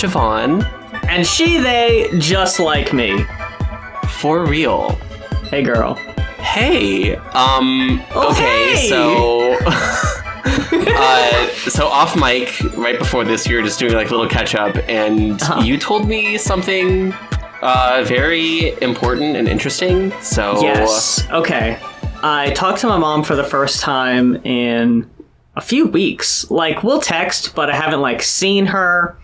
Siobhan. And they, just like me. For real. Hey, girl. Hey. Oh, okay, hey! so... so off mic, right before this, you were just doing like a little catch up, and you told me something very important and interesting. So yes, okay. I talked to my mom for the first time in a few weeks. Like, we'll text, but I haven't like seen her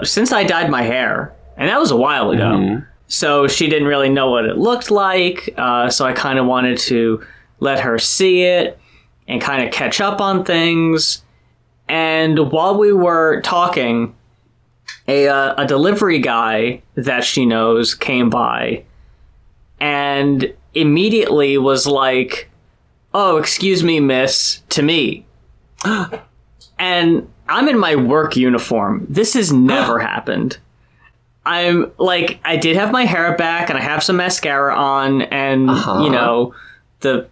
since I dyed my hair, and that was a while ago. Mm-hmm. So she didn't really know what it looked like. So I kind of wanted to let her see it and kind of catch up on things. And while we were talking, a delivery guy that she knows came by and immediately was like, "Oh, excuse me, miss," to me. And I'm in my work uniform. This has never happened. I'm like, I did have my hair back and I have some mascara on and, you know, the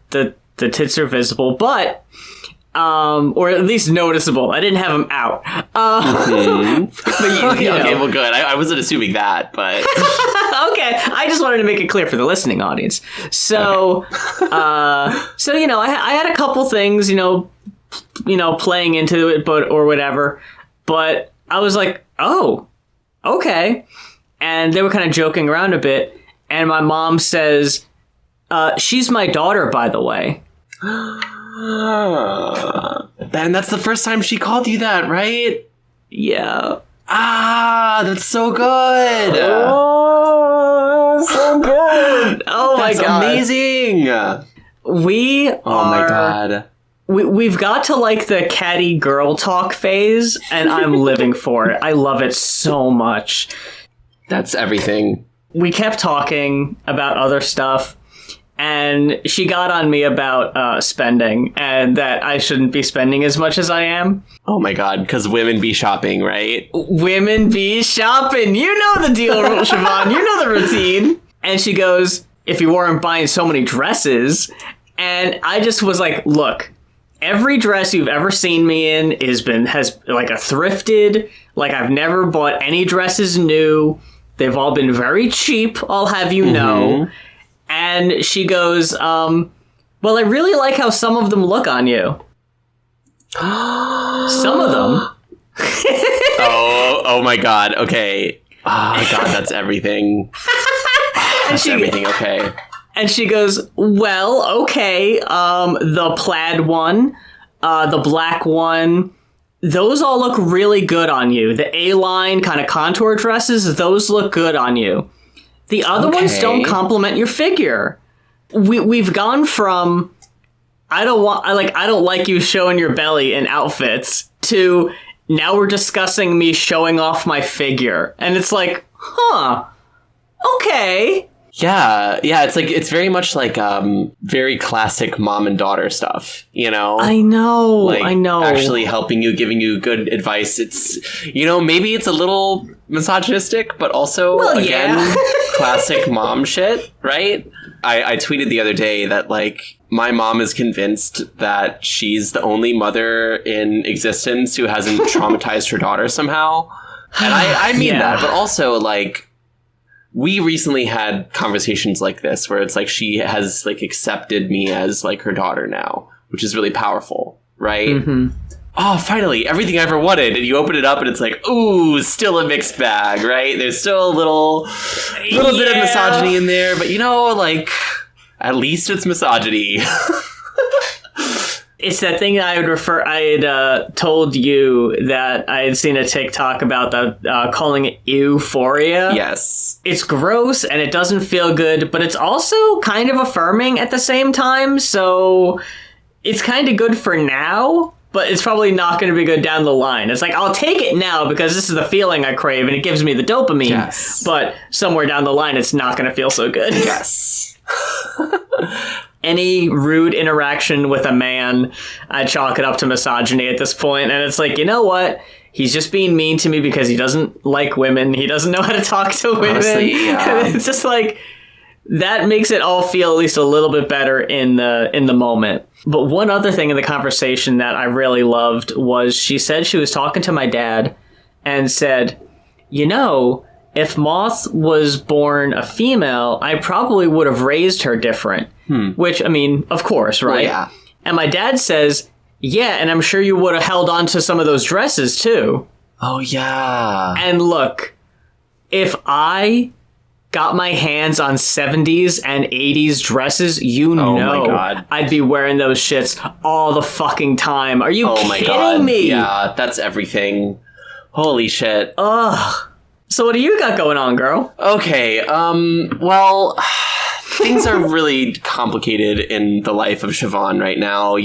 tits are visible, but, or at least noticeable. I didn't have them out. But you know. Okay, well, good. I wasn't assuming that, but. Okay, I just wanted to make it clear for the listening audience. So, so you know, I had a couple things, you know, playing into it, or whatever. But I was like, oh, okay. And they were kind of joking around a bit. And my mom says, she's my daughter, by the way. And that's the first time she called you that, right? Yeah. Ah, that's so good. Oh, so good. Oh, my God. That's amazing. Oh, my God. We've got to like the catty girl talk phase, and I'm living for it. I love it so much. That's everything. We kept talking about other stuff, and she got on me about spending, and that I shouldn't be spending as much as I am. Oh my God, because women be shopping, right? Women be shopping. You know the deal, Siobhan. You know the routine. And she goes, if you weren't buying so many dresses. And I just was like, look, every dress you've ever seen me in has like a thrifted. Like, I've never bought any dresses new. They've all been very cheap, I'll have you know. And she goes, well, I really like how some of them look on you. Some of them. Oh my God. Okay. Oh my God, that's everything. That's everything. Okay. And she goes, well, okay. The plaid one, the black one, those all look really good on you. The A-line kind of contour dresses, those look good on you. The other ones don't complement your figure. We've gone from I don't like you showing your belly in outfits to now we're discussing me showing off my figure. And it's like, huh, okay. Yeah, it's very much like very classic mom and daughter stuff, you know? I know. Actually helping you, giving you good advice. It's, you know, maybe it's a little misogynistic, but also, classic mom shit, right? I tweeted the other day that, like, my mom is convinced that she's the only mother in existence who hasn't traumatized her daughter somehow. And I mean that, but also, like, we recently had conversations like this where it's like she has like accepted me as like her daughter now, which is really powerful, right? Mm-hmm. Oh, finally, everything I ever wanted. And you open it up and it's like, ooh, still a mixed bag, right? There's still a little bit of misogyny in there, but you know, like, at least it's misogyny. It's that thing that I had told you that I had seen a TikTok about calling it euphoria. Yes. It's gross and it doesn't feel good, but it's also kind of affirming at the same time. So it's kind of good for now, but it's probably not going to be good down the line. It's like, I'll take it now because this is the feeling I crave and it gives me the dopamine. Yes. But somewhere down the line, it's not going to feel so good. Yes. Any rude interaction with a man, I chalk it up to misogyny at this point. And it's like, you know what? He's just being mean to me because he doesn't like women. He doesn't know how to talk to women. Honestly, yeah. It's just like, that makes it all feel at least a little bit better in the moment. But one other thing in the conversation that I really loved was she said she was talking to my dad and said, if Moth was born a female, I probably would have raised her different. Which, I mean, of course, right? Well, yeah. And my dad says, yeah, and I'm sure you would have held on to some of those dresses, too. Oh, yeah. And look, if I got my hands on 70s and 80s dresses, my God. I'd be wearing those shits all the fucking time. Are you my kidding God. me? Yeah, that's everything. Holy shit. Ugh. So what do you got going on, girl? Okay, well, things are really complicated in the life of Siobhan right now.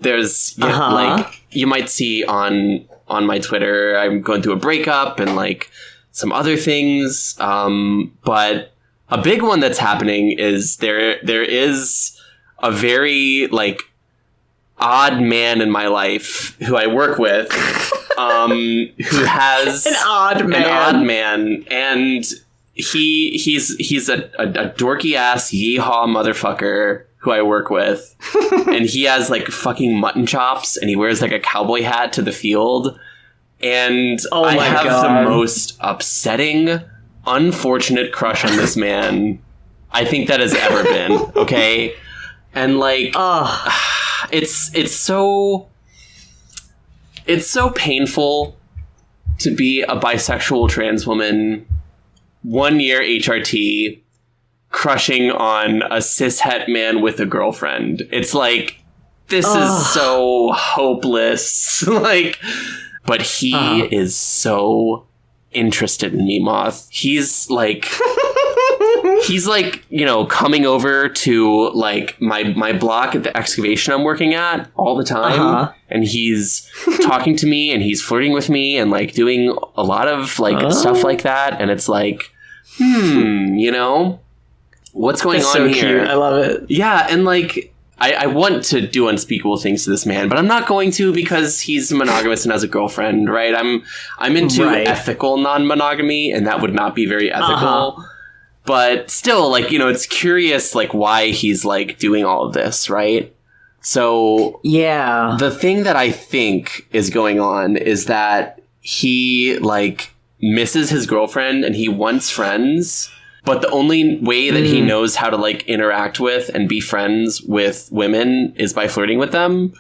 There's, like, you might see on my Twitter, I'm going through a breakup and, like, some other things. But a big one that's happening is there is a very, like, odd man in my life who I work with, who has an odd man, and he's a dorky ass yeehaw motherfucker who I work with, and he has like fucking mutton chops, and he wears like a cowboy hat to the field, and I have the most upsetting, unfortunate crush on this man I think that has ever been. Okay, and like, it's so painful to be a bisexual trans woman, 1 year HRT, crushing on a cishet man with a girlfriend. It's like, this is so hopeless. Like, but he is so interested in me, Moth. He's like, coming over to like my block at the excavation I'm working at all the time. And he's talking to me and he's flirting with me and like doing a lot of like stuff like that. And it's like, what's going on so here? Cute. I love it. Yeah. And like, I want to do unspeakable things to this man, but I'm not going to because he's monogamous and has a girlfriend, right? I'm into ethical non-monogamy, and that would not be very ethical. But still, like, it's curious, like, why he's, like, doing all of this, right? So, yeah. The thing that I think is going on is that he, like, misses his girlfriend and he wants friends, but the only way that he knows how to, like, interact with and be friends with women is by flirting with them.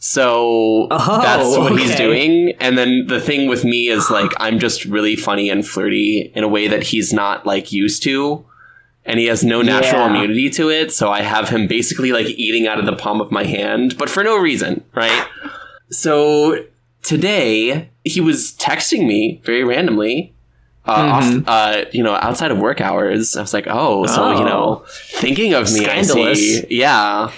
So that's what he's doing. And then the thing with me is like, I'm just really funny and flirty in a way that he's not like used to. And he has no natural immunity to it. So I have him basically like eating out of the palm of my hand, but for no reason. Right. So today he was texting me very randomly outside of work hours. I was like, thinking of me, scandalous. I see. Yeah.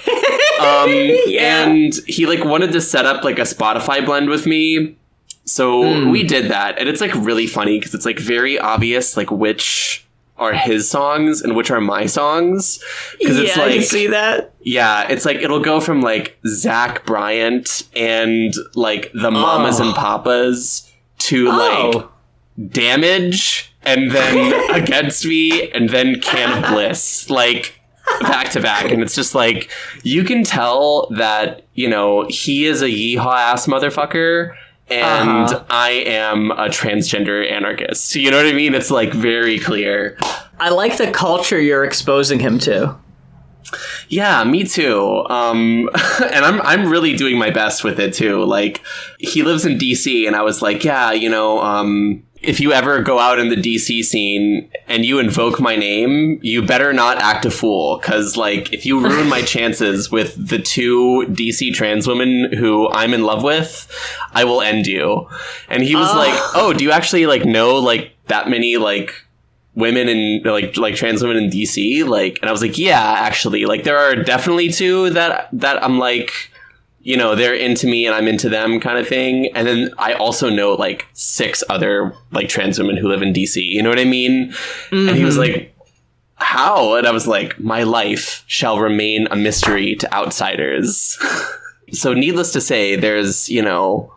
And he like wanted to set up like a Spotify blend with me. So we did that. And it's like really funny because it's like very obvious like which are his songs and which are my songs. Because it's like, I can see that. Yeah, it's like it'll go from like Zach Bryant and like the Mamas and Papas to like Damage and then Against Me and then Can of Bliss. Like back to back. And it's just like, you can tell that, he is a yeehaw ass motherfucker and I am a transgender anarchist. You know what I mean? It's like very clear. I like the culture you're exposing him to. Yeah, me too. And I'm really doing my best with it too. Like, he lives in DC and I was like, yeah, if you ever go out in the DC scene and you invoke my name, you better not act a fool. Because, like, if you ruin my chances with the two DC trans women who I'm in love with, I will end you. And he was like, oh, do you actually, like, know, like, that many, like, women in, like trans women in DC? Like, and I was like, yeah, actually. Like, there are definitely two that I'm like, they're into me and I'm into them kind of thing. And then I also know like 6 other like trans women who live in DC. You know what I mean? And he was like, how? And I was like, my life shall remain a mystery to outsiders. So needless to say, there's a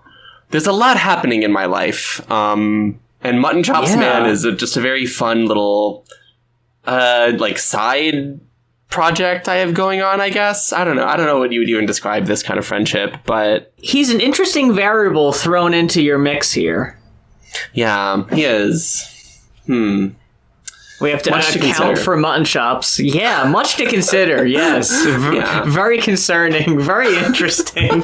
lot happening in my life. And Mutton Chops Man is just a very fun little like side project I have going on, I guess. I don't know what you would even describe this kind of friendship, but he's an interesting variable thrown into your mix here. Yeah, he is. We have to account for mutton chops. Yeah, much to consider, yes. Very concerning, very interesting.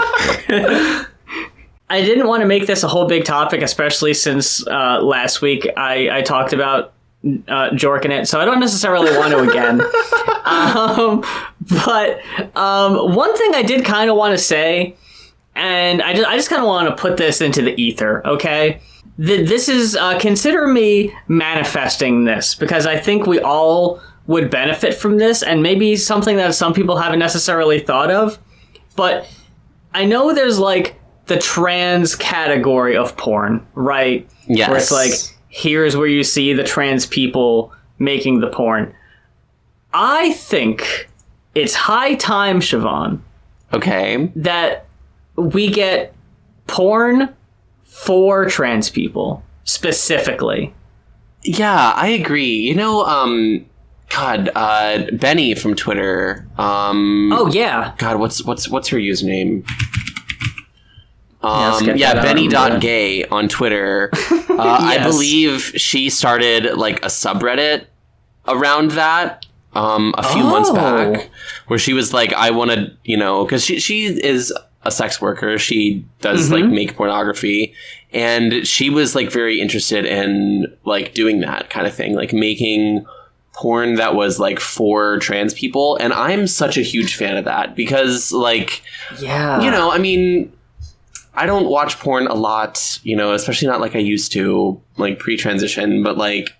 I didn't want to make this a whole big topic, especially since last week I talked about jorking it, so I don't necessarily want to again. But one thing I did kind of want to say, and I just kind of want to put this into the ether, okay? This is, consider me manifesting this, because I think we all would benefit from this, and maybe something that some people haven't necessarily thought of. But I know there's, like, the trans category of porn, right? Yes. Where it's like, here's where you see the trans people making the porn. I think it's high time, Siobhan. Okay. That we get porn for trans people, specifically. Yeah, I agree. You know, Benny from Twitter. Oh yeah. God, what's her username? Benny.gay on Twitter. Yes. I believe she started like a subreddit around that a few months back, where she was like, I want to, you know, because she is a sex worker. She does like make pornography, and she was like very interested in like doing that kind of thing, like making porn that was like for trans people. And I'm such a huge fan of that because like, yeah, you know, I mean, I don't watch porn a lot, you know, especially not like I used to, like pre-transition, but like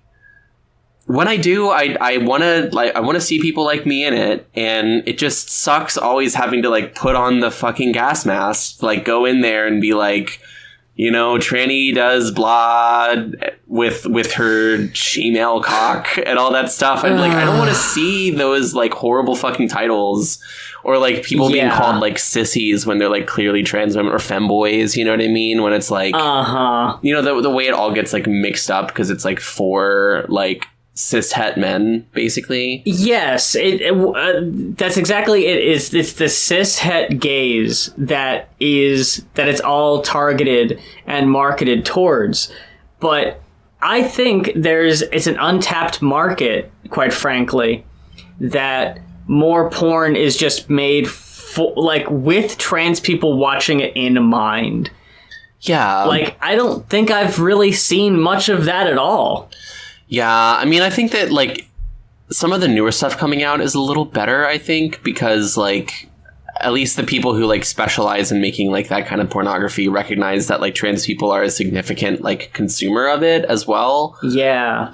when I do, I want to see people like me in it, and it just sucks always having to like put on the fucking gas mask, like go in there and be like, you know, tranny does blah with her she-male cock and all that stuff. I'm like, I don't want to see those like horrible fucking titles, or like people being called like sissies when they're like clearly trans women, or femboys, you know what I mean? When it's like, you know, the way it all gets like mixed up because it's like for like cis-het men, basically. Yes, that's exactly it. It's the cis-het gaze that it's all targeted and marketed towards. But I think it's an untapped market, quite frankly, that more porn is just made like with trans people watching it in mind. Yeah. Like, I don't think I've really seen much of that at all. Yeah, I mean, I think that, like, some of the newer stuff coming out is a little better, I think, because, like, at least the people who, like, specialize in making, like, that kind of pornography recognize that, like, trans people are a significant, like, consumer of it as well. Yeah.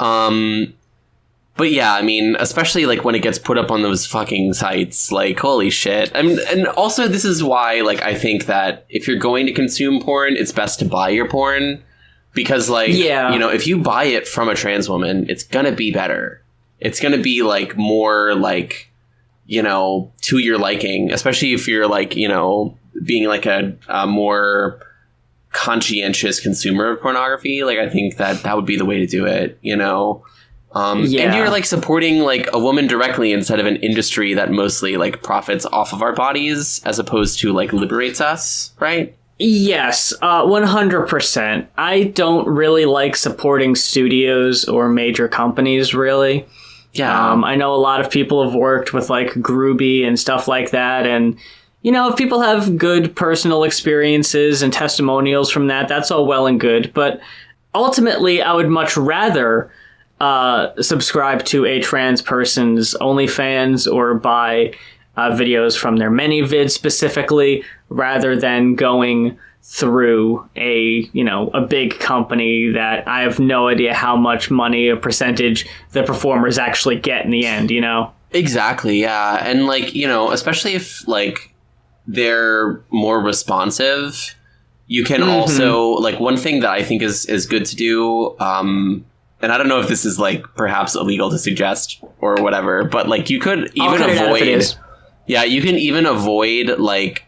But yeah, I mean, especially, like, when it gets put up on those fucking sites, like, holy shit. I mean, and also this is why, like, I think that if you're going to consume porn, it's best to buy your porn. Because, like, you know, if you buy it from a trans woman, it's gonna be better. It's gonna be, like, more, like, you know, to your liking. Especially if you're, like, you know, being, like, a more conscientious consumer of pornography. Like, I think that would be the way to do it, you know? And you're, like, supporting, like, a woman directly instead of an industry that mostly, like, profits off of our bodies as opposed to, like, liberates us, right? Yes, 100%. I don't really like supporting studios or major companies, really. Yeah. I know a lot of people have worked with, like, Groovy and stuff like that, and, you know, if people have good personal experiences and testimonials from that, that's all well and good, but ultimately, I would much rather subscribe to a trans person's OnlyFans or buy videos from their ManyVids specifically, rather than going through a big company that I have no idea how much money, a percentage the performers actually get in the end, you know? Exactly, yeah. And, like, you know, especially if, like, they're more responsive, you can also, like, one thing that I think is good to do, and I don't know if this is, like, perhaps illegal to suggest or whatever, but, like, you could even avoid... Yeah, you can even avoid, like,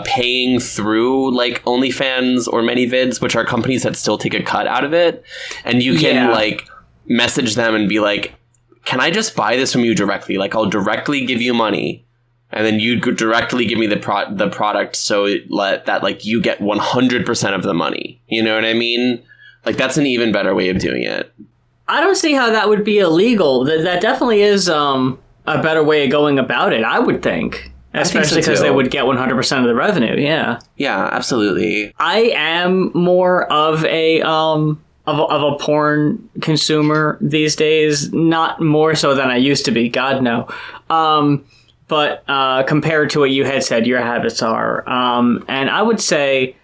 paying through, like, OnlyFans or ManyVids, which are companies that still take a cut out of it. And you can, like, message them and be like, can I just buy this from you directly? Like, I'll directly give you money and then you directly give me the product, so that like you get 100% of the money. You know what I mean? Like, that's an even better way of doing it. I don't see how that would be illegal. That definitely is a better way of going about it, I would think. Especially because they would get 100% of the revenue, yeah. Yeah, absolutely. I am more of a porn consumer these days. Not more so than I used to be, God no. But compared to what you had said, your habits are. And I would say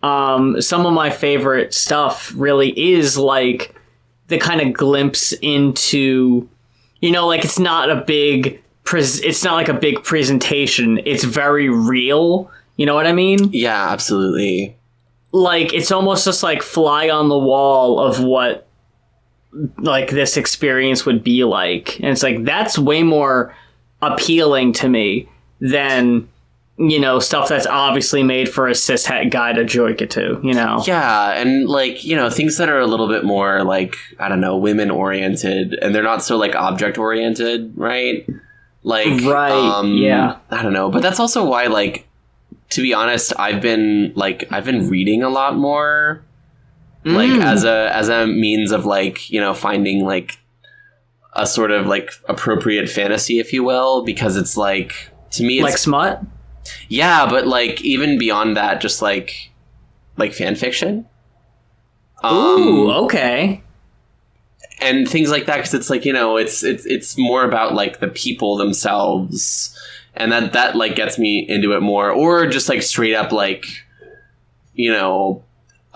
some of my favorite stuff really is like the kind of glimpse into, you know, like it's not a big... it's not like a big presentation. It's very real. You know what I mean? Yeah, absolutely. Like, it's almost just like fly on the wall of what like this experience would be like. And it's like, that's way more appealing to me than, you know, stuff that's obviously made for a cishet guy to joke it to, you know? Yeah, and like, you know, things that are a little bit more like, I don't know, women oriented, and they're not so like object oriented, right? Like, right, yeah. I don't know, but that's also why, like, to be honest, I've been reading a lot more, like, as a means of, like, you know, finding, like, a sort of, like, appropriate fantasy, if you will, because it's, like, to me, it's... Like smut? Yeah, but, like, even beyond that, just, like fan fiction. Ooh, okay. And things like that, because it's like, you know, it's more about like the people themselves, and that like gets me into it more, or just like straight up like, you know,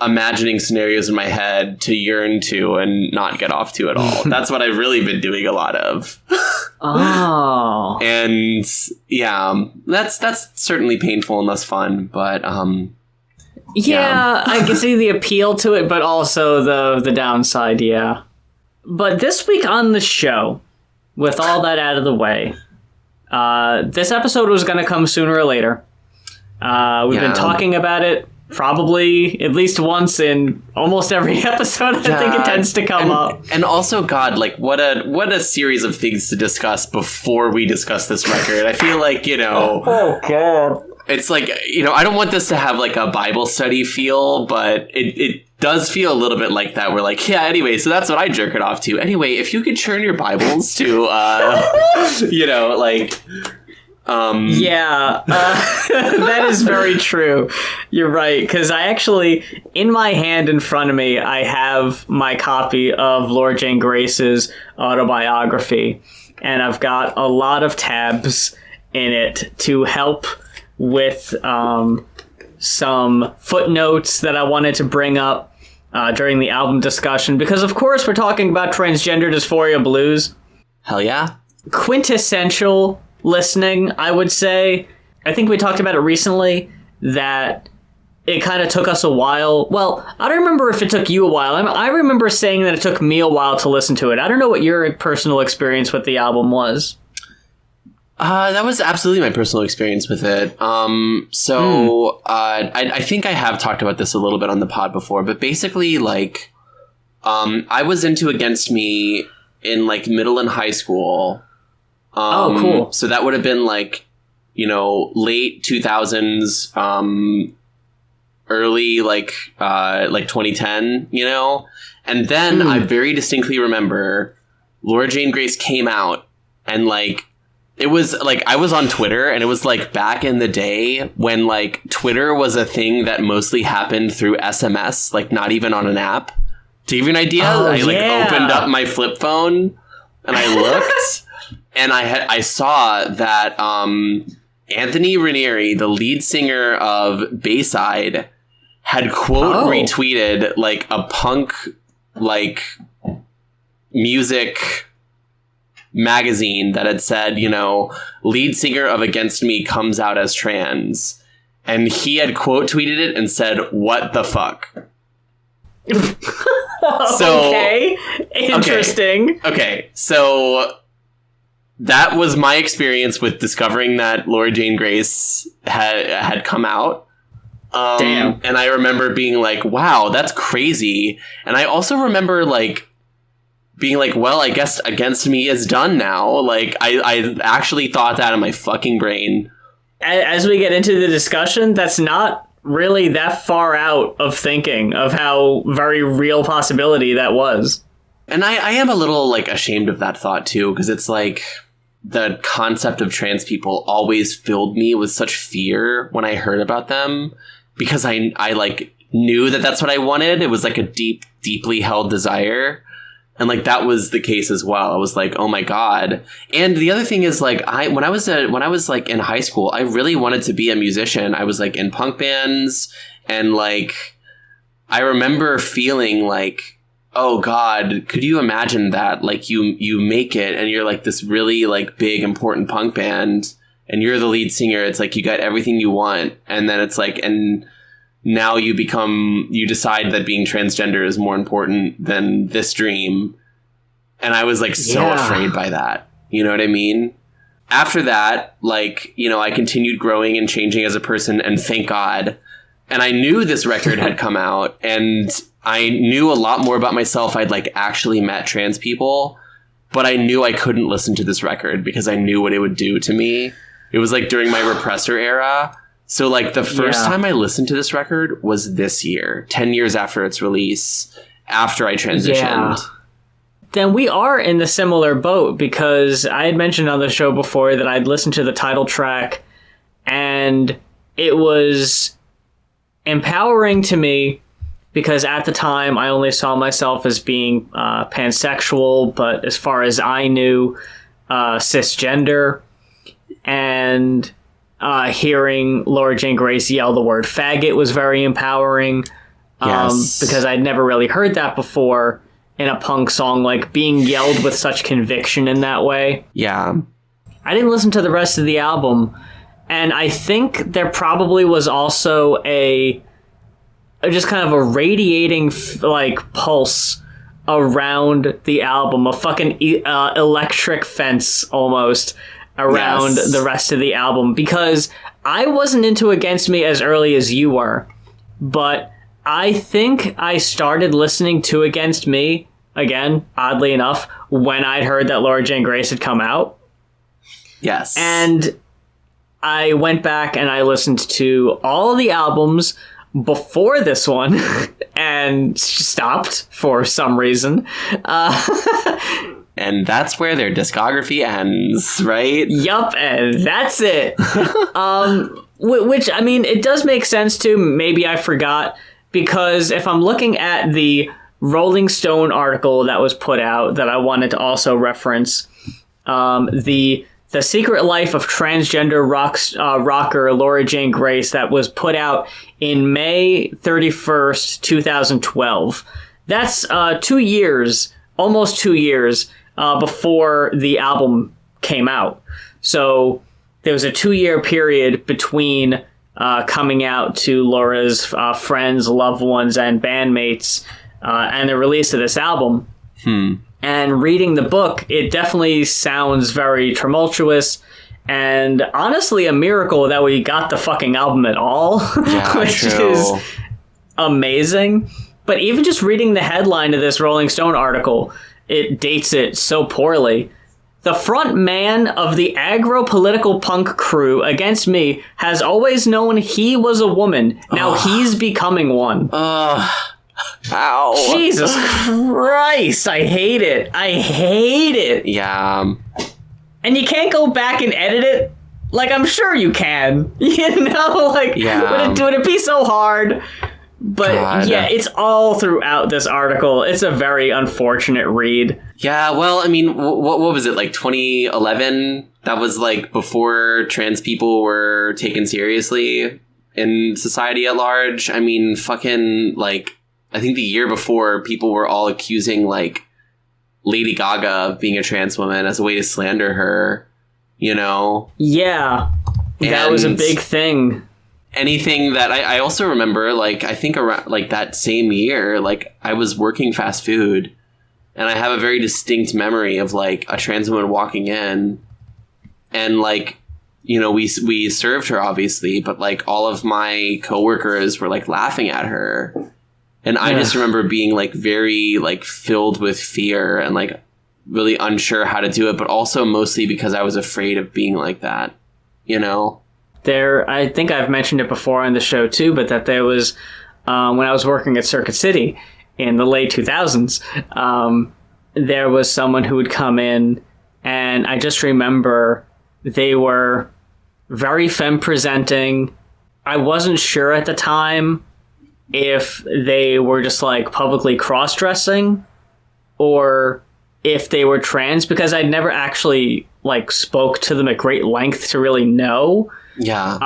imagining scenarios in my head to yearn to and not get off to at all. That's what I've really been doing a lot of. Oh. And yeah, that's certainly painful and less fun, but yeah, I can see the appeal to it, but also the downside, yeah. But this week on the show, with all that out of the way, this episode was going to come sooner or later. We've been talking about it probably at least once in almost every episode. I think it tends to come up. And also, God, like, what a series of things to discuss before we discuss this record. I feel like, you know... Oh, God. It's like, you know, I don't want this to have like a Bible study feel, but it does feel a little bit like that. We're like, yeah, anyway, so that's what I jerk it off to. Anyway, if you could turn your Bibles to, you know, like... Yeah, that is very true. You're right, because I actually, in my hand in front of me, I have my copy of Laura Jane Grace's autobiography, and I've got a lot of tabs in it to help with some footnotes that I wanted to bring up during the album discussion, because of course we're talking about Transgender Dysphoria Blues. Hell yeah. Quintessential listening, I would say. I think we talked about it recently, that it kind of took us a while. Well, I don't remember if it took you a while. I remember saying that it took me a while to listen to it. I don't know what your personal experience with the album was. That was absolutely my personal experience with it. I think I have talked about this a little bit on the pod before, but basically, like, I was into Against Me in, like, middle and high school. Oh, cool. So that would have been, like, you know, late 2000s, early, like 2010, you know? And then I very distinctly remember Laura Jane Grace came out, and, like, it was like, I was on Twitter, and it was like back in the day when like Twitter was a thing that mostly happened through SMS, like not even on an app. To give you an idea, I opened up my flip phone and I looked and I saw that Anthony Ranieri, the lead singer of Bayside, had quote retweeted like a punk like music magazine that had said, you know, lead singer of Against Me comes out as trans, and he had quote tweeted it and said, "What the fuck?" So okay, interesting. Okay, so that was my experience with discovering that Laura Jane Grace had come out. Damn. And I remember being like, wow, that's crazy. And I also remember like being like, well, I guess against me is done now. Like, I actually thought that in my fucking brain. As we get into the discussion, that's not really that far out of thinking of how very real possibility that was. And I am a little, like, ashamed of that thought, too, because it's like the concept of trans people always filled me with such fear when I heard about them, because I like, knew that that's what I wanted. It was, like, a deeply held desire. And, like, that was the case as well. I was like, oh, my God. And the other thing is, like, when I was like, in high school, I really wanted to be a musician. I was, like, in punk bands. And, like, I remember feeling like, oh God, could you imagine that? Like you make it and you're like this really like big, important punk band and you're the lead singer. It's like you got everything you want. And then it's like, and now you decide that being transgender is more important than this dream. And I was like so afraid by that. You know what I mean? After that, like, you know, I continued growing and changing as a person, and thank God. And I knew this record had come out, and I knew a lot more about myself. I'd like actually met trans people, but I knew I couldn't listen to this record because I knew what it would do to me. It was like during my repressor era. So like the first time I listened to this record was this year, 10 years after its release, after I transitioned. Yeah. Then we are in the similar boat, because I had mentioned on the show before that I'd listened to the title track and it was empowering to me, because at the time I only saw myself as being pansexual, but as far as I knew, cisgender. And hearing Laura Jane Grace yell the word faggot was very empowering, because I'd never really heard that before in a punk song, like being yelled with such conviction in that way. Yeah. I didn't listen to the rest of the album, and I think there probably was also just kind of a radiating like pulse around the album, a fucking electric fence almost around the rest of the album, because I wasn't into Against Me as early as you were, but I think I started listening to Against Me, again, oddly enough, when I'd heard that Laura Jane Grace had come out. Yes. And I went back and I listened to all of the albums before this one and stopped for some reason. And that's where their discography ends, right? Yup, and that's it. Which, I mean, it does make sense too. Maybe I forgot, because if I'm looking at the Rolling Stone article that was put out that I wanted to also reference, the Secret Life of Transgender Rocker Laura Jane Grace, that was put out in May 31st, 2012. That's 2 years, almost 2 years, before the album came out. So there was a 2-year period between coming out to Laura's friends, loved ones, and bandmates, and the release of this album. And reading the book, it definitely sounds very tumultuous, and honestly a miracle that we got the fucking album at all, which is amazing. But even just reading the headline of this Rolling Stone article, it dates it so poorly. The front man of the aggro-political punk crew Against Me has always known he was a woman. Now he's becoming one. Ow. Jesus Christ, I hate it. I hate it. Yeah. And you can't go back and edit it? Like, I'm sure you can. You know, like, would it be so hard? But God. Yeah, it's all throughout this article. It's a very unfortunate read. Yeah, well, I mean, what was it, like 2011? That was like before trans people were taken seriously in society at large. I mean, fucking, like, I think the year before, people were all accusing, like, Lady Gaga of being a trans woman as a way to slander her, you know? Yeah, that was a big thing. Anything that I also remember, like, I think around, like, that same year, like, I was working fast food, and I have a very distinct memory of, like, a trans woman walking in, and, like, you know, we served her, obviously, but, like, all of my coworkers were, like, laughing at her. And I just remember being like very like filled with fear and like really unsure how to do it, but also mostly because I was afraid of being like that, you know? I think I've mentioned it before on the show too, but that there was, when I was working at Circuit City in the late 2000s, there was someone who would come in, and I just remember they were very femme presenting. I wasn't sure at the time if they were just like publicly cross-dressing or if they were trans, because I'd never actually like spoke to them at great length to really know. Yeah.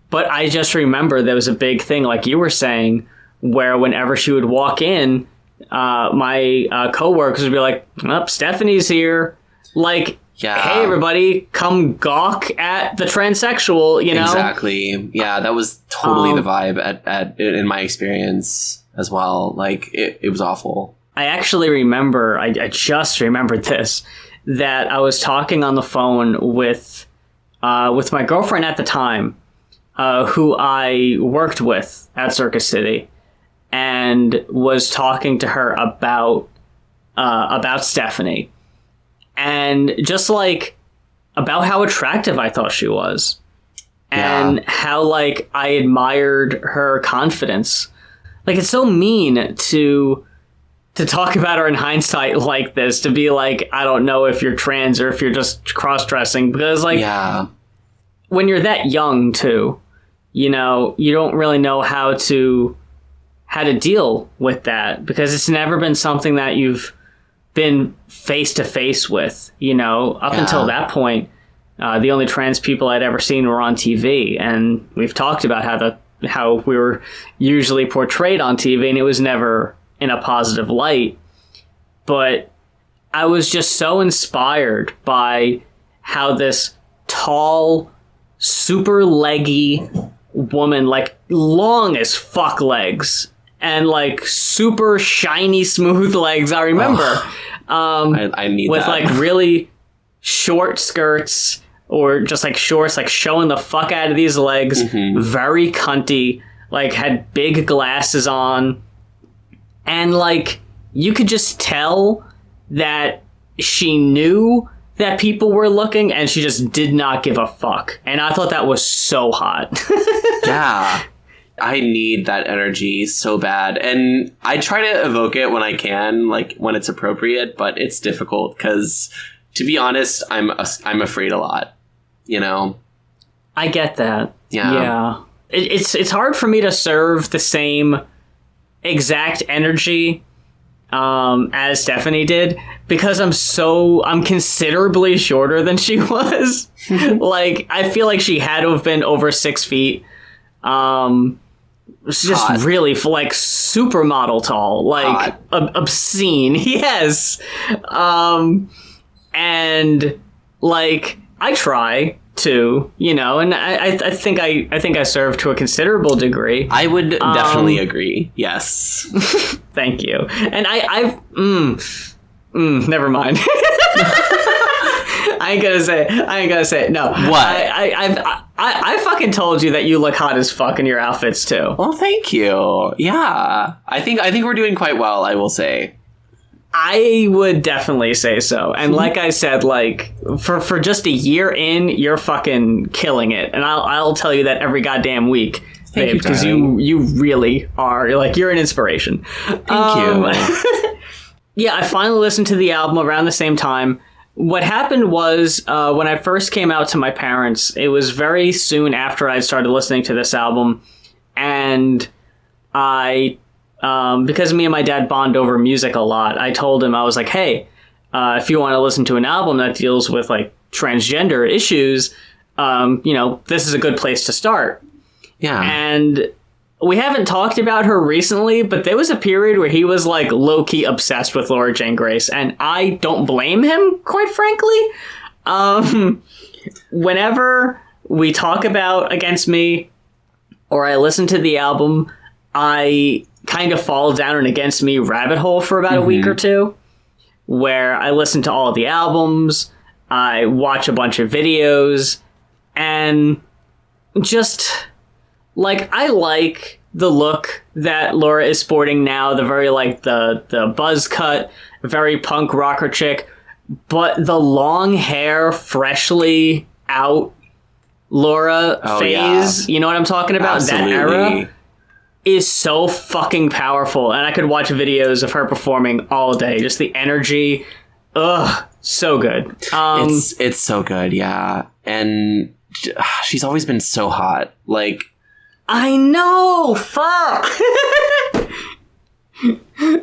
But I just remember there was a big thing, like you were saying, where whenever she would walk in, my coworkers would be like, "Oh, Stephanie's here." Like, hey, everybody, come gawk at the transsexual, you know? Exactly. Yeah, that was totally the vibe in my experience as well. Like, it was awful. I actually remember, I just remembered this, that I was talking on the phone with my girlfriend at the time, who I worked with at Circus City, and was talking to her about Stephanie. And just like about how attractive I thought she was, and how like I admired her confidence. Like, it's so mean to talk about her in hindsight like this, to be like, I don't know if you're trans or if you're just cross-dressing, because like when you're that young too, you know, you don't really know how to deal with that, because it's never been something that you've been face to face with, you know. Up until that point, the only trans people I'd ever seen were on TV, and we've talked about how we were usually portrayed on TV, and it was never in a positive light. But I was just so inspired by how this tall, super leggy woman, like long as fuck legs, and like super shiny, smooth legs. I remember, I need with that. like really short skirts or just like shorts, like showing the fuck out of these legs. Very cunty, like had big glasses on, and like you could just tell that she knew that people were looking, and she just did not give a fuck. And I thought that was so hot. Yeah. I need that energy so bad, and I try to evoke it when I can, like when it's appropriate, but it's difficult because, to be honest, I'm afraid a lot, you know? I get that. Yeah. It's hard for me to serve the same exact energy as Stephanie did, because I'm considerably shorter than she was. Like, I feel like she had to have been over 6 feet. It's just hot. Really like supermodel tall, like obscene. Yes. And like I try to, you know, and I think I serve to a considerable degrry. I would definitely agree. Yes. Thank you. And I've never mind. I ain't gonna say it. No. What? I fucking told you that you look hot as fuck in your outfits too. Well, thank you. Yeah. I think we're doing quite well, I will say. I would definitely say so. And like I said, like for just a year in, you're fucking killing it. And I'll tell you that every goddamn week. Babe, because you really are. You're an inspiration. Thank you. Yeah, I finally listened to the album around the same time. What happened was, when I first came out to my parents, it was very soon after I started listening to this album, and I, because me and my dad bond over music a lot, I told him, I was like, hey, if you want to listen to an album that deals with, like, transgender issues, you know, this is a good place to start. Yeah. And we haven't talked about her recently, but there was a period where he was like low-key obsessed with Laura Jane Grace, and I don't blame him, quite frankly. Whenever we talk about Against Me or I listen to the album, I kind of fall down an Against Me rabbit hole for about a week or two, where I listen to all of the albums, I watch a bunch of videos, and just like I like the look that Laura is sporting now, the very like the buzz cut, very punk rocker chick, but the long hair, freshly out Laura phase, you know what I'm talking about? Absolutely. That era is so fucking powerful, and I could watch videos of her performing all day. Just the energy, so good. It's so good, yeah. And she's always been so hot. Like, I know, fuck.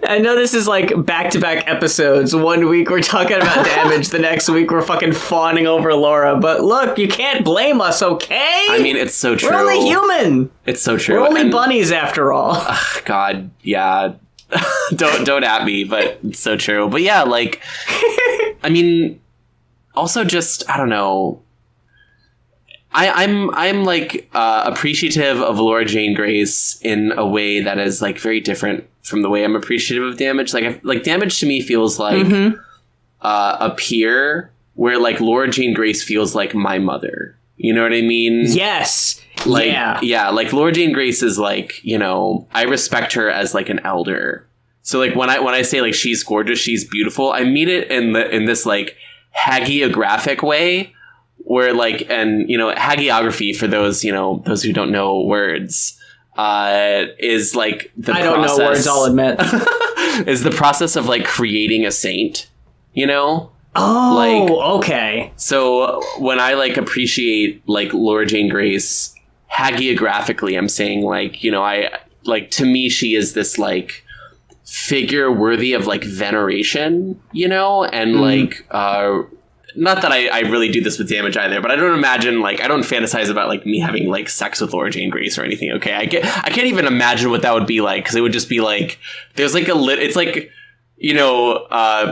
I know this is like back-to-back episodes. 1 week we're talking about Damage, the next week we're fucking fawning over Laura. But look, you can't blame us, okay? I mean, it's so true. We're only human. It's so true. We're only bunnies after all. God, yeah. don't at me, but it's so true. But yeah, like, I mean, also just, I don't know. I'm like appreciative of Laura Jane Grace in a way that is like very different from the way I'm appreciative of Damage. Like Damage to me feels like a peer, where like Laura Jane Grace feels like my mother. You know what I mean? Yes. Like, yeah. Like Laura Jane Grace is like, you know, I respect her as like an elder. So like when I say like she's gorgeous, she's beautiful, I mean it in this like hagiographic way. Where like, and you know, hagiography, for those, you know, those who don't know words, is like the process. I don't know words, I'll admit. Is the process of like creating a saint, you know? Oh, like, okay. So when I like appreciate like Laura Jane Grace hagiographically, I'm saying like, you know, I like, to me, she is this like figure worthy of like veneration, you know, and like, not that I really do this with Damage either, but I don't imagine, like, I don't fantasize about, like, me having, like, sex with Laura Jane Grace or anything, okay? I can't even imagine what that would be like, because it would just be, like, there's, like, it's, like, you know,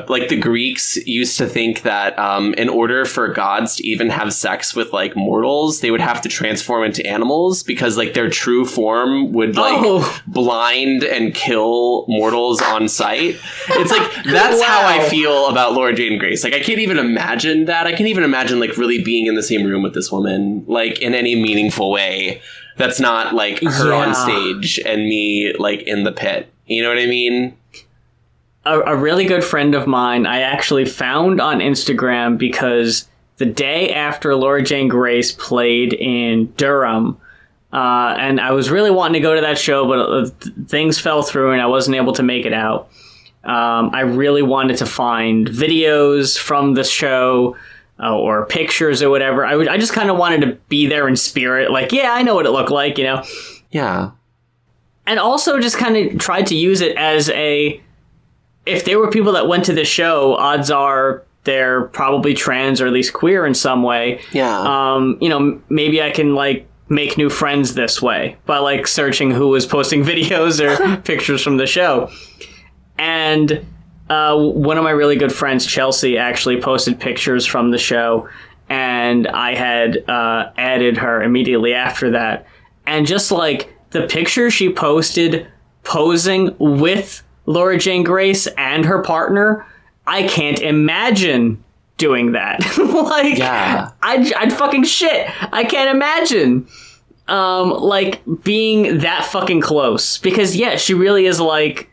like, the Greeks used to think that in order for gods to even have sex with, like, mortals, they would have to transform into animals, because, like, their true form would, like, blind and kill mortals on sight. It's, like, that's how I feel about Laura Jane Grace. Like, I can't even imagine that. I can't even imagine, like, really being in the same room with this woman, like, in any meaningful way. That's not, like, her on stage and me, like, in the pit. You know what I mean? A really good friend of mine I actually found on Instagram, because the day after Laura Jane Grace played in Durham, and I was really wanting to go to that show, but things fell through and I wasn't able to make it out. I really wanted to find videos from the show or pictures or whatever. I just kind of wanted to be there in spirit. Like, yeah, I know what it looked like, you know? Yeah. And also just kind of tried to use it as if there were people that went to the show, odds are they're probably trans or at least queer in some way. Yeah. You know, maybe I can, like, make new friends this way by, like, searching who was posting videos or pictures from the show. And one of my really good friends, Chelsea, actually posted pictures from the show, and I had added her immediately after that. And just, like, the picture she posted posing with Laura Jane Grace and her partner, I can't imagine doing that. Like, yeah. I'd fucking shit. I can't imagine, like, being that fucking close. Because, yeah, she really is, like,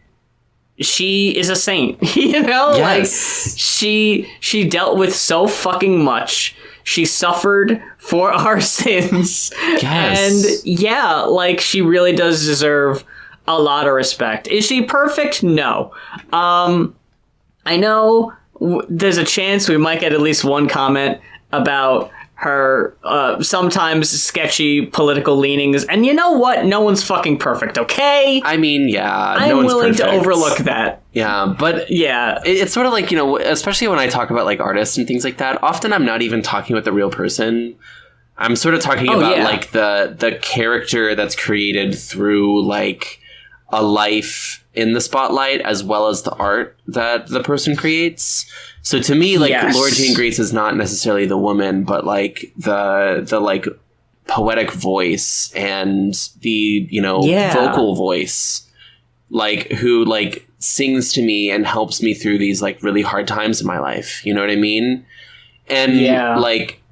she is a saint, you know? Yes. Like, she dealt with so fucking much. She suffered for our sins. Yes. And, yeah, like, she really does deserve a lot of respect. Is she perfect? No. I know there's a chance we might get at least one comment about her sometimes sketchy political leanings, and you know what? No one's fucking perfect, okay? I mean, yeah, I'm willing to overlook that. Yeah, but yeah, it's sort of like, you know, especially when I talk about like artists and things like that, often I'm not even talking about the real person. I'm sort of talking about like the character that's created through like a life in the spotlight, as well as the art that the person creates. So to me, like, Laura Jane Grace is not necessarily the woman, but like the like poetic voice and the, you know, vocal voice, like, who like sings to me and helps me through these like really hard times in my life. You know what I mean? And like,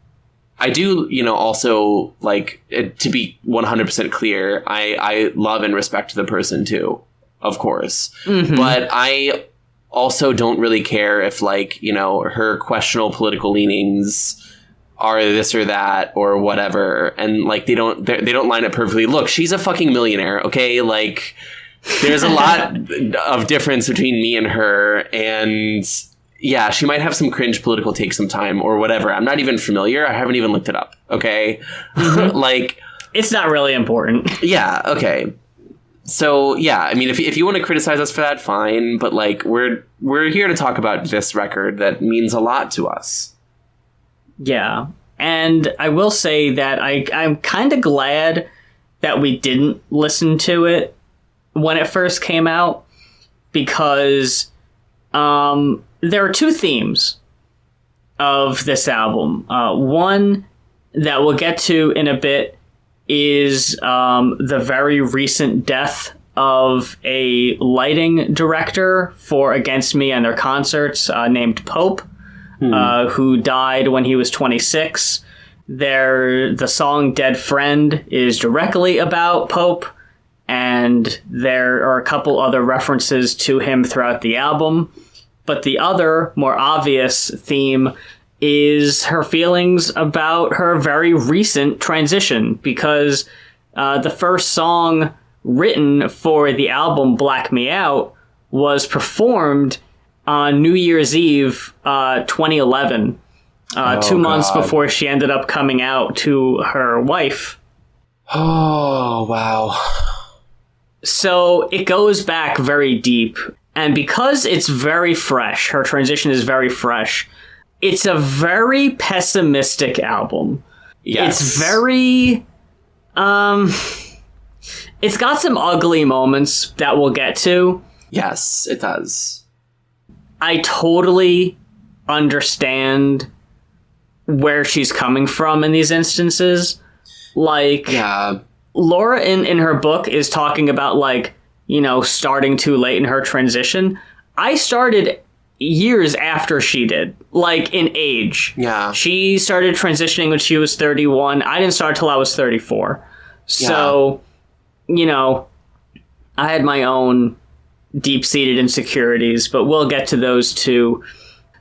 I do, also, like, to be 100% clear, I love and respect the person, too, of course. Mm-hmm. But I also don't really care if, like, her questionable political leanings are this or that or whatever. And, like, they don't line up perfectly. Look, she's a fucking millionaire, okay? Like, there's a lot of difference between me and her, and... yeah, she might have some cringe political takes sometime or whatever. I'm not even familiar. I haven't even looked it up. Okay. Mm-hmm. Like, it's not really important. Yeah. Okay. So, yeah, I mean, if you want to criticize us for that, fine. But like, we're here to talk about this record that means a lot to us. Yeah. And I will say that I'm kind of glad that we didn't listen to it when it first came out, because, there are two themes of this album. One that we'll get to in a bit is the very recent death of a lighting director for Against Me and their concerts named Pope, who died when he was 26. The song Dead Friend is directly about Pope, and there are a couple other references to him throughout the album. But the other, more obvious theme is her feelings about her very recent transition, because the first song written for the album, Black Me Out, was performed on New Year's Eve 2011, 2 months before she ended up coming out to her wife. Oh, wow. So it goes back very deep. And because it's very fresh, her transition is very fresh, it's a very pessimistic album. Yes. It's very... it's got some ugly moments that we'll get to. Yes, it does. I totally understand where she's coming from in these instances. Like, yeah. Laura in her book is talking about, like, starting too late in her transition. I started years after she did, like in age. Yeah. She started transitioning when she was 31. I didn't start till I was 34. So, I had my own deep-seated insecurities, but we'll get to those too.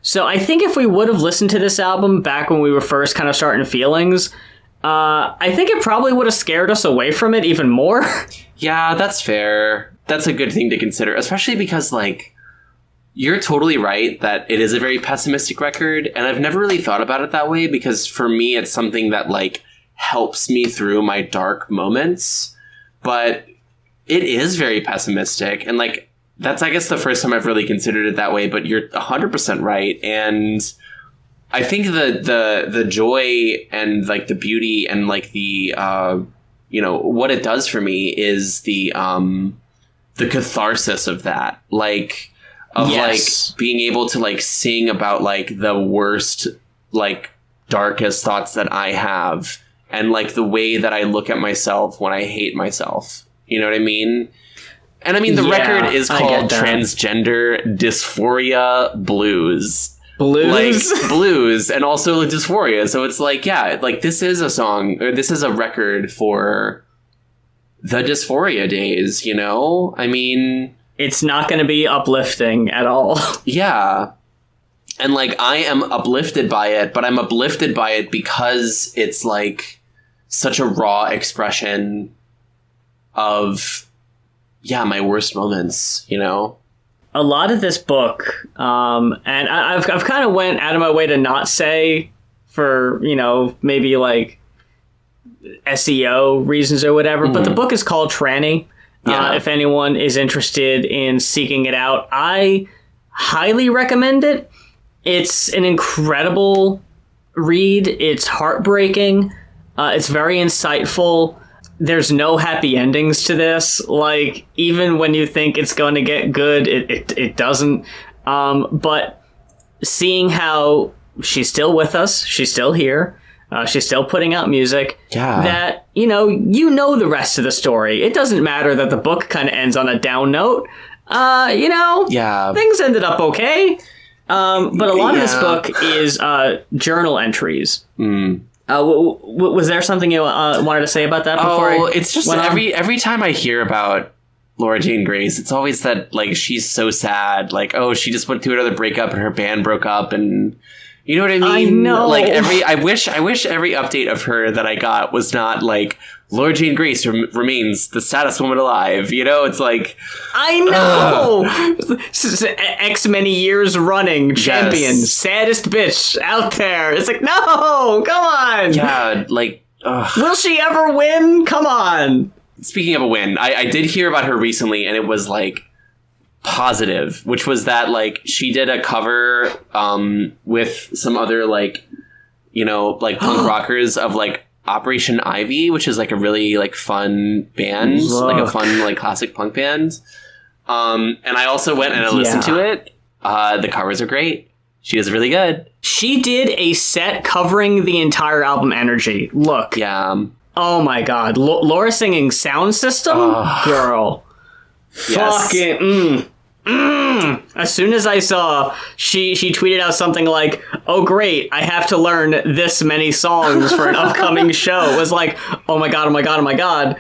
So I think if we would have listened to this album back when we were first kind of starting feelings, I think it probably would have scared us away from it even more. Yeah, that's fair. That's a good thing to consider, especially because, like, you're totally right that it is a very pessimistic record, and I've never really thought about it that way, because for me, it's something that, like, helps me through my dark moments, but it is very pessimistic, and, like, that's, I guess, the first time I've really considered it that way, but you're 100% right, and I think the joy and, like, the beauty and, like, the, what it does for me is the catharsis of that, like, of yes. like being able to like sing about like the worst, like darkest thoughts that I have, and like the way that I look at myself when I hate myself. You know what I mean? And I mean, the record is called Transgender Dysphoria Blues. Like blues and also dysphoria. So it's like, yeah, like this is a song, or this is a record for the dysphoria days, I mean, it's not going to be uplifting at all. Yeah. And like, I am uplifted by it, but I'm uplifted by it because it's like such a raw expression of, yeah, my worst moments, A lot of this book, and I've kind of went out of my way to not say, for, maybe like SEO reasons or whatever, but the book is called Tranny. Yeah. If anyone is interested in seeking it out, I highly recommend it. It's an incredible read. It's heartbreaking. It's very insightful. There's no happy endings to this. Like, even when you think it's going to get good, it doesn't. But seeing how she's still with us, she's still here, she's still putting out music, that, you know the rest of the story. It doesn't matter that the book kind of ends on a down note. Things ended up okay. But a lot of this book is journal entries. Was there something you wanted to say about that before? It's just every time I hear about Laura Jane Grace, it's always that, like, she's so sad. Like, oh, she just went through another breakup and her band broke up, and you know what I mean? I know. Like, I wish every update of her that I got was not like, Laura Jane Grace remains the saddest woman alive. You know, it's like, I know. X many years running champion, saddest bitch out there. It's like, no, come on. Yeah, like, will she ever win? Come on. Speaking of a win, I did hear about her recently, and it was like positive, which was that, like, she did a cover with some other, like, you know, like punk rockers of like Operation Ivy, which is like a really like fun band, like a fun like classic punk band. And I also went and I listened to it. The covers are great. She does really good. She did a set covering the entire album Energy. Look. Yeah. Oh my god. Laura singing Sound System? Girl. Yes. Fucking As soon as I saw she tweeted out something like, oh great, I have to learn this many songs for an upcoming show. It was like, oh my god, oh my god, oh my god.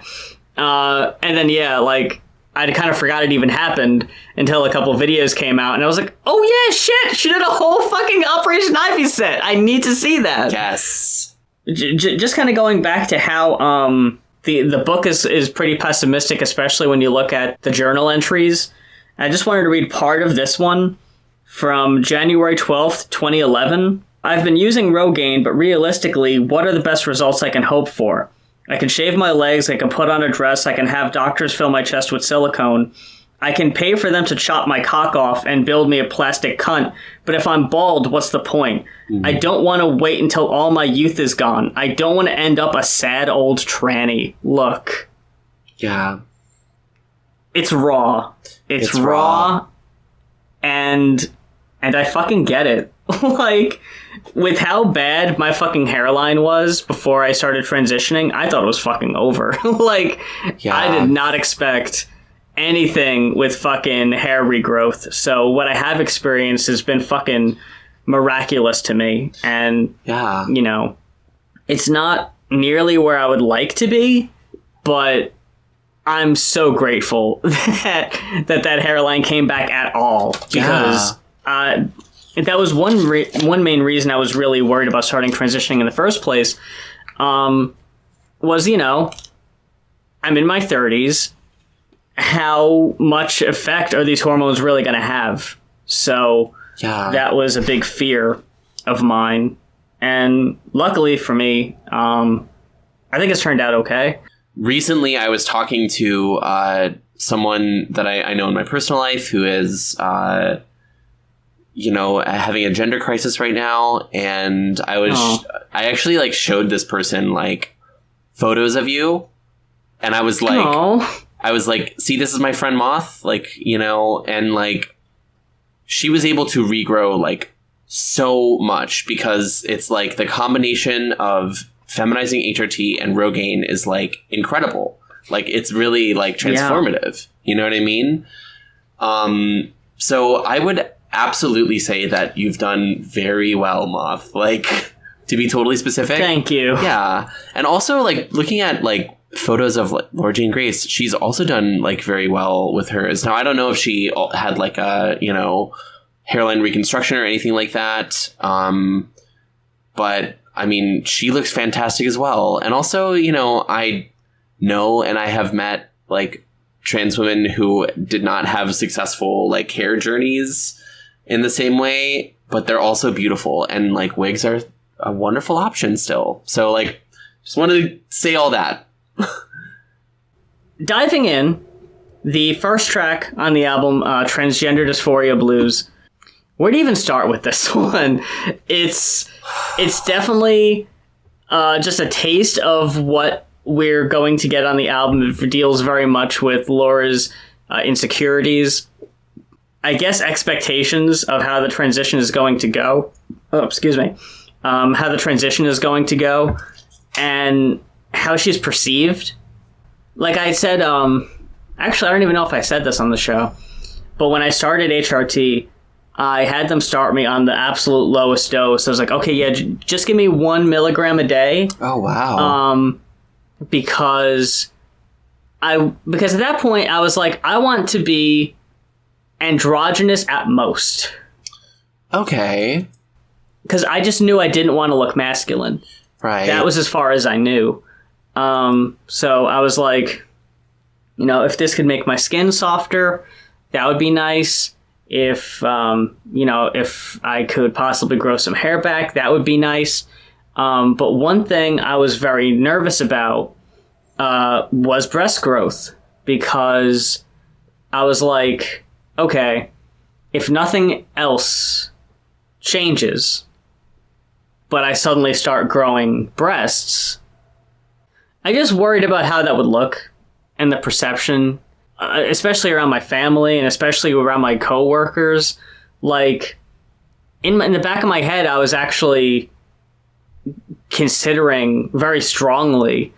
And then like I kind of forgot it even happened until a couple videos came out, and I was like, oh yeah, shit, she did a whole fucking Operation Ivy set. I need to see that. Yes. Just kind of going back to how the book is pretty pessimistic, especially when you look at the journal entries. I just wanted to read part of this one from January 12th, 2011. I've been using Rogaine, but realistically, what are the best results I can hope for? I can shave my legs, I can put on a dress, I can have doctors fill my chest with silicone. I can pay for them to chop my cock off and build me a plastic cunt, but if I'm bald, what's the point? Mm-hmm. I don't want to wait until all my youth is gone. I don't want to end up a sad old tranny. Look. Yeah. It's raw. It's raw. And I fucking get it. Like, with how bad my fucking hairline was before I started transitioning, I thought it was fucking over. Like, yeah. I did not expect anything with fucking hair regrowth. So what I have experienced has been fucking miraculous to me. And, you know, it's not nearly where I would like to be, but I'm so grateful that hairline came back at all, because that was one main reason I was really worried about starting transitioning in the first place. Was, you know, I'm in my 30s. How much effect are these hormones really going to have? So that was a big fear of mine, and luckily for me, I think it's turned out okay. Recently, I was talking to someone that I know in my personal life who is, you know, having a gender crisis right now. And I actually like showed this person like photos of you. And I was like, see, this is my friend Moth, like, you know, and like she was able to regrow like so much, because it's like the combination of feminizing HRT and Rogaine is like incredible. Like, it's really like transformative. You know what I mean? So I would absolutely say that you've done very well, Moth. Like, to be totally specific. Thank you. Yeah. And also, like, looking at like photos of like Laura Jane Grace, she's also done like very well with hers. Now, I don't know if she had like a, you know, hairline reconstruction or anything like that. But I mean, she looks fantastic as well. And also, you know, I know and I have met like trans women who did not have successful like hair journeys in the same way, but they're also beautiful, and like wigs are a wonderful option still. So like, just wanted to say all that. Diving in, the first track on the album, Transgender Dysphoria Blues. Where to even start with this one? It's definitely just a taste of what we're going to get on the album. It deals very much with Laura's insecurities, I guess expectations of how the transition is going to go. Oh, excuse me. How the transition is going to go, and how she's perceived. Like I said, actually, I don't even know if I said this on the show, but when I started HRT, I had them start me on the absolute lowest dose. I was like, okay, yeah, just give me 1 milligram a day. Oh, wow. Because at that point I was like, I want to be androgynous at most. Okay. Because I just knew I didn't want to look masculine. Right. That was as far as I knew. So I was like, if this could make my skin softer, that would be nice. If I could possibly grow some hair back, that would be nice. But one thing I was very nervous about was breast growth, because I was like, okay, if nothing else changes, but I suddenly start growing breasts, I just worried about how that would look and the perception, especially around my family and especially around my coworkers. Like, in the back of my head, I was actually considering very strongly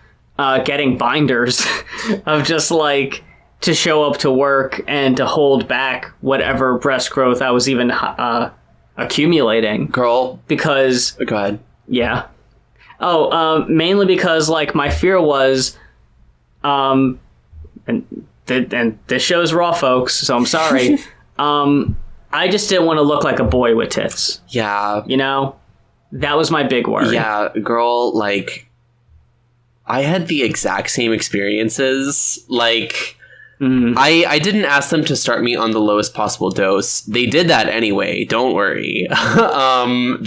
getting binders of just like to show up to work and to hold back whatever breast growth I was even accumulating. Girl. Because... Go ahead. Yeah. Mainly because, like, my fear was... and this show's raw, folks, so I'm sorry. I just didn't want to look like a boy with tits. Yeah. That was my big worry. Yeah, girl, like, I had the exact same experiences. Like, I didn't ask them to start me on the lowest possible dose. They did that anyway. Don't worry. I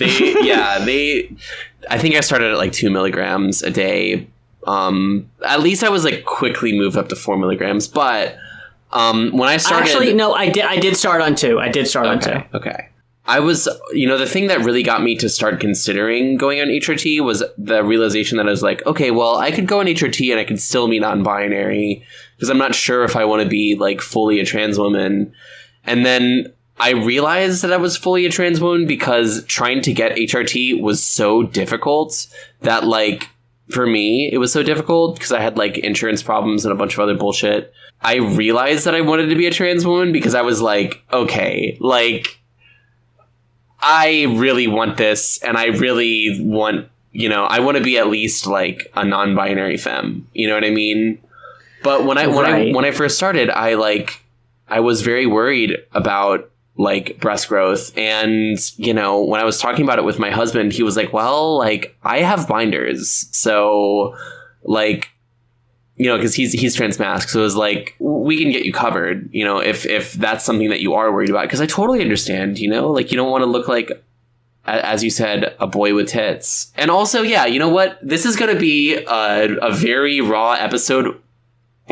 think I started at like 2 milligrams a day. At least I was like quickly moved up to 4 milligrams. But when I started, actually, no, I did start on 2. I did start on 2. Okay. I was, the thing that really got me to start considering going on HRT was the realization that I was like, okay, well, I could go on HRT and I could still be non-binary because I'm not sure if I want to be like fully a trans woman. And then I realized that I was fully a trans woman because trying to get HRT was so difficult that, like, for me, it was so difficult because I had like insurance problems and a bunch of other bullshit. I realized that I wanted to be a trans woman because I was like, okay, like, I really want this, and I really want, I want to be at least like a non-binary femme. You know what I mean? But when I first started, I was very worried about like breast growth, and when I was talking about it with my husband, he was like, "Well, like I have binders, so like." Because he's transmasc, so it was like, we can get you covered, if that's something that you are worried about. Because I totally understand, like you don't want to look like, as you said, a boy with tits. And also, yeah, you know what? This is going to be a very raw episode.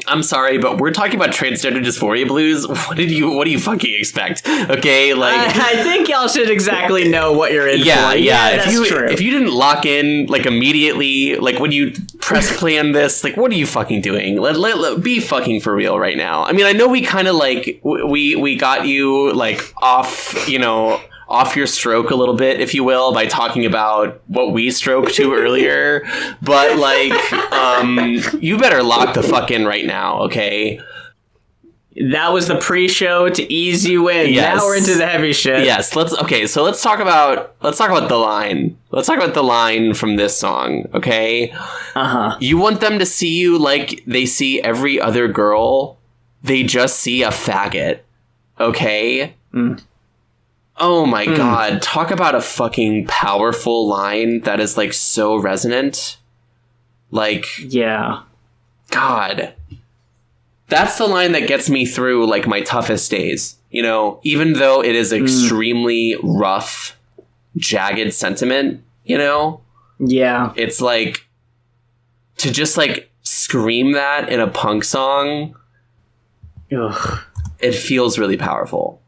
I'm sorry, but we're talking about Transgender Dysphoria Blues. What do you fucking expect? Okay, like I think y'all should exactly know what you're in for. Yeah, that's true. If you didn't lock in like immediately, like when you press play on this, like what are you fucking doing? Let be fucking for real right now. I mean, I know we kind of like we got you like off your stroke a little bit, if you will, by talking about what we stroked to earlier. But like, you better lock the fuck in right now, okay? That was the pre-show to ease you in. Yes. Now we're into the heavy shit. Yes. So let's talk about the line. Let's talk about the line from this song, okay? You want them to see you like they see every other girl. They just see a faggot, okay? Oh my god, talk about a fucking powerful line that is like so resonant. Like, yeah. God. That's the line that gets me through like my toughest days, even though it is extremely rough, jagged sentiment, Yeah. It's like to just like scream that in a punk song. Ugh. It feels really powerful.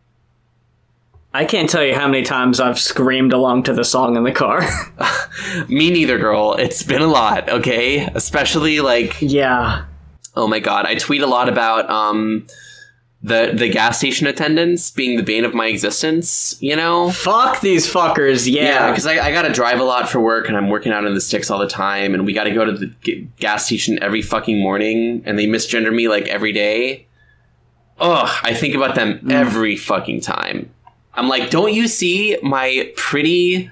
I can't tell you how many times I've screamed along to the song in the car. Me neither, girl. It's been a lot, okay? Especially like... Yeah. Oh my god. I tweet a lot about the gas station attendants being the bane of my existence, Fuck these fuckers, yeah. Yeah, because I gotta drive a lot for work, and I'm working out in the sticks all the time, and we gotta go to the gas station every fucking morning, and they misgender me like every day. Ugh, I think about them every fucking time. I'm like, don't you see my pretty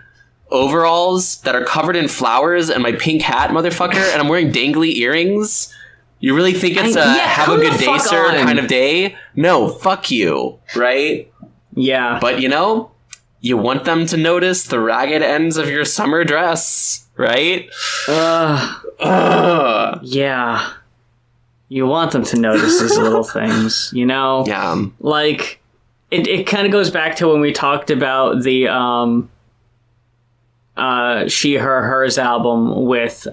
overalls that are covered in flowers and my pink hat, motherfucker, and I'm wearing dangly earrings? You really think it's have a good day, sir kind of day? No, fuck you, right? Yeah. But, you know, you want them to notice the ragged ends of your summer dress, right? Yeah. You want them to notice these little things, you know? Yeah. Like, it kind of goes back to when we talked about the She, Her, Hers album with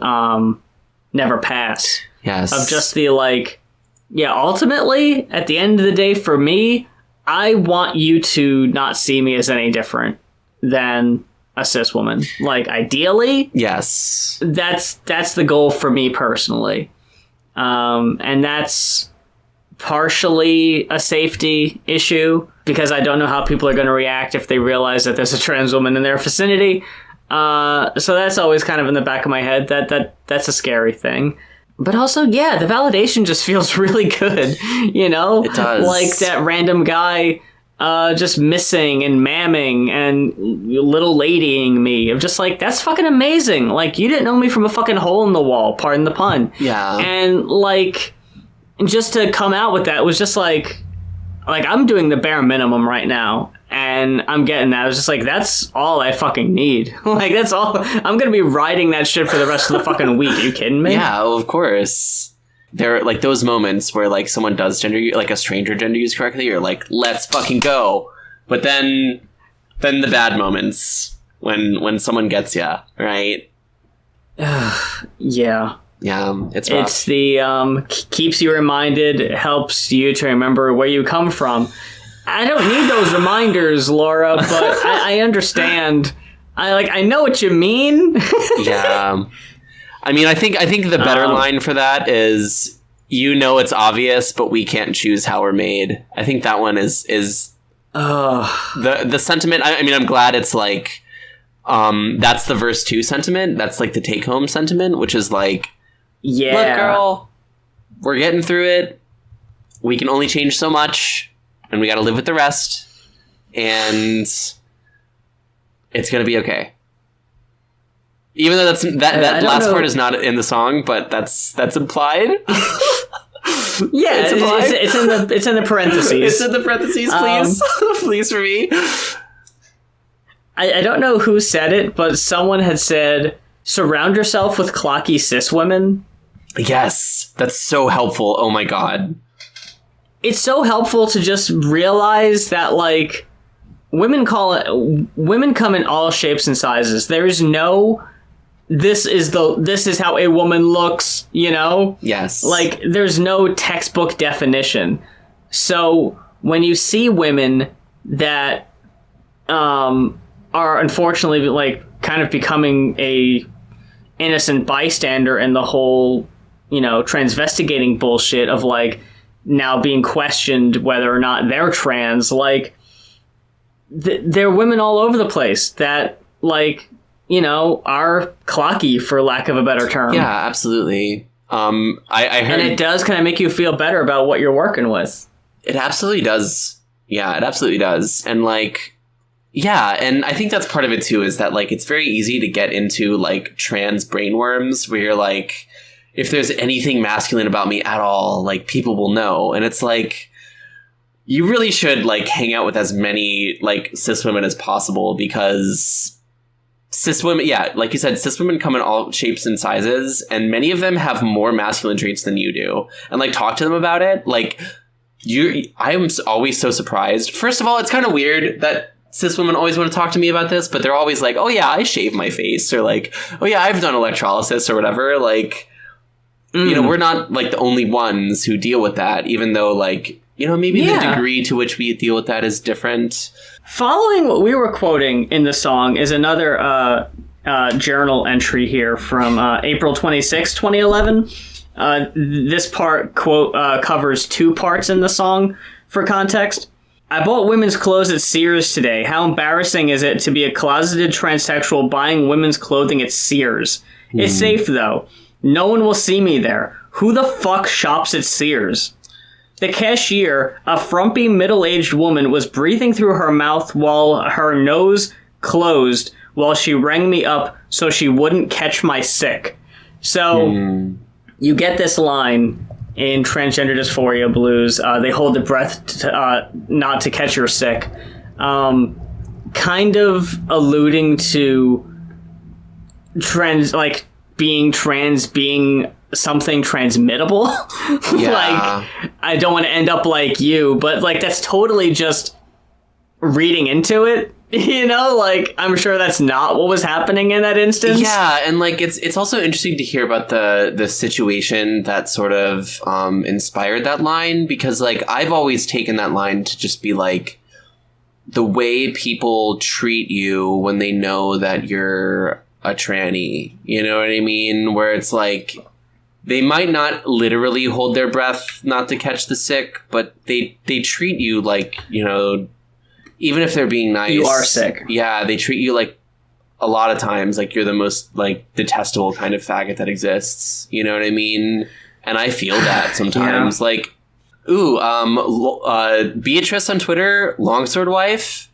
Never Pass. Yes. Of just the, like, yeah, ultimately, at the end of the day, for me, I want you to not see me as any different than a cis woman. Like, ideally, yes, that's the goal for me personally. And that's partially a safety issue because I don't know how people are going to react if they realize that there's a trans woman in their vicinity. So that's always kind of in the back of my head. That's a scary thing. But also, yeah, the validation just feels really good, you know? It does. Like that random guy just missing and mamming and little ladying me. I'm just like, that's fucking amazing. Like, you didn't know me from a fucking hole in the wall, pardon the pun. Yeah. And, like, just to come out with that was just like I'm doing the bare minimum right now. And I'm getting that. I was just like, that's all I fucking need. Like, that's all. I'm going to be riding that shit for the rest of the fucking week. Are you kidding me? Yeah, well, of course. There are, like, those moments where, like, someone does like, a stranger gender use correctly, you're like, let's fucking go. But then the bad moments when someone gets ya, right? Yeah. Yeah, it's rough. It's the, keeps you reminded, it helps you to remember where you come from. I don't need those reminders, Laura, but I understand. I know what you mean. Yeah. I mean, I think the better line for that is, you know it's obvious, but we can't choose how we're made. I think that one is the sentiment. I mean, I'm glad it's like, that's the verse 2 sentiment. That's like the take home sentiment, which is like, yeah, look, girl, we're getting through it. We can only change so much. And we got to live with the rest, and it's gonna be okay. Even though that last part is not in the song, but that's implied. Yeah, it's implied. It's in the parentheses. It's in the parentheses, please, please for me. I don't know who said it, but someone had said, "Surround yourself with clocky cis women." Yes, that's so helpful. Oh my god. It's so helpful to just realize that, like, women come in all shapes and sizes. There's no, this is how a woman looks, you know? Yes. Like, there's no textbook definition. So when you see women that are unfortunately, like, kind of becoming a innocent bystander in the whole, you know, transvestigating bullshit of, like, now being questioned whether or not they're trans, like, there are women all over the place that, like, you know, are clocky, for lack of a better term. Yeah, absolutely. I heard... And it does kind of make you feel better about what you're working with. It absolutely does. Yeah, it absolutely does. And, like, yeah, and I think that's part of it, too, is that, like, it's very easy to get into, like, trans brainworms where you're like, if there's anything masculine about me at all, like, people will know. And it's like, you really should, like, hang out with as many, like, cis women as possible, because cis women, yeah, like you said, cis women come in all shapes and sizes, and many of them have more masculine traits than you do. And, like, talk to them about it. Like, I am always so surprised. First of all, it's kind of weird that cis women always want to talk to me about this, but they're always like, oh yeah, I shave my face, or like, oh yeah, I've done electrolysis or whatever. Like, you know, we're not, like, the only ones who deal with that, even though, like, you know, maybe the degree to which we deal with that is different. Following what we were quoting in the song is another journal entry here from April 26, 2011. This part, quote, covers 2 parts in the song, for context. I bought women's clothes at Sears today. How embarrassing is it to be a closeted transsexual buying women's clothing at Sears? It's safe, though. No one will see me there. Who the fuck shops at Sears? The cashier, a frumpy middle-aged woman, was breathing through her mouth while her nose closed while she rang me up so she wouldn't catch my sick. So you get this line in Transgender Dysphoria Blues. They hold the breath to, not to catch your sick. Kind of alluding to being trans being something transmittable. Yeah. Like, I don't want to end up like you, but like that's totally just reading into it. You know, like, I'm sure that's not what was happening in that instance. Yeah, and like it's also interesting to hear about the situation that sort of inspired that line, because like I've always taken that line to just be like the way people treat you when they know that you're a tranny. You know what I mean? Where it's like they might not literally hold their breath not to catch the sick, but they treat you like, you know, even if they're being nice, you are sick. Yeah, they treat you like a lot of times like you're the most like detestable kind of faggot that exists. You know what I mean? And I feel that sometimes. Yeah. Like, Beatrice on Twitter, Longsword Wife.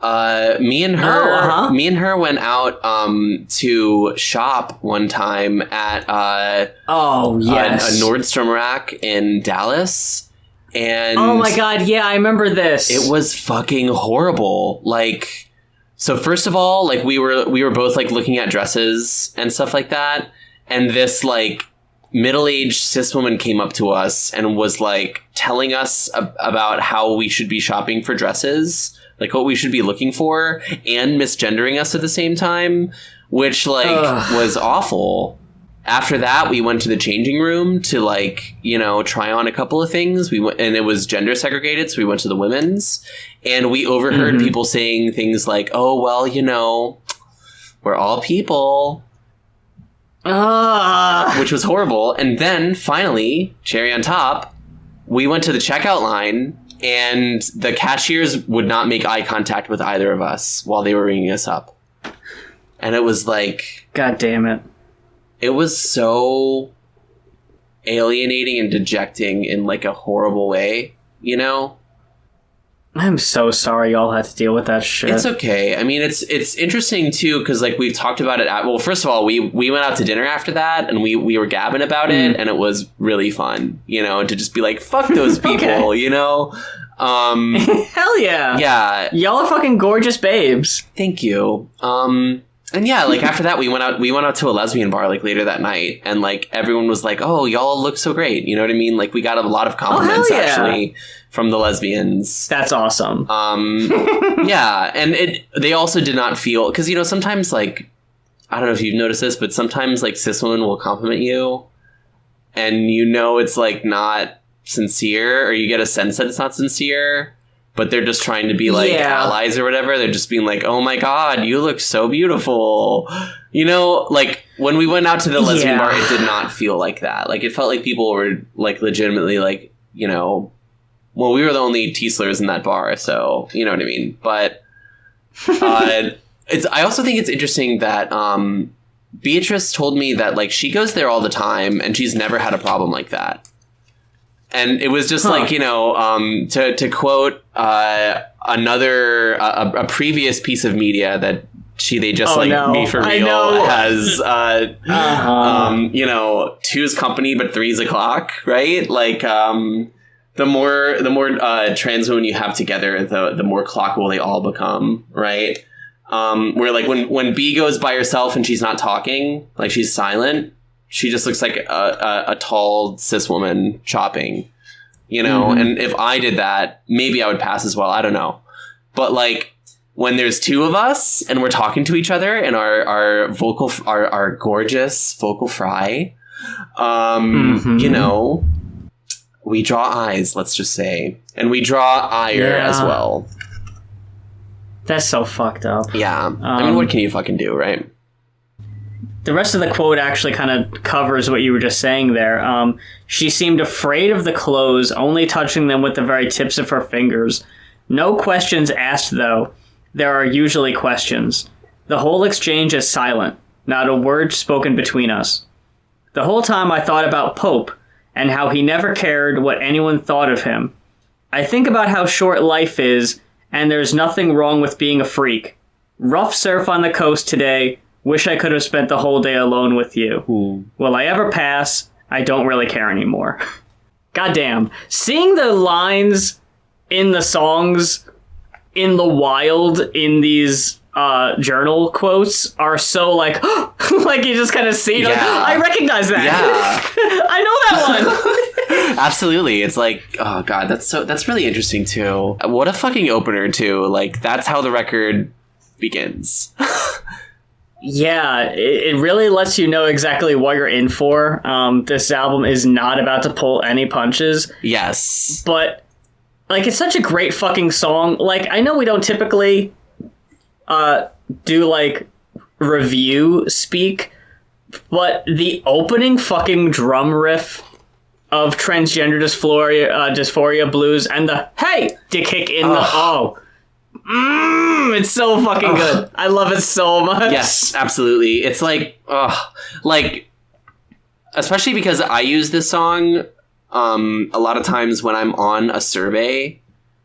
Me and her went out to shop one time at a Nordstrom Rack in Dallas. And oh my god, yeah, I remember this. It was fucking horrible. Like, so first of all, like we were both like looking at dresses and stuff like that, and this like middle-aged cis woman came up to us and was like telling us about how we should be shopping for dresses, like what we should be looking for, and misgendering us at the same time, which like was awful. After that, we went to the changing room to, like, you know, try on a couple of things. We went, and it was gender segregated, so we went to the women's, and we overheard people saying things like, "Oh, well, you know, we're all people," which was horrible. And then finally, cherry on top, we went to the checkout line, and the cashiers would not make eye contact with either of us while they were ringing us up, and it was like, God damn it. It was so alienating and dejecting in like a horrible way, you know? I'm so sorry y'all had to deal with that shit. It's okay. I mean, it's interesting too, because like we've talked about it. Well, first of all, we went out to dinner after that, and we were gabbing about it, and it was really fun, you know, to just be like, fuck those people, okay. You know? Hell yeah. Yeah. Y'all are fucking gorgeous babes. Thank you. And yeah, like after that, we went out to a lesbian bar like later that night, and like everyone was like, "Oh, y'all look so great." You know what I mean? Like we got a lot of compliments actually from the lesbians. That's awesome. Yeah, and they also did not feel, because you know sometimes like, I don't know if you've noticed this, but sometimes like cis women will compliment you, and you know it's like not sincere, or you get a sense that it's not sincere. But they're just trying to be like allies or whatever. They're just being like, "Oh my god, you look so beautiful." You know, like when we went out to the lesbian bar, it did not feel like that. Like it felt like people were like legitimately like, you know, well, we were the only Teaslers in that bar, so you know what I mean. But I also think it's interesting that Beatrice told me that like she goes there all the time and she's never had a problem like that. And it was just like, you know, to quote a previous piece of media that Me For Real has, you know, two's company, but three's a clock, right? Like, the more trans women you have together, the more clockable they all become, right? Where like when B goes by herself and she's not talking, like she's silent, she just looks like a tall cis woman shopping, you know? And if I did that, maybe I would pass as well. I don't know. But like when there's two of us and we're talking to each other and our gorgeous vocal fry, you know, we draw eyes, let's just say, and we draw ire as well. That's so fucked up. Yeah. I mean, what can you fucking do, right? The rest of the quote actually kind of covers what you were just saying there. She seemed afraid of the clothes, only touching them with the very tips of her fingers. No questions asked, though. There are usually questions. The whole exchange is silent. Not a word spoken between us. The whole time I thought about Pope and how he never cared what anyone thought of him. I think about how short life is, and there's nothing wrong with being a freak. Rough surf on the coast today. Wish I could have spent the whole day alone with you. Ooh. Will I ever pass? I don't really care anymore. Goddamn. Seeing the lines in the songs in the wild in these journal quotes are so like, like you just kind of see, like, I recognize that. Yeah. I know that one. Absolutely. It's like, oh God, that's really interesting too. What a fucking opener too. Like, that's how the record begins. Yeah, it really lets you know exactly what you're in for. This album is not about to pull any punches. Yes. But, like, it's such a great fucking song. Like, I know we don't typically do, like, review speak, but the opening fucking drum riff of Transgender Dysphoria Blues and the, hey, to kick in it's so fucking good. I love it so much. Yes, absolutely. It's like, like, especially because I use this song a lot of times when I'm on a survey,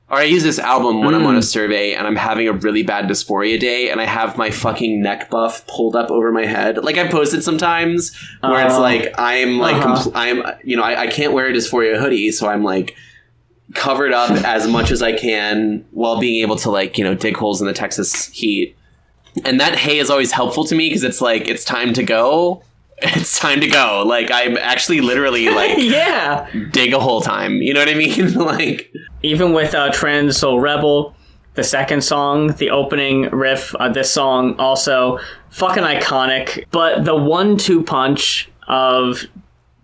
or I use this album when I'm on a survey and I'm having a really bad dysphoria day and I have my fucking neck buff pulled up over my head. Like, I posted sometimes where it's like, I'm like, I can't wear a dysphoria hoodie, so I'm like, covered up as much as I can while being able to, like, dig holes in the Texas heat. And that hey is always helpful to me because it's like, it's time to go. It's time to go. Like, I'm actually literally like, dig a hole time. You know what I mean? Like, even with Trans Soul Rebel, the second song, the opening riff, this song also fucking iconic. But the 1-2 punch of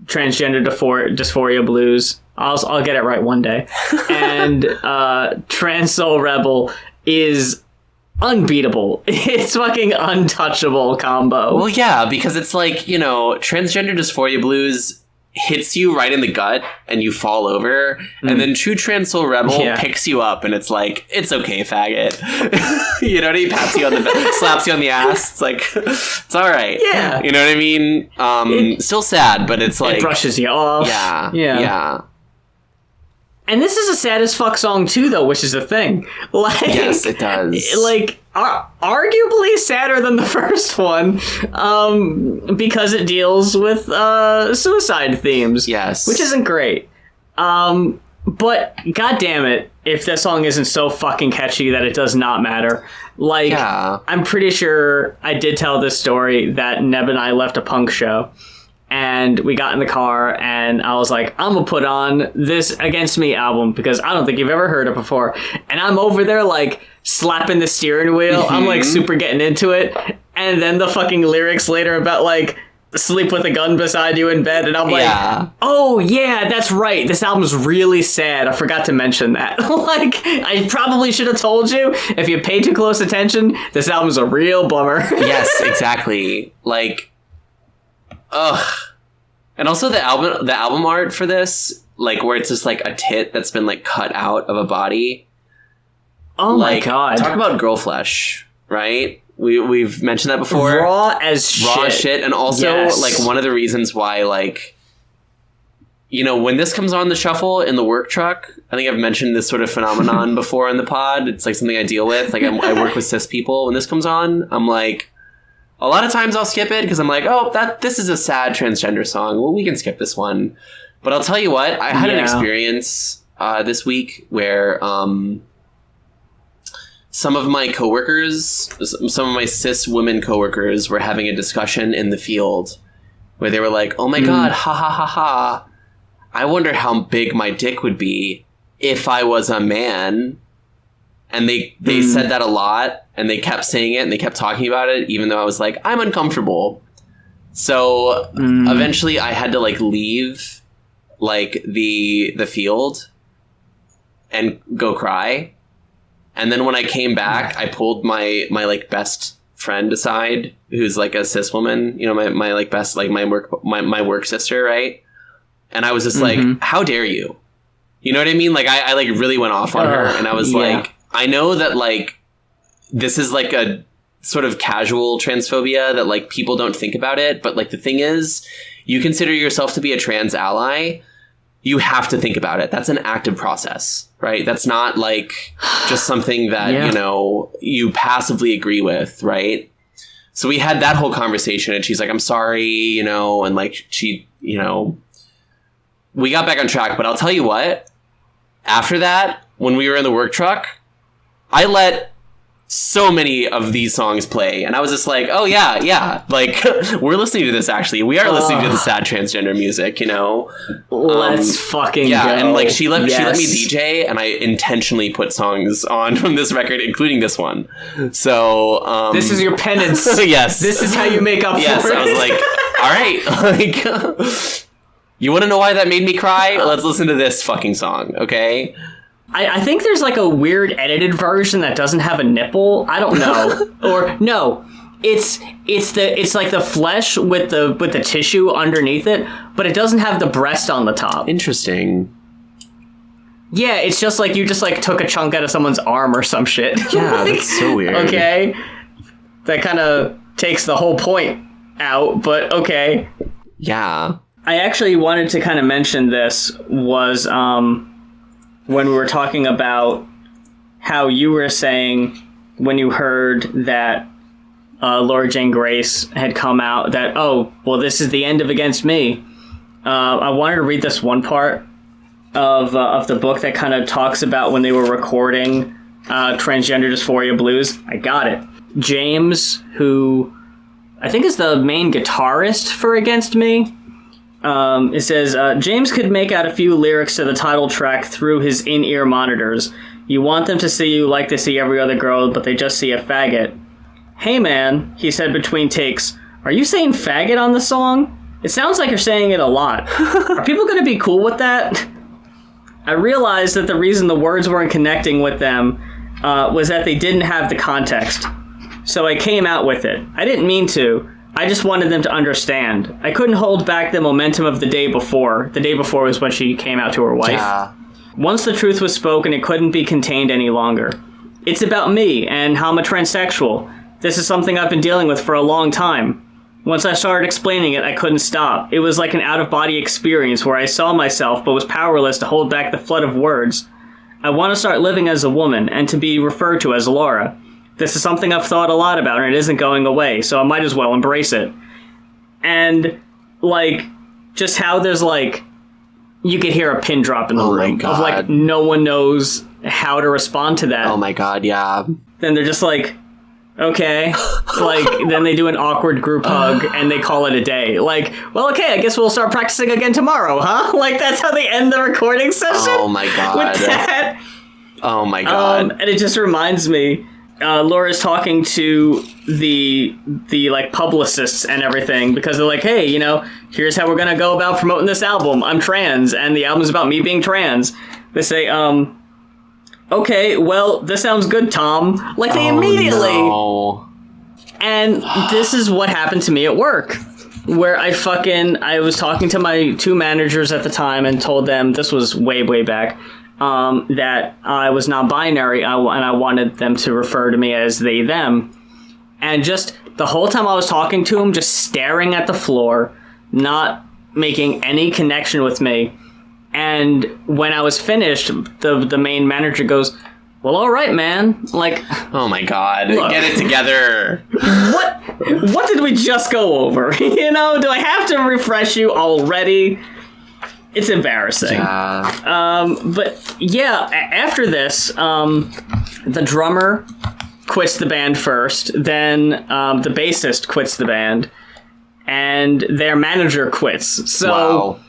Transgender Dysphoria Blues, I'll get it right one day. And Trans Soul Rebel is unbeatable. It's fucking untouchable combo. Well, yeah, because it's like, Transgender Dysphoria Blues hits you right in the gut and you fall over, and then True Trans Soul Rebel picks you up and it's like, it's okay, faggot. You know what I mean? Pats you on the slaps you on the ass. It's like, it's all right. Yeah. You know what I mean? Still sad, but it's like, it brushes you off. Yeah. And this is a sad as fuck song too, though, which is the thing. Like, yes, it does. Like, arguably sadder than the first one, because it deals with suicide themes. Yes, which isn't great. But god damn it, if this song isn't so fucking catchy that it does not matter. Like, I'm pretty sure I did tell this story that Neb and I left a punk show. And we got in the car, and I was like, I'm gonna put on this Against Me album, because I don't think you've ever heard it before. And I'm over there, like, slapping the steering wheel. I'm, like, super getting into it. And then the fucking lyrics later about, like, sleep with a gun beside you in bed. And I'm like, oh, yeah, that's right. This album's really sad. I forgot to mention that. Like, I probably should have told you. If you paid too close attention, this album's a real bummer. Yes, exactly. Like... Ugh. And also the album art for this, like, where it's just like a tit that's been like cut out of a body. Oh like, my god. Talk about girl flesh, right? We've mentioned that before. Raw as shit. And also like one of the reasons why, like, when this comes on the shuffle in the work truck, I think I've mentioned this sort of phenomenon before in the pod. It's like something I deal with. Like, I work with cis people. When this comes on, I'm like, a lot of times I'll skip it because I'm like, oh, this is a sad transgender song. Well, we can skip this one. But I'll tell you what, I had an experience this week where some of my coworkers, some of my cis women coworkers were having a discussion in the field where they were like, oh my God, ha ha ha ha. I wonder how big my dick would be if I was a man. And they said that a lot, and they kept saying it, and they kept talking about it, even though I was like, I'm uncomfortable. So eventually I had to, like, leave, like, the field and go cry. And then when I came back, I pulled my like, best friend aside, who's, like, a cis woman, my like, best, like, my work sister, right? And I was just like, how dare you? You know what I mean? Like, I like, really went off on her, and I was like, I know that, like, this is, like, a sort of casual transphobia that, like, people don't think about it. But, like, the thing is, you consider yourself to be a trans ally. you have to think about it. That's an active process, right? That's not like just something that, you know, you passively agree with, right? So we had that whole conversation and she's like, I'm sorry, you know, and like she, you know, we got back on track. But I'll tell you what, after that, when we were in the work truck, I let so many of these songs play and I was just like, oh yeah, like we're listening to this. Actually, we are listening to the sad transgender music, you know. Let's fucking go. And like she let me DJ and I intentionally put songs on from this record, including this one. So this is your penance. Yes, this is how you make up for it. I was like, all right, like you want to know why that made me cry? Let's listen to this fucking song, okay? I think there's like a weird edited version that doesn't have a nipple. I don't know. Or no, it's like the flesh with the tissue underneath it, but it doesn't have the breast on the top. Interesting. Yeah, it's just like you just like took a chunk out of someone's arm or some shit. Yeah, that's so weird. Okay. That kind of takes the whole point out, but okay. Yeah. I actually wanted to kind of mention this was when we were talking about how you were saying when you heard that Laura Jane Grace had come out that, oh, well, this is the end of Against Me. I wanted to read this one part of the book that kind of talks about when they were recording Transgender Dysphoria Blues. I got it. James, who I think is the main guitarist for Against Me, it says, James could make out a few lyrics to the title track through his in-ear monitors. You want them to see you like they see every other girl, but they just see a faggot. Hey man, he said between takes, are you saying faggot on the song? It sounds like you're saying it a lot. Are people going to be cool with that? I realized that the reason the words weren't connecting with them was that they didn't have the context. So I came out with it. I didn't mean to. I just wanted them to understand. I couldn't hold back the momentum of the day before. The day before was when she came out to her wife. Yeah. Once the truth was spoken, it couldn't be contained any longer. It's about me and how I'm a transsexual. This is something I've been dealing with for a long time. Once I started explaining it, I couldn't stop. It was like an out-of-body experience where I saw myself but was powerless to hold back the flood of words. I want to start living as a woman and to be referred to as Laura. This is something I've thought a lot about, and it isn't going away, so I might as well embrace it. And, like, just how there's, like, you could hear a pin drop in the room. Of, like, no one knows how to respond to that. Oh my god, yeah. Then they're just like, okay. Like, then they do an awkward group hug, and they call it a day. Like, well, okay, I guess we'll start practicing again tomorrow, huh? Like, that's how they end the recording session? Oh my god. With that. Oh my god. And it just reminds me... Laura's talking to the like publicists and everything because they're like, hey, you know, here's how we're gonna go about promoting this album. I'm trans, and the album's about me being trans. They say, okay, well, this sounds good, Tom. Like they immediately. No. And this is what happened to me at work, where I was talking to my two managers at the time and told them, this was way back, that I was non-binary and I wanted them to refer to me as they, them. And just the whole time I was talking to him, just staring at the floor, not making any connection with me. And when I was finished, the main manager goes, well, all right, man. Like, oh my god, look, get it together. What did we just go over? You know, do I have to refresh you already? It's embarrassing. But yeah, after this, the drummer quits the band first, then the bassist quits the band, and their manager quits. So wow.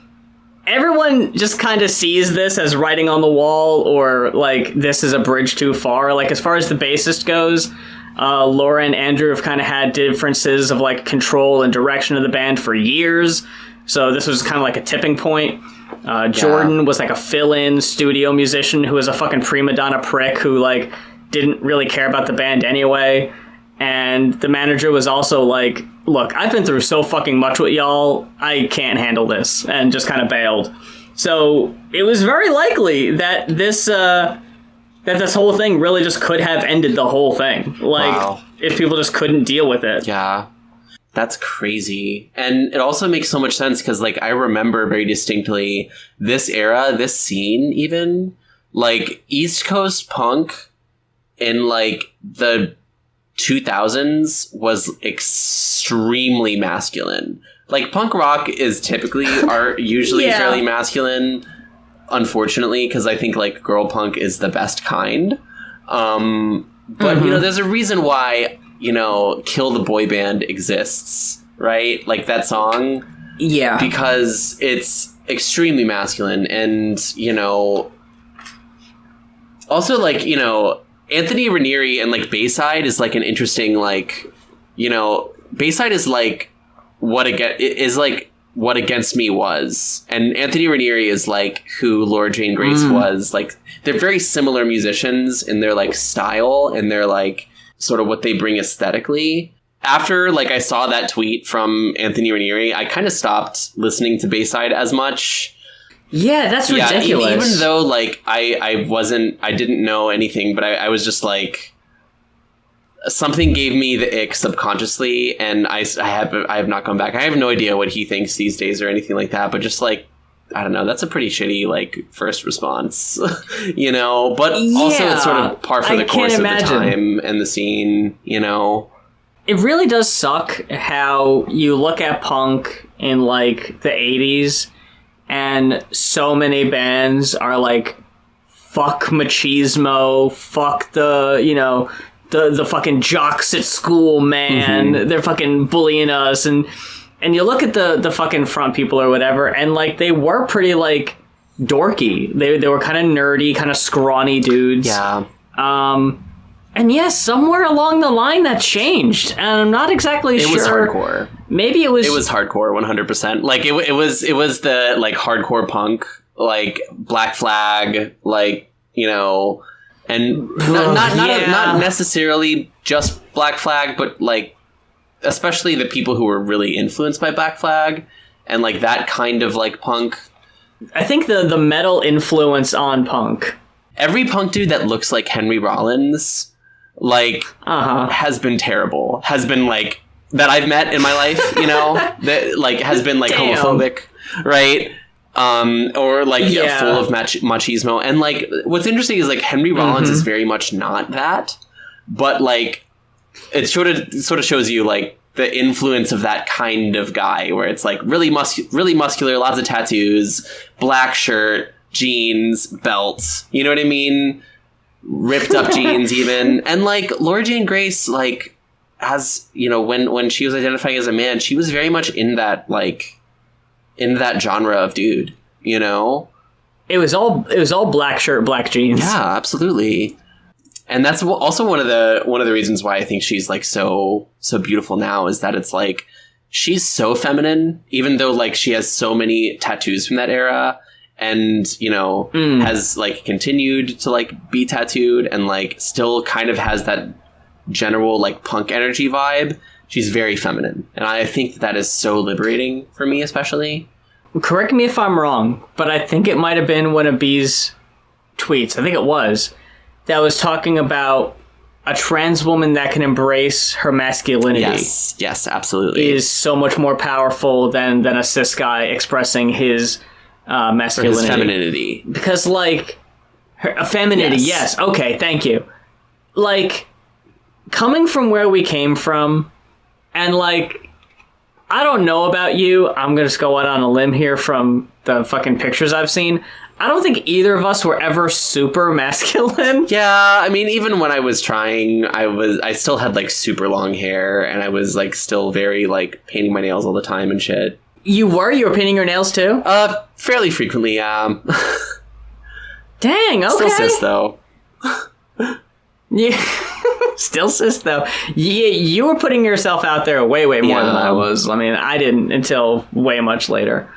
Everyone just kind of sees this as writing on the wall, or like this is a bridge too far. Like as far as the bassist goes, Laura and Andrew have kind of had differences of like control and direction of the band for years. So this was kind of like a tipping point. Jordan was like a fill-in studio musician who was a fucking prima donna prick who like didn't really care about the band anyway. And the manager was also like, look, I've been through so fucking much with y'all, I can't handle this, and just kind of bailed. So it was very likely that this whole thing really just could have ended the whole thing. Like, wow. If people just couldn't deal with it. Yeah. That's crazy. And it also makes so much sense because, like, I remember very distinctly this era, this scene even, like, East Coast punk in, like, the 2000s was extremely masculine. Like, punk rock is typically, are usually fairly masculine, unfortunately, because I think, like, girl punk is the best kind. But, you know, there's a reason why, you know, Kill the Boy Band exists, right? Like, that song. Yeah. Because it's extremely masculine. And, you know, also, like, you know, Anthony Ranieri and, like, Bayside is, like, an interesting, like, you know, Bayside is, like, what Against Me was. And Anthony Ranieri is, like, who Laura Jane Grace was. Like, they're very similar musicians in their, like, style and their, like, sort of what they bring aesthetically. After, like, I saw that tweet from Anthony Ranieri, I kind of stopped listening to Bayside as much. Yeah, that's ridiculous. Even though, like, I didn't know anything, but I was just, like, something gave me the ick subconsciously, and I have not gone back. I have no idea what he thinks these days or anything like that, but just, like, I don't know, that's a pretty shitty, like, first response, you know? But also it's sort of par for the course of the time and the scene, you know? It really does suck how you look at punk in, like, the 80s, and so many bands are like, fuck machismo, fuck the, you know, the fucking jocks at school, man. They're fucking bullying us. And you look at the fucking front people or whatever, and, like, they were pretty, like, dorky. They were kind of nerdy, kind of scrawny dudes. Yeah. And yes, somewhere along the line that changed, and I'm not exactly sure. It was hardcore. Maybe it was. It was hardcore, 100%. Like, it was the, like, hardcore punk, like, Black Flag, like, you know, and not necessarily just Black Flag, but, like, especially the people who were really influenced by Black Flag and, like, that kind of, like, punk. I think the metal influence on punk. Every punk dude that looks like Henry Rollins, like, has been terrible. Has been, like, that I've met in my life, you know, that, like, has been, like, homophobic, right? Or, like, full of machismo. And, like, what's interesting is, like, Henry Rollins is very much not that, but, like, it sort of shows you, like, the influence of that kind of guy, where it's, like, really muscular, lots of tattoos, black shirt, jeans, belts, you know what I mean? Ripped up jeans even. And, like, Laura Jane Grace, like, has, you know, when she was identifying as a man, she was very much in that, like, in that genre of dude, you know? It was all black shirt, black jeans. Yeah, absolutely. And that's also one of the reasons why I think she's, like, so beautiful now, is that it's, like, she's so feminine, even though, like, she has so many tattoos from that era, and, you know, has, like, continued to, like, be tattooed, and, like, still kind of has that general, like, punk energy vibe. She's very feminine, and I think that is so liberating for me, especially. Correct me if I'm wrong, but I think it might have been one of B's tweets. I think it was. That was talking about a trans woman that can embrace her masculinity. Yes, absolutely. Is so much more powerful than a cis guy expressing his masculinity. Or his femininity. Because, like, femininity, yes. Okay, thank you. Like, coming from where we came from, and, like, I don't know about you, I'm gonna just go out on a limb here from the fucking pictures I've seen. I don't think either of us were ever super masculine. Yeah, I mean, even when I was trying, I still had, like, super long hair, and I was, like, still very, like, painting my nails all the time and shit. You were painting your nails too? Fairly frequently, yeah. Dang, okay. Still cis, though. Yeah. Still cis, though. Yeah, you were putting yourself out there way more than I was. I mean, I didn't until way much later.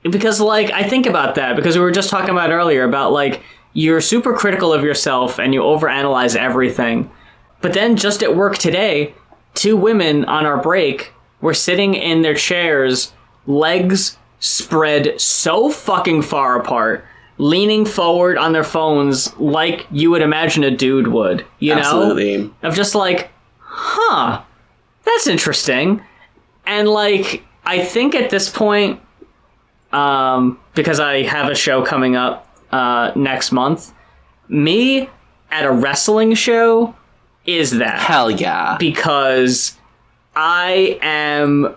Because, like, I think about that, because we were just talking about earlier about, like, you're super critical of yourself and you overanalyze everything. But then just at work today, 2 women on our break were sitting in their chairs, legs spread so fucking far apart, leaning forward on their phones like you would imagine a dude would, you know? Absolutely. Of just like, huh, that's interesting. And, like, I think at this point, because I have a show coming up next month, me at a wrestling show is that. Hell yeah. Because I am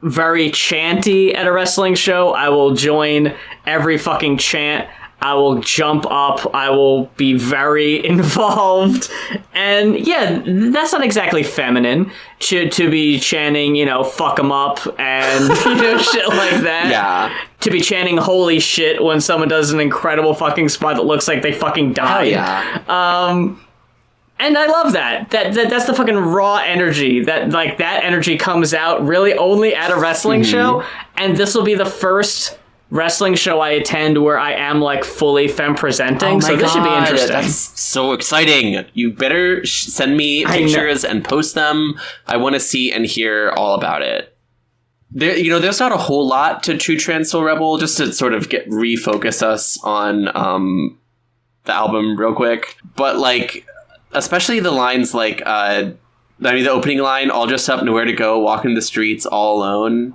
very chanty at a wrestling show. I will join every fucking chant. I will jump up. I will be very involved. And yeah, that's not exactly feminine to be chanting, you know, fuck 'em up and, you know, shit like that. Yeah. To be chanting holy shit when someone does an incredible fucking spot that looks like they fucking died. Hell yeah. And I love that. That's the fucking raw energy. That energy comes out really only at a wrestling show. And this will be the first wrestling show I attend where I am like fully femme presenting. So this should be interesting. That's so exciting. You better send me pictures and post them. I want to see and hear all about it. There, you know, there's not a whole lot to True Trans Soul Rebel, just to sort of refocus us on the album real quick. But like, especially the lines like, the opening line, all dressed up, nowhere to go, walking the streets all alone.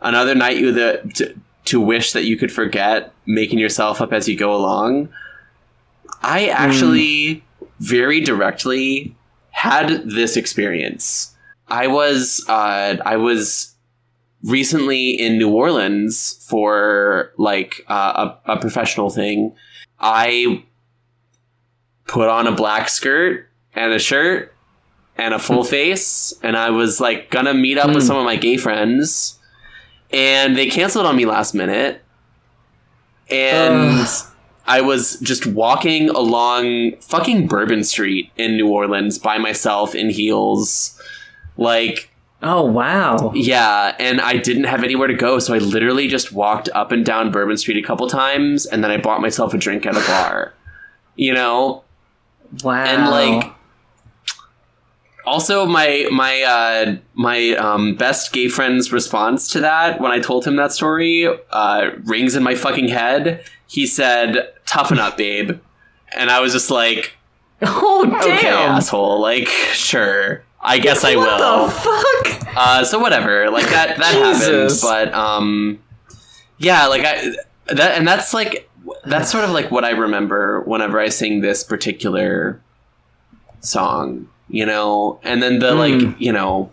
Another night to wish that you could forget, making yourself up as you go along. I actually very directly had this experience. I was recently in New Orleans for like a professional thing. I put on a black skirt and a shirt and a full face, and I was like gonna meet up with some of my gay friends, and they canceled on me last minute. And I was just walking along fucking Bourbon Street in New Orleans by myself in heels. Like, oh, wow. Yeah, and I didn't have anywhere to go, so I literally just walked up and down Bourbon Street a couple times, and then I bought myself a drink at a bar. You know? Wow. And like, also my best gay friend's response to that, when I told him that story, rings in my fucking head. He said, "Toughen up, babe." And I was just like, oh, damn. Okay, asshole. Like, sure. I guess I will. What the fuck? So whatever. Like that happens. But yeah, like that's sort of like what I remember whenever I sing this particular song, you know? And then the like, you know,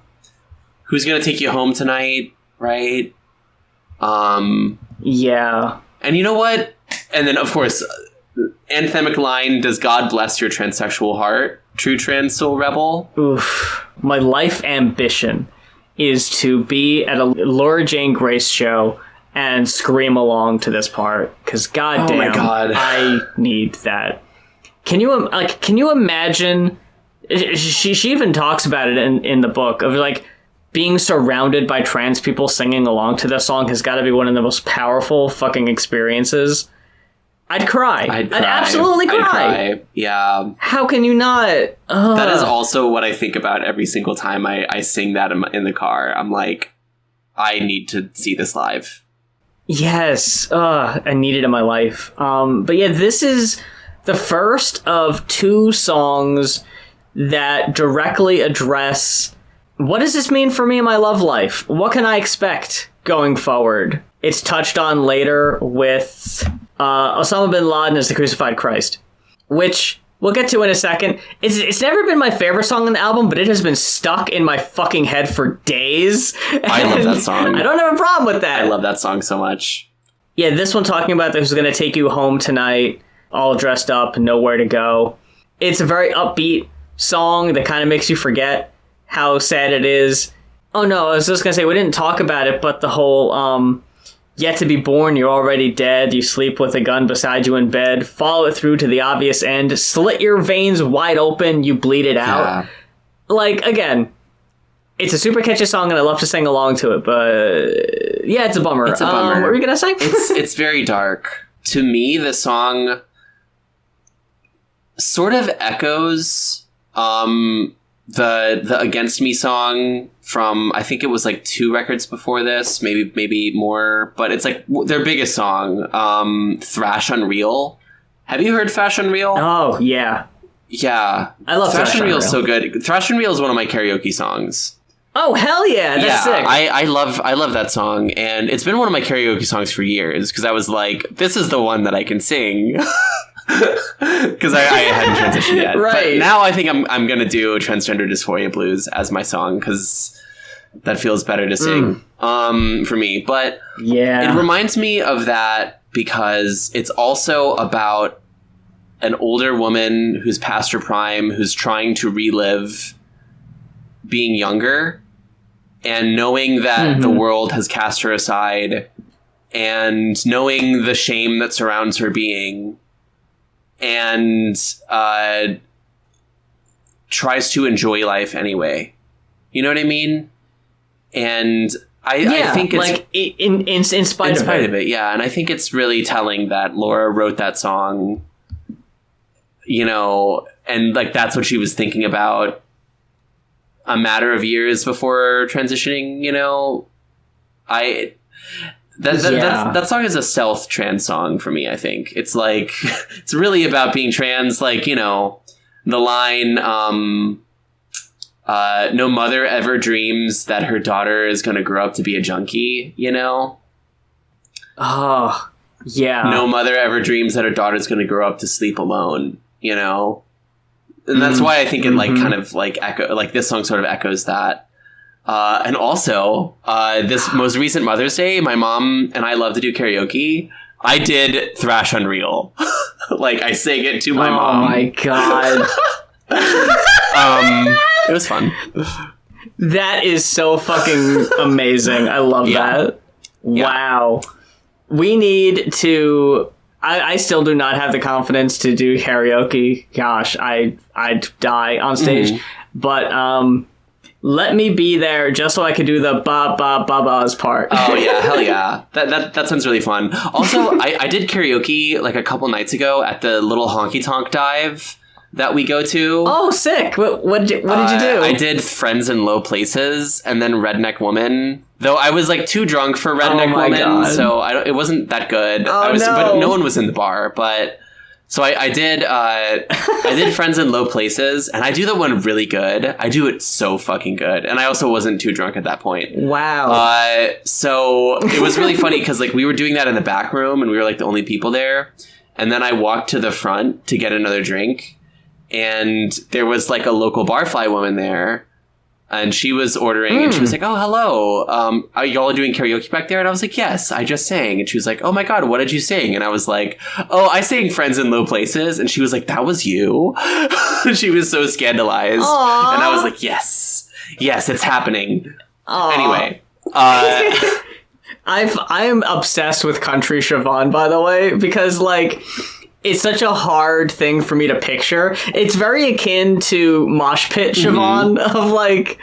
who's gonna take you home tonight, right? Yeah. And you know what? And then of course, anthemic line, "Does God bless your transsexual heart, true trans soul rebel?" Oof. My life ambition is to be at a Laura Jane Grace show and scream along to this part, because goddamn, oh my God, I need that. Can you imagine? She even talks about it in the book of like being surrounded by trans people singing along to this song has got to be one of the most powerful fucking experiences. I'd cry. I'd absolutely cry. I'd cry. Yeah. How can you not? Ugh. That is also what I think about every single time I sing that in the car. I'm like, I need to see this live. Yes. I need it in my life. But yeah, this is the first of two songs that directly address, what does this mean for me in my love life? What can I expect going forward? It's touched on later with Osama bin Laden as the Crucified Christ, which we'll get to in a second. It's never been my favorite song on the album, but it has been stuck in my fucking head for days. I love that song. I don't have a problem with that. I love that song so much. Yeah, this one talking about who's going to take you home tonight, all dressed up, nowhere to go. It's a very upbeat song that kind of makes you forget how sad it is. Oh no, I was just going to say, we didn't talk about it, but the whole, yet to be born, you're already dead, you sleep with a gun beside you in bed, follow it through to the obvious end, slit your veins wide open, you bleed it out. Yeah. Like, again, it's a super catchy song and I love to sing along to it, but yeah, it's a bummer. It's a bummer. What were you going to say? It's very dark. To me, the song sort of echoes the Against Me song from, I think it was like 2 records before this, maybe more, but it's like their biggest song, Thrash Unreal. Have you heard Thrash Unreal? Oh, yeah. Yeah. I love Thrash Unreal. Thrash Unreal is so good. Thrash Unreal is one of my karaoke songs. Oh, hell yeah. That's sick. I love that song. And it's been one of my karaoke songs for years because I was like, this is the one that I can sing. Because I hadn't transitioned yet. Right. But now I think I'm going to do Transgender Dysphoria Blues as my song because that feels better to sing for me. But it reminds me of that because it's also about an older woman who's past her prime, who's trying to relive being younger and knowing that the world has cast her aside and knowing the shame that surrounds her being and tries to enjoy life anyway. You know what I mean? And I think it's like in spite of it. Yeah. And I think it's really telling that Laura wrote that song, you know, and like that's what she was thinking about a matter of years before transitioning, you know. That song is a self-trans song for me, I think. It's like it's really about being trans, like, you know, the line no mother ever dreams that her daughter is going to grow up to be a junkie, you know? Oh, yeah. No mother ever dreams that her daughter is going to grow up to sleep alone, you know? And that's why I think it like kind of like this song sort of echoes that. And also, this most recent Mother's Day, my mom and I love to do karaoke. I did Thrash Unreal. Like I sang it to my mom. Oh my god. It was fun. That is so fucking amazing. I love that. Yeah. Wow. We need to... I still do not have the confidence to do karaoke. Gosh, I'd die on stage. But let me be there just so I could do the ba ba ba ba's part. Oh yeah, hell yeah. That sounds really fun. Also, I did karaoke like a couple nights ago at the little honky tonk dive that we go to. Oh, sick. What did you do? I did Friends in Low Places and then Redneck Woman. Though I was like too drunk for Redneck Woman, God. So it wasn't that good. But no one was in the bar. But so I did Friends in Low Places, and I do that one really good. I do it so fucking good, and I also wasn't too drunk at that point. Wow. So it was really funny because like we were doing that in the back room, and we were like the only people there. And then I walked to the front to get another drink, and there was like a local barfly woman there. And she was ordering, and she was like, "Oh, hello. Are y'all doing karaoke back there?" And I was like, "Yes, I just sang." And she was like, "Oh my God, what did you sing?" And I was like, "Oh, I sang Friends in Low Places." And she was like, "That was you?" She was so scandalized. Aww. And I was like, yes, it's happening. Aww. Anyway. I am obsessed with Country Siobhan, by the way, because like... It's such a hard thing for me to picture. It's very akin to Mosh Pit Siobhan of like,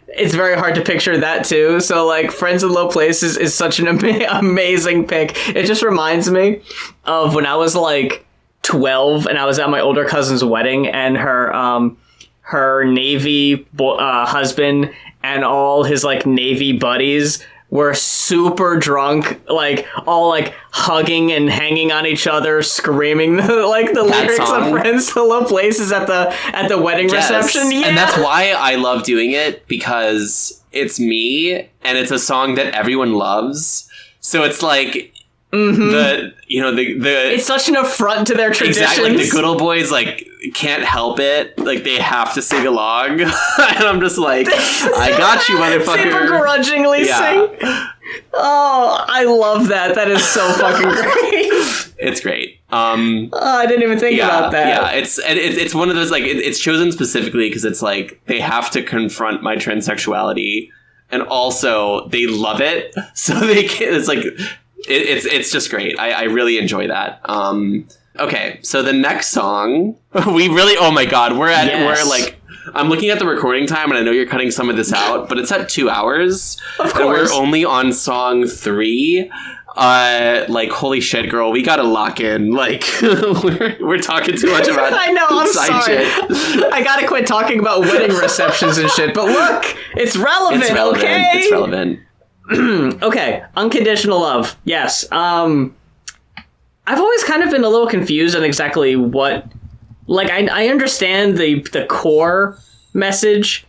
it's very hard to picture that too. So like Friends in Low Places is such an amazing pick. It just reminds me of when I was like 12 and I was at my older cousin's wedding and her Navy husband and all his like Navy buddies were super drunk, like all like hugging and hanging on each other, screaming the lyrics of Friends to Low Places at the wedding reception. Yeah. And that's why I love doing it, because it's me and it's a song that everyone loves. So it's like the it's such an affront to their traditions. Exactly, like the good old boys like can't help it, like they have to sing along. And I'm just like, I got you, motherfucker. They begrudgingly sing. Oh, I love that. That is so fucking great. It's great. I didn't even think about that. Yeah, it's one of those like it's chosen specifically because it's like they have to confront my transsexuality, and also they love it, so they can't. It's like. It's just great. I really enjoy that. Okay, so the next song, we really, oh my God, we're like, I'm looking at the recording time and I know you're cutting some of this out, but it's at 2 hours. Of course. And we're only on song 3. Like, holy shit, girl, we gotta lock in. Like, we're talking too much about I know, I'm sorry. Shit. I gotta quit talking about wedding receptions and shit, but look, it's relevant, okay? It's relevant. Okay, Unconditional Love. Yes. I've always kind of been a little confused on exactly what... Like, I understand the core message,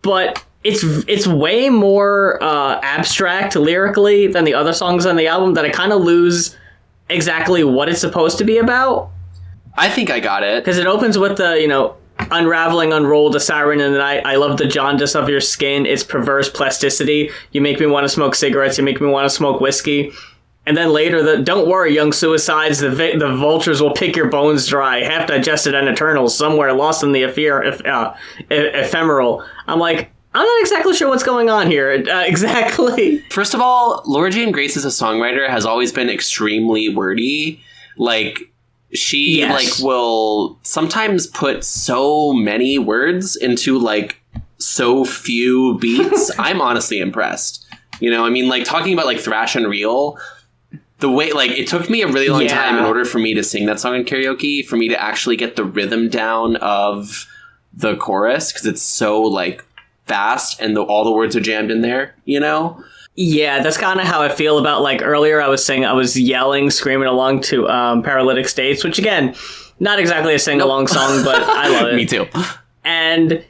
but it's way more abstract lyrically than the other songs on the album that I kind of lose exactly what it's supposed to be about. I think I got it. Because it opens with the, unraveling, unrolled, a siren in the night. I love the jaundice of your skin, its perverse plasticity. You make me want to smoke cigarettes. You make me want to smoke whiskey. And then later, don't worry, young suicides. The vultures will pick your bones dry, half digested and eternal, somewhere lost in the ephemeral. I'm like, I'm not exactly sure what's going on here. Exactly. First of all, Laura Jane Grace as a songwriter has always been extremely wordy. Like, she will sometimes put so many words into so few beats. I'm honestly impressed. Talking about thrash and reel, the way it took me a really long time in order for me to sing that song in karaoke, for me to actually get the rhythm down of the chorus, because it's so fast and all the words are jammed in there, Yeah, that's kind of how I feel about earlier I was yelling, screaming along to Paralytic States, which again, not exactly a sing-along song, but I love it. Me too. And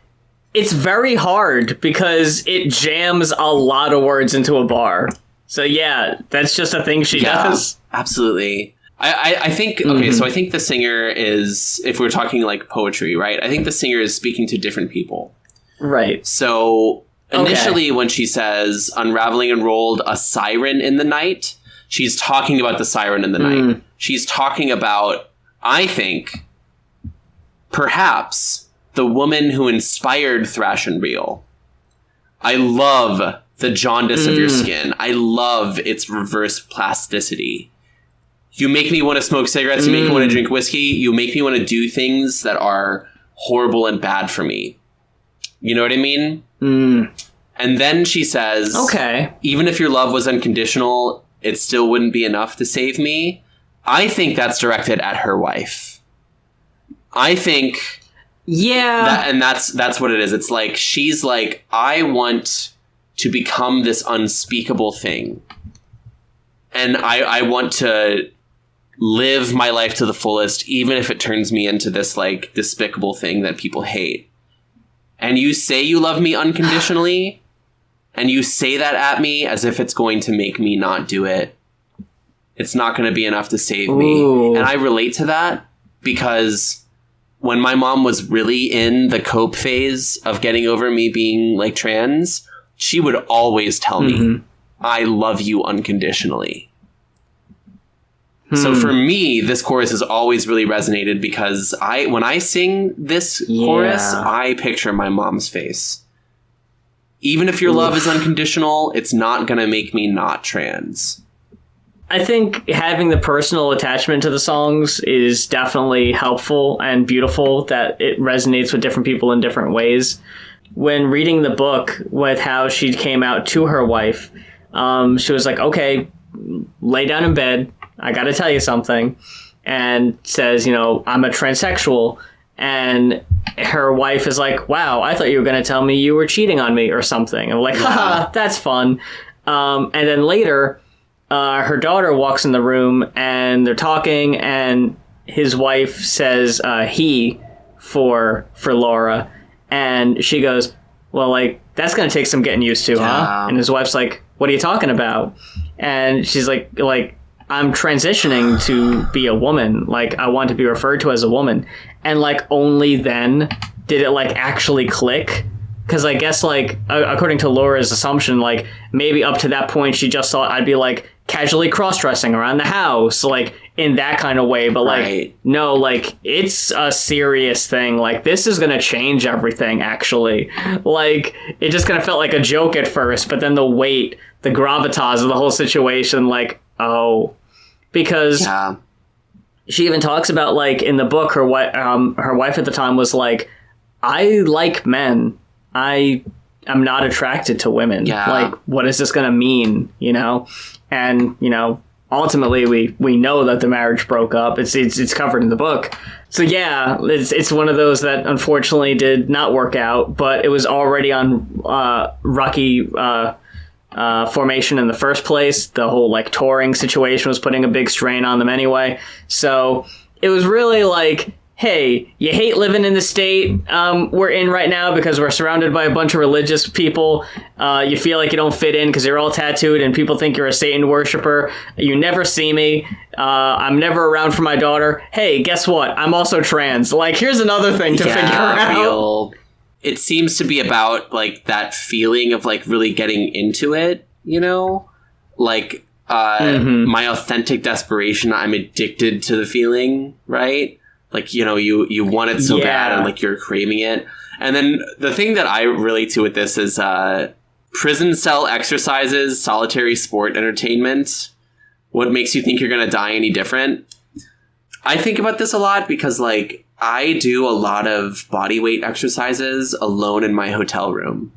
it's very hard because it jams a lot of words into a bar. So yeah, that's just a thing she does. Absolutely. I think, okay, so I think the singer is, if we're talking poetry, right? I think the singer is speaking to different people. Right. So initially when she says unraveling unrolled, a siren in the night, she's talking about the siren in the night. She's talking about, I think, perhaps the woman who inspired thrash and reel. I love the jaundice of your skin. I love its reverse plasticity. You make me want to smoke cigarettes. You make me want to drink whiskey. You make me want to do things that are horrible and bad for me. You know what I mean? And then she says, okay, even if your love was unconditional, it still wouldn't be enough to save me. I think that's directed at her wife. I think... Yeah. That's what it is. It's she's I want to become this unspeakable thing. And I want to live my life to the fullest, even if it turns me into this despicable thing that people hate. And you say you love me unconditionally, and you say that at me as if it's going to make me not do it. It's not going to be enough to save me. And I relate to that because when my mom was really in the cope phase of getting over me being trans, she would always tell me, I love you unconditionally. So for me, this chorus has always really resonated because when I sing this chorus, I picture my mom's face. Even if your love is unconditional, it's not going to make me not trans. I think having the personal attachment to the songs is definitely helpful and beautiful, that it resonates with different people in different ways. When reading the book with how she came out to her wife, she was like, okay, lay down in bed. I got to tell you something. And says, I'm a transsexual. And her wife is like, wow, I thought you were going to tell me you were cheating on me or something. I'm like, haha, that's fun. And then later, her daughter walks in the room and they're talking, and his wife says he for Laura. And she goes, well, that's going to take some getting used to, huh? And his wife's like, what are you talking about? And she's like, I'm transitioning to be a woman. I want to be referred to as a woman. And only then did it actually click. Because I guess according to Laura's assumption, maybe up to that point she just thought I'd be casually cross-dressing around the house, in that kind of way. But no, it's a serious thing. This is gonna change everything. Actually, it just kind of felt like a joke at first, but then the weight, the gravitas of the whole situation, because she even talks about in the book, her wife at the time was I like men. I am not attracted to women. What is this gonna mean? And ultimately we know that the marriage broke up. It's covered in the book. So yeah, it's one of those that unfortunately did not work out, but it was already on rocky formation in the first place. The whole touring situation was putting a big strain on them anyway. So it was really hey, you hate living in the state we're in right now because we're surrounded by a bunch of religious people. You feel like you don't fit in because you're all tattooed and people think you're a Satan worshiper. You never see me. I'm never around for my daughter. Hey, guess what? I'm also trans. Like, here's another thing to figure out. It seems to be about, like, that feeling of, like, really getting into it, you know? Like, my authentic desperation, I'm addicted to the feeling, right? Like, you know, you want it so bad and, like, you're craving it. And then the thing that I relate to with this is prison cell exercises, solitary sport entertainment. What makes you think you're going to die any different? I think about this a lot because, like, I do a lot of body weight exercises alone in my hotel room.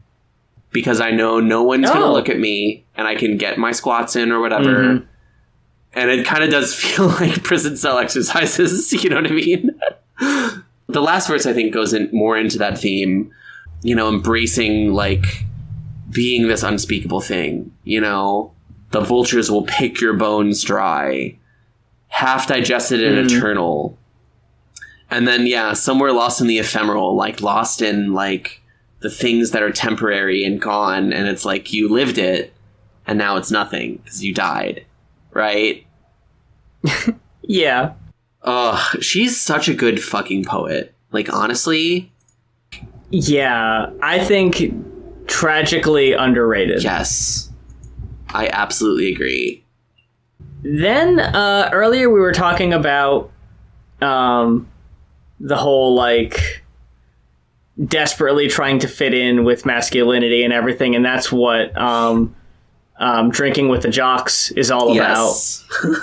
Because I know no one's going to look at me and I can get my squats in or whatever. And it kind of does feel like prison cell exercises, you know what I mean? The last verse, I think, goes more into that theme, you know, embracing, like, being this unspeakable thing, you know? The vultures will pick your bones dry, half digested and eternal. And then, somewhere lost in the ephemeral, like, lost in, like, the things that are temporary and gone, and it's like you lived it, and now it's nothing, because you died. Right? Yeah. Ugh, she's such a good fucking poet. Like, honestly. Yeah, I think tragically underrated. Yes. I absolutely agree. Then, earlier we were talking about the whole, like, desperately trying to fit in with masculinity and everything, and that's what Drinking with the Jocks is all about.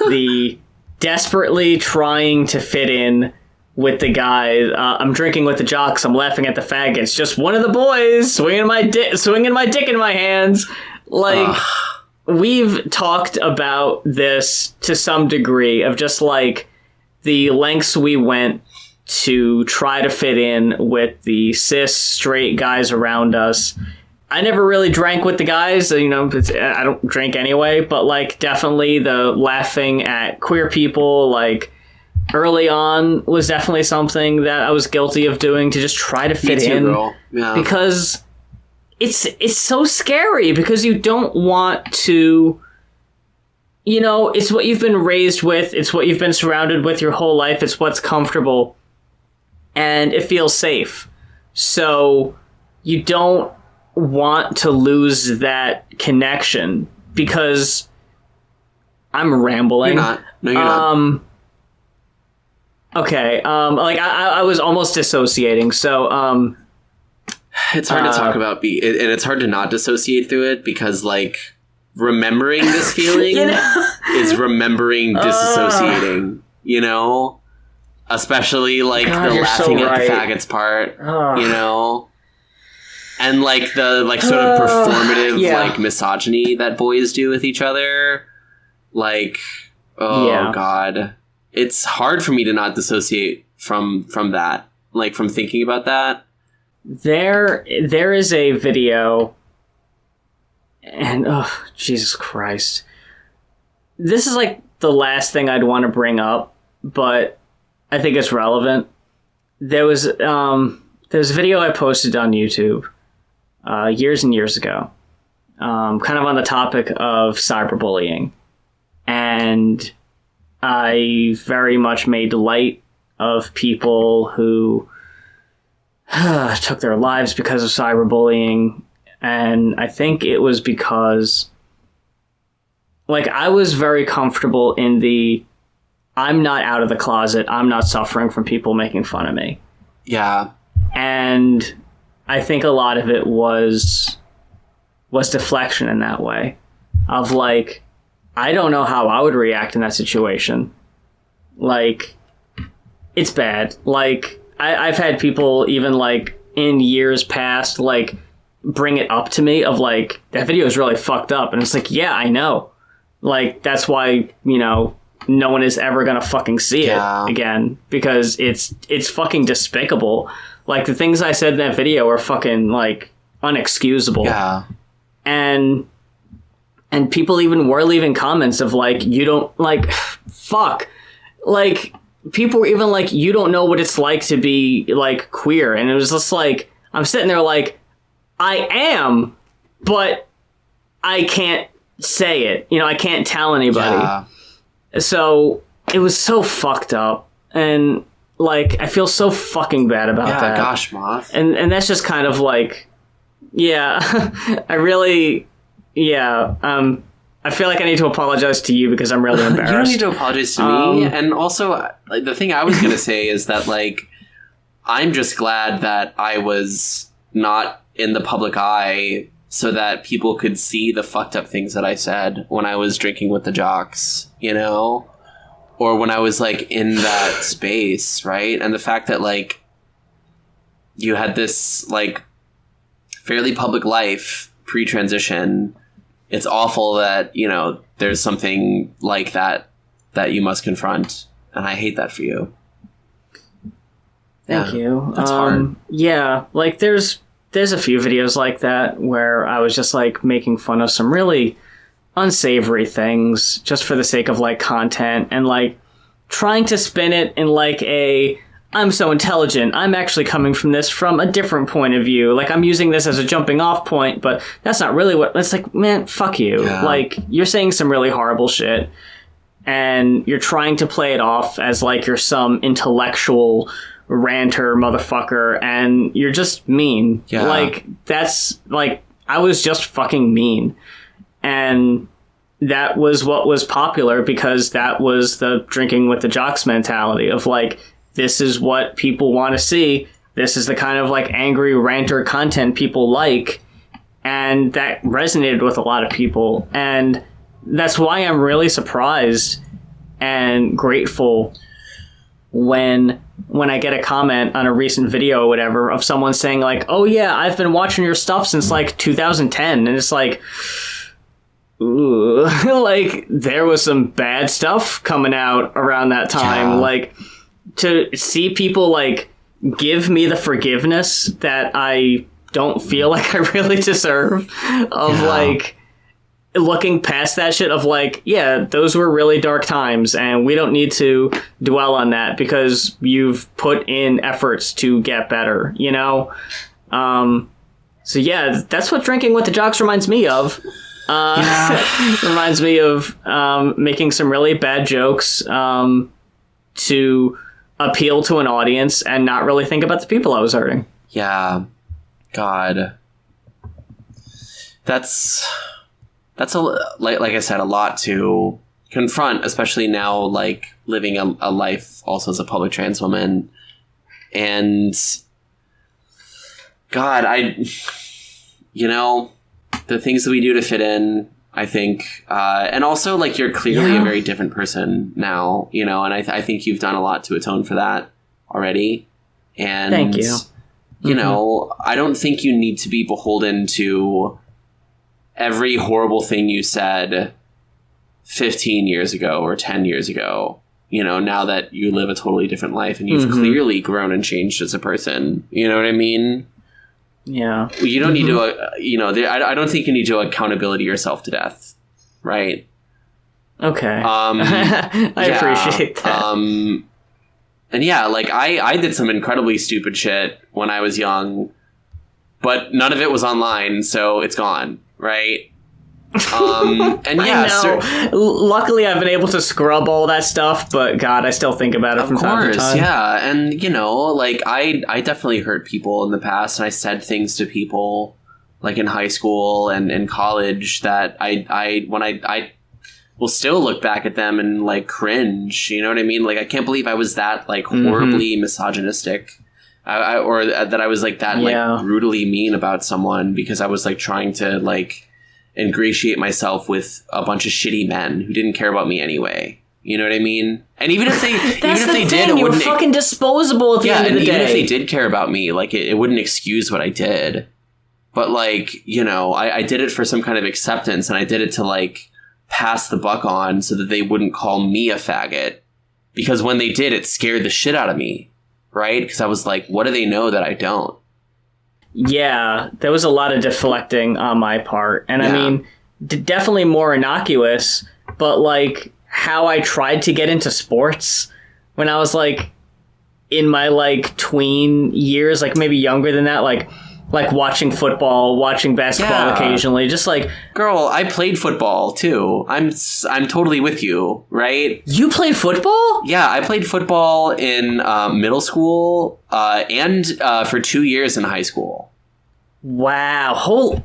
The desperately trying to fit in with the guys. I'm drinking with the jocks. I'm laughing at the faggots. Just one of the boys swinging my dick in my hands. Like, we've talked about this to some degree of just, like, the lengths we went to try to fit in with the cis straight guys around us. I never really drank with the guys, you know, I don't drink anyway, but, like, definitely the laughing at queer people, like, early on was definitely something that I was guilty of doing to just try to fit in. Girl. Yeah. Because it's so scary because you don't want to, you know, it's what you've been raised with, it's what you've been surrounded with your whole life, it's what's comfortable, and it feels safe. So you don't want to lose that connection because I'm rambling. You're not. No, you're not. Okay. Like I was almost dissociating. So, it's hard to talk about and it's hard to not dissociate through it because, like, remembering this feeling is remembering disassociating, you know? Especially, like, the laughing at the faggots part, you know? And, like, the, like, sort of performative, like, misogyny that boys do with each other. Like, God. It's hard for me to not dissociate from that. Like, from thinking about that. There is a video, and, Jesus Christ. This is, like, the last thing I'd want to bring up, but I think it's relevant. There was a video I posted on YouTube years and years ago, kind of on the topic of cyberbullying. And I very much made light of people who took their lives because of cyberbullying. And I think it was because, like, I was very comfortable in the, I'm not out of the closet, I'm not suffering from people making fun of me. Yeah. And I think a lot of it was deflection in that way. Of, like, I don't know how I would react in that situation. Like, it's bad. Like, I've had people even, like, in years past, like, bring it up to me of, like, that video is really fucked up. And it's like, yeah, I know. Like, that's why, you know, no one is ever gonna fucking see it again. Because it's fucking despicable. Like, the things I said in that video are fucking, like, unexcusable. Yeah. And people even were leaving comments of, like, you don't, like, fuck. Like, people were even like, you don't know what it's like to be like queer. And it was just like, I'm sitting there like, I am, but I can't say it. You know, I can't tell anybody. Yeah. So it was so fucked up. And like, I feel so fucking bad about that. Gosh, Moth. And that's just kind of like, yeah, I really, yeah, I feel like I need to apologize to you because I'm really embarrassed. You don't need to apologize to me. And also, like, the thing I was going to say is that, like, I'm just glad that I was not in the public eye so that people could see the fucked up things that I said when I was drinking with the jocks, you know? Or when I was, like, in that space, right? And the fact that, like, you had this, like, fairly public life pre-transition, it's awful that, you know, there's something like that that you must confront. And I hate that for you. Thank you. That's hard. Yeah, like, there's a few videos like that where I was just, like, making fun of some really unsavory things just for the sake of, like, content and, like, trying to spin it in, like, I'm so intelligent, I'm actually coming from this from a different point of view. Like, I'm using this as a jumping off point, but that's not really what... It's like, man, fuck you. Yeah. Like, you're saying some really horrible shit, and you're trying to play it off as, like, you're some intellectual ranter motherfucker, and you're just mean. Yeah. Like, that's... Like, I was just fucking mean. And that was what was popular because that was the drinking with the jocks mentality of, like, this is what people want to see. This is the kind of, like, angry ranter content people like. And that resonated with a lot of people. And that's why I'm really surprised and grateful when I get a comment on a recent video or whatever of someone saying, like, oh, yeah, I've been watching your stuff since, like, 2010. And it's like... Ooh, like, there was some bad stuff coming out around that time. Yeah. Like, to see people, like, give me the forgiveness that I don't feel like I really deserve of, like, looking past that shit of, like, yeah, those were really dark times, and we don't need to dwell on that because you've put in efforts to get better, you know? So, yeah, that's what drinking with the jocks reminds me of. Reminds me of making some really bad jokes to appeal to an audience and not really think about the people I was hurting. Yeah. God. That's a, like I said, a lot to confront, especially now, like, living a life also as a public trans woman. And God, you know, the things that we do to fit in, I think, and also, like, you're clearly a very different person now, you know, and I think you've done a lot to atone for that already. And thank you. You know, I don't think you need to be beholden to every horrible thing you said 15 years ago or 10 years ago, you know, now that you live a totally different life and you've clearly grown and changed as a person. You know what I mean? Yeah. You don't need to, you know, I don't think you need to accountability yourself to death, right? Okay. I appreciate that. And yeah, like, I did some incredibly stupid shit when I was young, but none of it was online, so it's gone, right? And yeah, I know. Luckily, I've been able to scrub all that stuff, but God, I still think about it from time to time. Yeah, and you know, like, I definitely hurt people in the past, and I said things to people, like, in high school and in college that I will still look back at them and, like, cringe. You know what I mean? Like, I can't believe I was that, like, horribly misogynistic, or that I was, like, that like brutally mean about someone because I was, like, trying to, like, ingratiate myself with a bunch of shitty men who didn't care about me anyway. You know what I mean? And even if they did, it wouldn't. You're fucking disposable at the end of the day. Even if they did care about me, like, it wouldn't excuse what I did. But, like, you know, I did it for some kind of acceptance, and I did it to, like, pass the buck on so that they wouldn't call me a faggot. Because when they did, it scared the shit out of me, right? Because I was like, what do they know that I don't? Yeah, there was a lot of deflecting on my part. And I mean, definitely more innocuous, but, like, how I tried to get into sports when I was like in my like tween years, like maybe younger than that, like watching football, watching basketball occasionally, just like... Girl, I played football, too. I'm totally with you, right? You played football? Yeah, I played football in middle school and for 2 years in high school. Wow.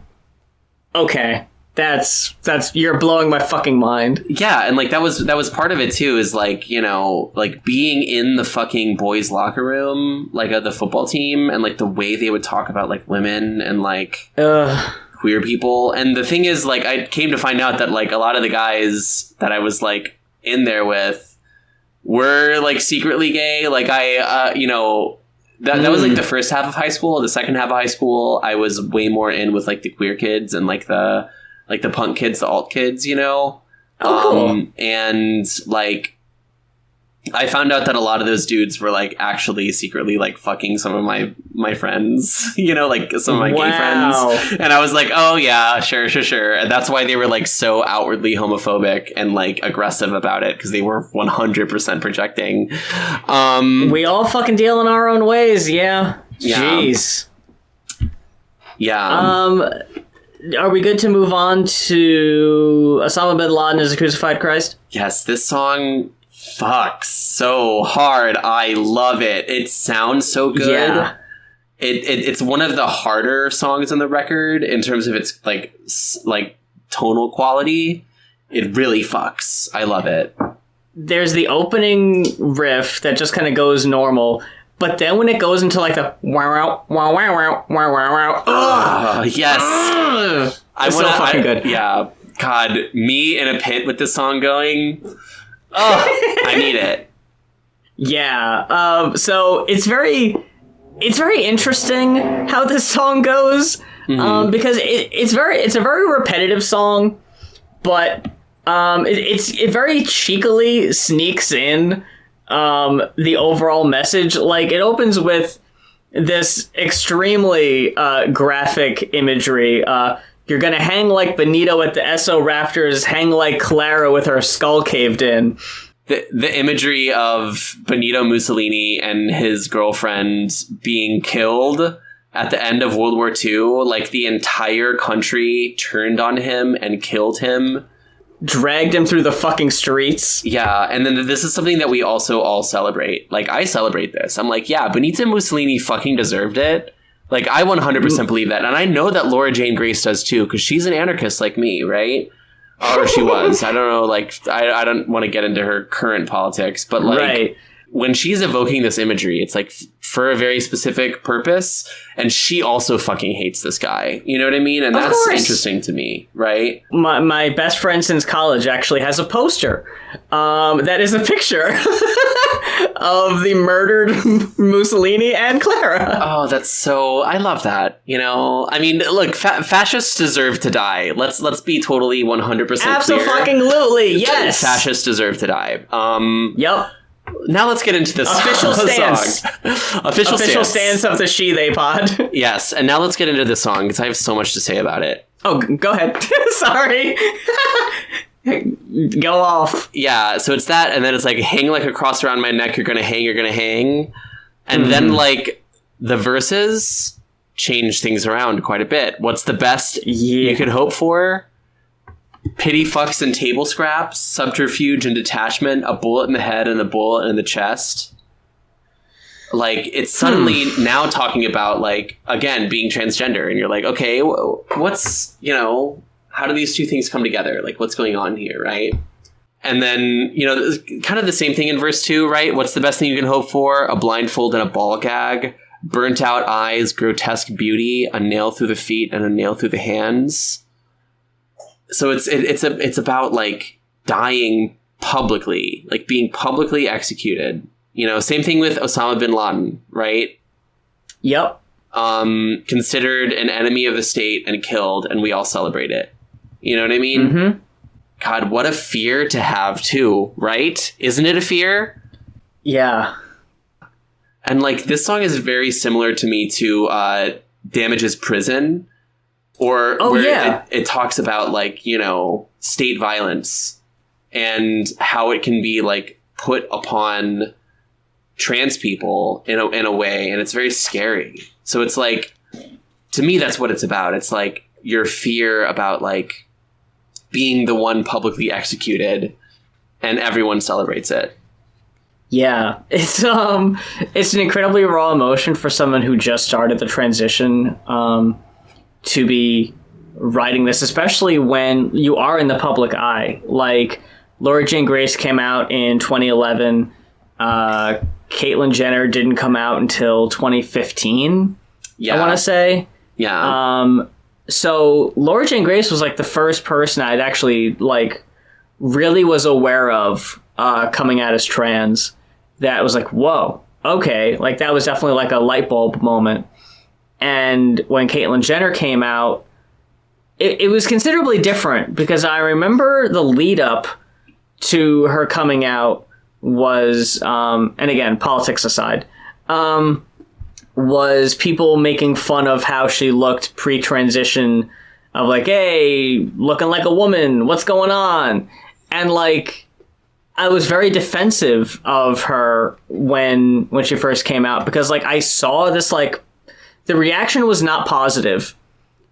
Okay. That's you're blowing my fucking mind. Yeah, and like that was part of it too, is like, you know, like being in the fucking boys' locker room, like of the football team, and like the way they would talk about like women and like queer people. And the thing is, like, I came to find out that like a lot of the guys that I was like in there with were like secretly gay. Like I you know, that was like the first half of high school. The second half of high school, I was way more in with like the queer kids and like the punk kids, the alt kids, you know? Oh, cool. And, like, I found out that a lot of those dudes were, like, actually secretly, like, fucking some of my friends, you know, like, some of my gay friends. And I was like, oh, yeah, sure. And that's why they were, like, so outwardly homophobic and, like, aggressive about it, because they were 100% projecting. We all fucking deal in our own ways, yeah. Jeez. Yeah. Are we good to move on to Osama bin Laden as a crucified Christ? Yes, this song fucks so hard. I love it. It sounds so good. Yeah. It's one of the harder songs on the record in terms of its like tonal quality. It really fucks. I love it. There's the opening riff that just kind of goes normal. But then when it goes into like the wow wow wow wow wow wow, yes, it's so fucking good. Yeah, God, me in a pit with this song going. Oh, I need it. Yeah. So it's very interesting how this song goes, because it's a very repetitive song, but it very cheekily sneaks in the overall message. Like, it opens with this extremely graphic imagery. You're gonna hang like Benito at the Esso rafters, hang like Clara with her skull caved in. The imagery of Benito Mussolini and his girlfriend being killed at the end of World War II, like the entire country turned on him and killed him. Dragged him through the fucking streets. Yeah, and then this is something that we also all celebrate. Like, I celebrate this. I'm like, yeah, Benito Mussolini fucking deserved it. Like, I 100% believe that. And I know that Laura Jane Grace does too, because she's an anarchist like me, right? Or she was. I don't know, like, I don't want to get into her current politics, but like... Right. When she's evoking this imagery, it's like for a very specific purpose, and she also fucking hates this guy. You know what I mean? And that's interesting to me, right? My best friend since college actually has a poster that is a picture of the murdered Mussolini and Clara. Oh, that's so... I love that. You know, I mean, look, fascists deserve to die. Let's be totally 100% clear. Absolutely, yes. Fascists deserve to die. Yep. Now let's get into this official stance. Official stance of the She-They pod. Yes, and now let's get into this song, because I have so much to say about it. Oh, go ahead. Sorry. Go off. Yeah, so it's that, and then it's like, hang like a cross around my neck, you're gonna hang. And then, like, the verses change things around quite a bit. What's the best you could hope for? Pity, fucks, and table scraps, subterfuge and detachment, a bullet in the head and a bullet in the chest. Like, it's suddenly now talking about, like, again, being transgender. And you're like, okay, what's, you know, how do these two things come together? Like, what's going on here, right? And then, you know, kind of the same thing in verse 2, right? What's the best thing you can hope for? A blindfold and a ball gag, burnt out eyes, grotesque beauty, a nail through the feet and a nail through the hands. So it's about, like, dying publicly, like being publicly executed. You know, same thing with Osama bin Laden, right? Yep. Considered an enemy of the state and killed, and we all celebrate it. You know what I mean? Mm-hmm. God, what a fear to have too, right? Isn't it a fear? Yeah. And, like, this song is very similar to me to Damage's Prison. Or it talks about, like, you know, state violence and how it can be, like, put upon trans people in a way, and it's very scary. So it's like, to me, that's what it's about. It's like your fear about like being the one publicly executed, and everyone celebrates it. Yeah, it's an incredibly raw emotion for someone who just started the transition to be writing this, especially when you are in the public eye. Like, Laura Jane Grace came out in 2011. Caitlyn Jenner didn't come out until 2015. Yeah, I want to say. Yeah. So Laura Jane Grace was like the first person I'd actually like really was aware of coming out as trans. That was like, whoa, okay. Like, that was definitely like a light bulb moment. And when Caitlyn Jenner came out, it was considerably different, because I remember the lead up to her coming out was, and again, politics aside, was people making fun of how she looked pre-transition, of like, hey, looking like a woman, what's going on? And like, I was very defensive of her when she first came out, because like I saw this, like, the reaction was not positive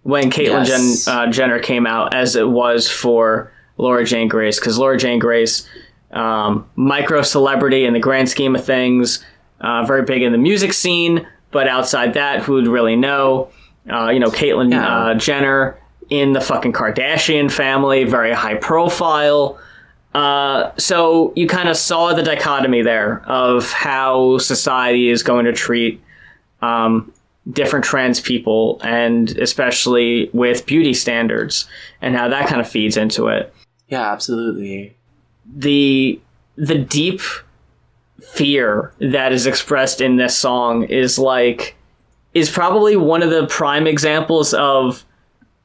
when Caitlyn Jenner came out as it was for Laura Jane Grace, because Laura Jane Grace, micro celebrity in the grand scheme of things, very big in the music scene, but outside that, who would really know? Caitlyn Jenner in the fucking Kardashian family, very high profile. So you kind of saw the dichotomy there of how society is going to treat different trans people, and especially with beauty standards, and how that kind of feeds into it. Yeah, absolutely. The deep fear that is expressed in this song is probably one of the prime examples of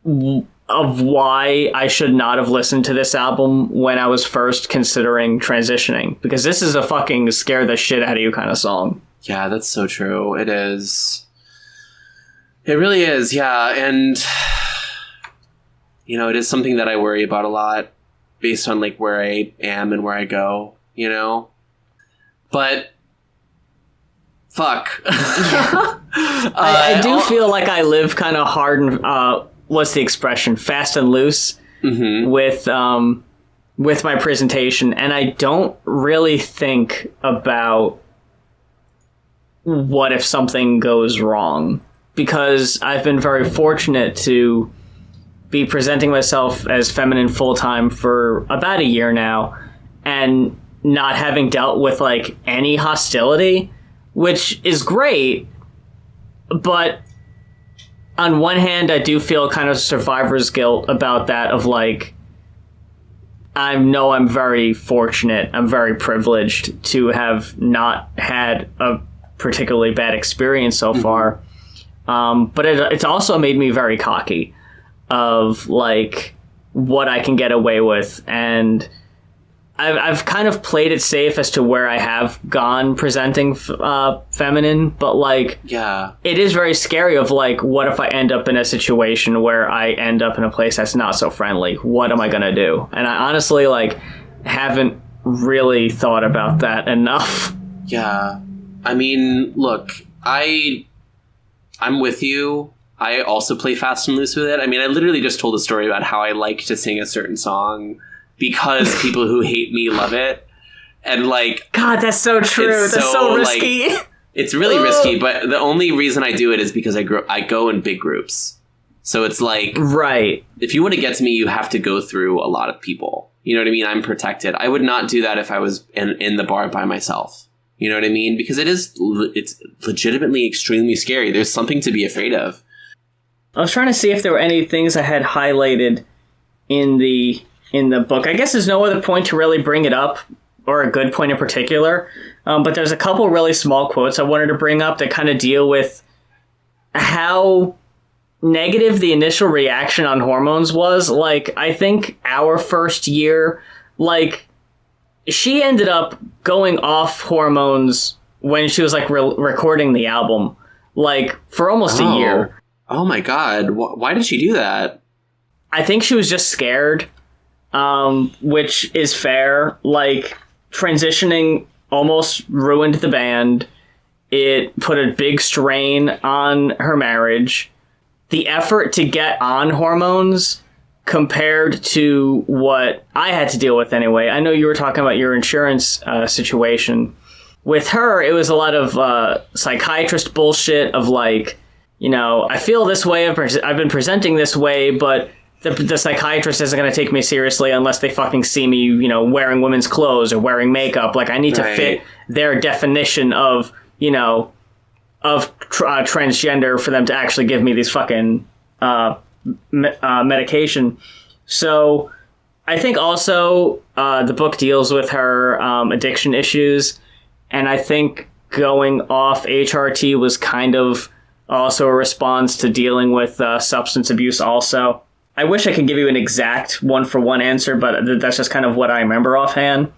why I should not have listened to this album when I was first considering transitioning, because this is a fucking scare the shit out of you kind of song. Yeah, that's so true. It is. It really is, yeah. And, it is something that I worry about a lot based on, like, where I am and where I go, But, fuck. I do feel like I live kind of hard and, what's the expression? Fast and loose with my presentation. And I don't really think about what if something goes wrong, because I've been very fortunate to be presenting myself as feminine full-time for about a year now, and not having dealt with like any hostility, which is great. But on one hand, I do feel kind of survivor's guilt about that, of like, I'm very fortunate, I'm very privileged to have not had a particularly bad experience so far. But it's also made me very cocky of like what I can get away with, and I've kind of played it safe as to where I have gone presenting feminine, but like, yeah, it is very scary of like, what if I end up in a situation where I end up in a place that's not so friendly? What am I gonna do? And I honestly like haven't really thought about that enough. Yeah, I mean, look, I'm with you. I also play fast and loose with it. I mean, I literally just told a story about how I like to sing a certain song because people who hate me love it. And like, God, that's so true. That's so risky. Like, it's really risky, but the only reason I do it is because I go in big groups. So it's like, right. If you want to get to me, you have to go through a lot of people. You know what I mean? I'm protected. I would not do that if I was in the bar by myself. You know what I mean? Because it's legitimately extremely scary. There's something to be afraid of. I was trying to see if there were any things I had highlighted in the book. I guess there's no other point to really bring it up, or a good point in particular. But there's a couple really small quotes I wanted to bring up that kind of deal with how negative the initial reaction on Hormones was. Like, I think our first year, like, she ended up going off Hormones when she was like recording the album, like for almost a year. Oh my God. Why did she do that? I think she was just scared, which is fair. Like, transitioning almost ruined the band. It put a big strain on her marriage. The effort to get on hormones compared to what I had to deal with anyway. I know you were talking about your insurance situation. With her, it was a lot of psychiatrist bullshit of like, you know, I feel this way, I've been presenting this way, but the psychiatrist isn't going to take me seriously unless they fucking see me, you know, wearing women's clothes or wearing makeup. Like, I need to fit their definition of, you know, of transgender for them to actually give me these fucking medication. So I think also the book deals with her addiction issues, and I think going off HRT was kind of also a response to dealing with substance abuse also. I wish I could give you an exact one-for-one answer, but that's just kind of what I remember offhand.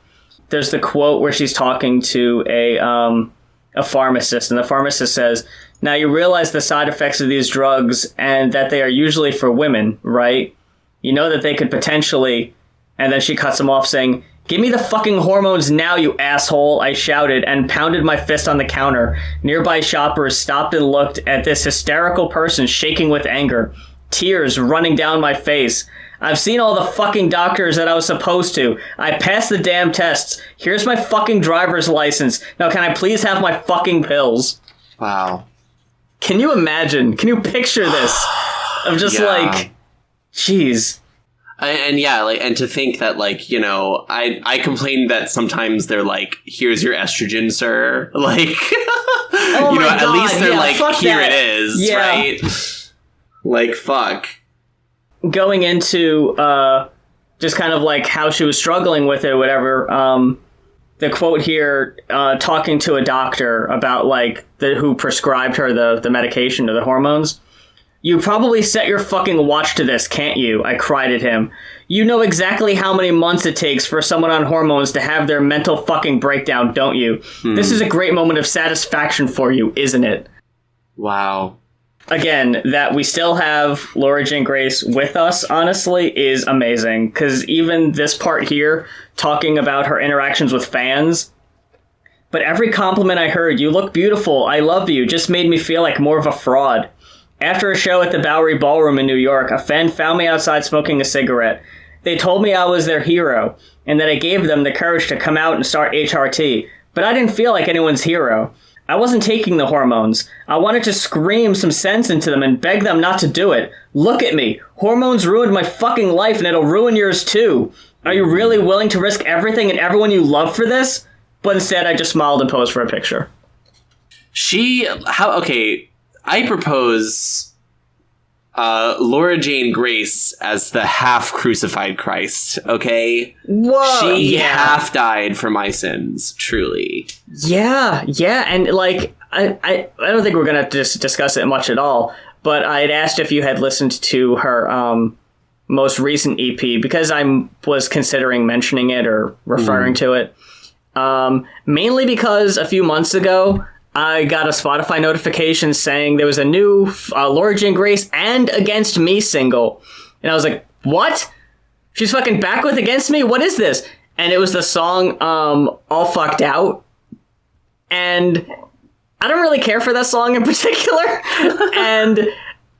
There's the quote where she's talking to a pharmacist, and the pharmacist says, "Now you realize the side effects of these drugs and that they are usually for women, right? You know that they could potentially..." And then she cuts him off saying, "Give me the fucking hormones now, you asshole," I shouted and pounded my fist on the counter. Nearby shoppers stopped and looked at this hysterical person shaking with anger, tears running down my face. I've seen all the fucking doctors that I was supposed to. I passed the damn tests. Here's my fucking driver's license. Now can I please have my fucking pills? Wow. Can you imagine? Can you picture this? Of just like, jeez. And yeah, like, and to think that, like, you know, I complain that sometimes they're like, "Here's your estrogen, sir." Like, oh, you know, God. At least they're yeah, like, "Here that. it is," right? Like, fuck. Going into just kind of like how she was struggling with it or whatever, the quote here, talking to a doctor about like who prescribed her the medication or the hormones. "You probably set your fucking watch to this, can't you?" I cried at him. "You know exactly how many months it takes for someone on hormones to have their mental fucking breakdown, don't you? This is a great moment of satisfaction for you, isn't it?" Wow. Again, that we still have Laura Jane Grace with us, honestly, is amazing. Because even this part here, talking about her interactions with fans, "But every compliment I heard, 'You look beautiful, I love you,' just made me feel like more of a fraud. After a show at the Bowery Ballroom in New York, a fan found me outside smoking a cigarette. They told me I was their hero, and that I gave them the courage to come out and start HRT. But I didn't feel like anyone's hero. I wasn't taking the hormones. I wanted to scream some sense into them and beg them not to do it. Look at me. Hormones ruined my fucking life, and it'll ruin yours too. Are you really willing to risk everything and everyone you love for this?" But instead, I just smiled and posed for a picture. I propose Laura Jane Grace as the half-crucified Christ, okay? Whoa, She half died for my sins, truly. Yeah, and like, I don't think we're going to discuss it much at all, but I had asked if you had listened to her most recent EP, because I was considering mentioning it or referring to it. Mainly because a few months ago, I got a Spotify notification saying there was a new Laura Jane Grace and Against Me single. And I was like, what? She's fucking back with Against Me? What is this? And it was the song All Fucked Out. And I don't really care for that song in particular. And when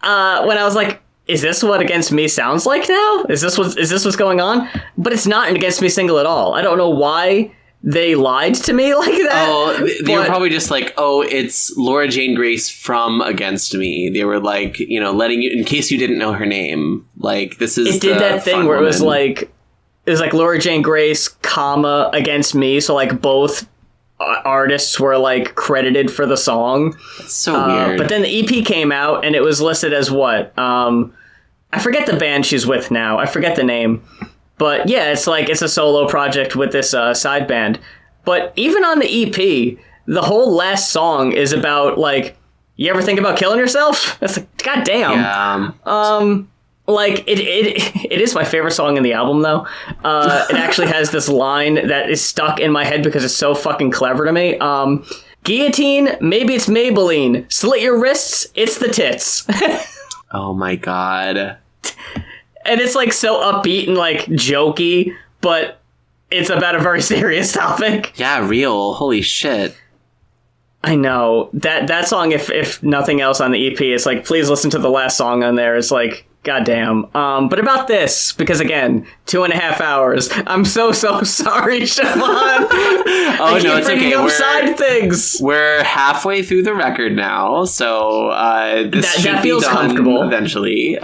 I was like, is this what Against Me sounds like now? Is this what's going on? But it's not an Against Me single at all. I don't know why they lied to me like that. Oh, they were probably just like, "Oh, it's Laura Jane Grace from Against Me." They were like, you know, letting you, in case you didn't know her name, like, this is it did that thing where it was like Laura Jane Grace, comma, Against Me. So like both artists were like credited for the song. That's so weird. But then the EP came out and it was listed as what? I forget the band she's with now. I forget the name. But yeah, it's a solo project with this side band. But even on the EP, the whole last song is about like, you ever think about killing yourself? That's like, goddamn. Yeah. Like it is my favorite song in the album though. It actually has this line that is stuck in my head because it's so fucking clever to me. Guillotine, maybe it's Maybelline. Slit your wrists, it's the tits. Oh my God. And it's like so upbeat and like jokey, but it's about a very serious topic. Yeah, real. Holy shit. I know. That song, if nothing else on the EP, it's like, please listen to the last song on there. It's like, goddamn. But about this, because again, 2.5 hours. I'm so sorry, Siobhan. Oh, no, it's okay. Up side things. We're halfway through the record now, so this should that be feels done comfortable. Eventually.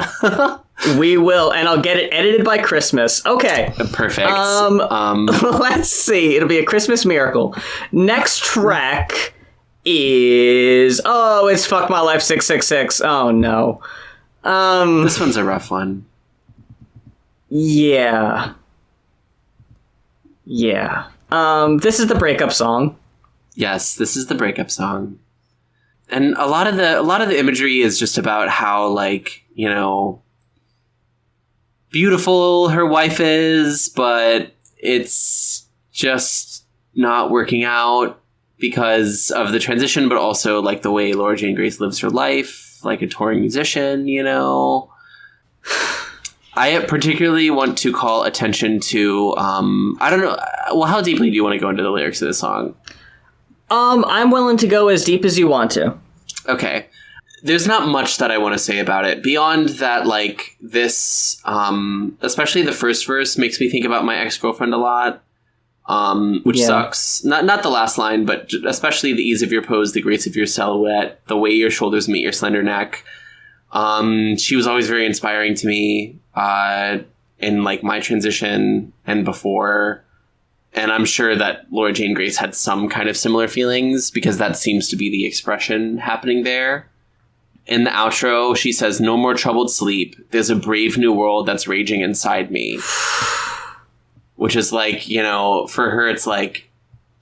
We will, and I'll get it edited by Christmas. Okay. Perfect. Let's see. It'll be a Christmas miracle. Next track is... Oh, it's Fuck My Life 666. Oh, no. This one's a rough one. Yeah. This is the breakup song. Yes, this is the breakup song. And a lot of the imagery is just about how, like, you know, beautiful her wife is, but it's just not working out because of the transition, but also like the way Laura Jane Grace lives her life, like a touring musician, you know. I particularly want to call attention to, I don't know, well, how deeply do you want to go into the lyrics of this song? I'm willing to go as deep as you want to. Okay. There's not much that I want to say about it beyond that, like, this, especially the first verse makes me think about my ex-girlfriend a lot, which sucks. Not the last line, but especially the ease of your pose, the grace of your silhouette, the way your shoulders meet your slender neck. She was always very inspiring to me, in, like, my transition and before. And I'm sure that Laura Jane Grace had some kind of similar feelings because that seems to be the expression happening there. In the outro, she says, "No more troubled sleep. There's a brave new world that's raging inside me." Which is like, you know, for her, it's like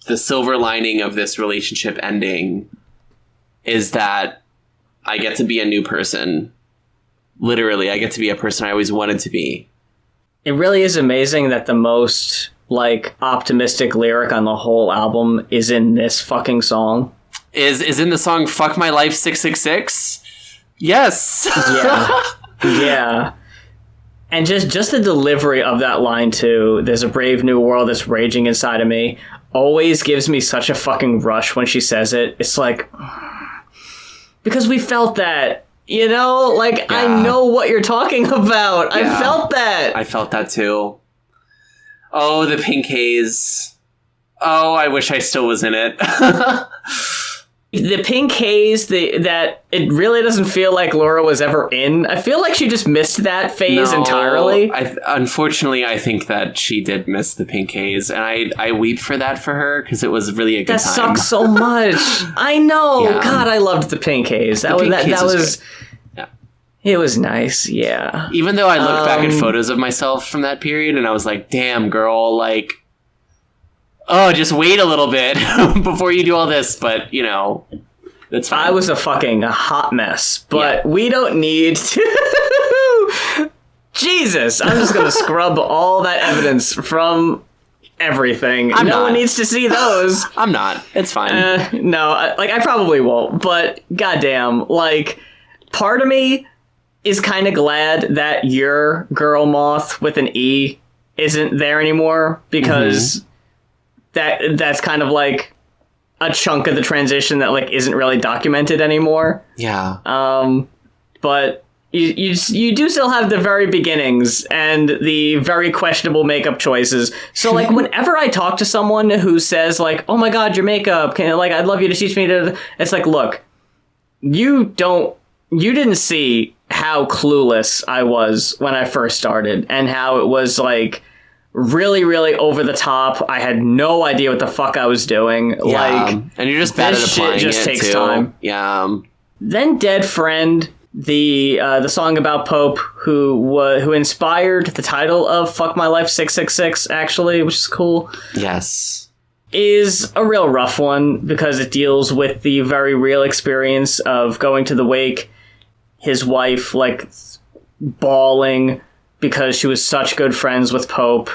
the silver lining of this relationship ending is that I get to be a new person. Literally, I get to be a person I always wanted to be. It really is amazing that the most, like, optimistic lyric on the whole album is in this fucking song. Is in the song Fuck My Life 666? Yes. Yeah. And just the delivery of that line too, "There's a brave new world that's raging inside of me," always gives me such a fucking rush when she says it. It's like, because we felt that, you know, like, yeah. I know what you're talking about. Yeah. I felt that. I felt that too. Oh, the pink haze. Oh, I wish I still was in it. The pink haze, that it really doesn't feel like Laura was ever in. I feel like she just missed that phase entirely. Unfortunately, I think that she did miss the pink haze, and I weep for that for her because it was really a good time. That sucks so much. I know. Yeah. God, I loved the pink haze. That was yeah. It was nice. Yeah. Even though I look back at photos of myself from that period, and I was like, "Damn, girl, like." Oh, just wait a little bit before you do all this, but, you know, that's fine. I was a fucking hot mess, but we don't need to... Jesus, I'm just going to scrub all that evidence from everything. No one needs to see those. I'm not. It's fine. No, I probably won't, but goddamn, like, part of me is kind of glad that your girl Moth with an E isn't there anymore, because... Mm-hmm. That's kind of like a chunk of the transition that, like, isn't really documented anymore. Yeah. But you do still have the very beginnings and the very questionable makeup choices. So, like, whenever I talk to someone who says, like, "Oh my God, your makeup, I'd love you to teach me to," it's like, look, you didn't see how clueless I was when I first started, and how it was, like, really, really over the top. I had no idea what the fuck I was doing. Yeah. Like, and you're just bad at applying shit just it takes too. time. Yeah. Then Dead Friend, the song about Pope, who inspired the title of Fuck My Life 666, actually, which is cool. Yes. Is a real rough one because it deals with the very real experience of going to the wake, his wife, like, bawling because she was such good friends with Pope.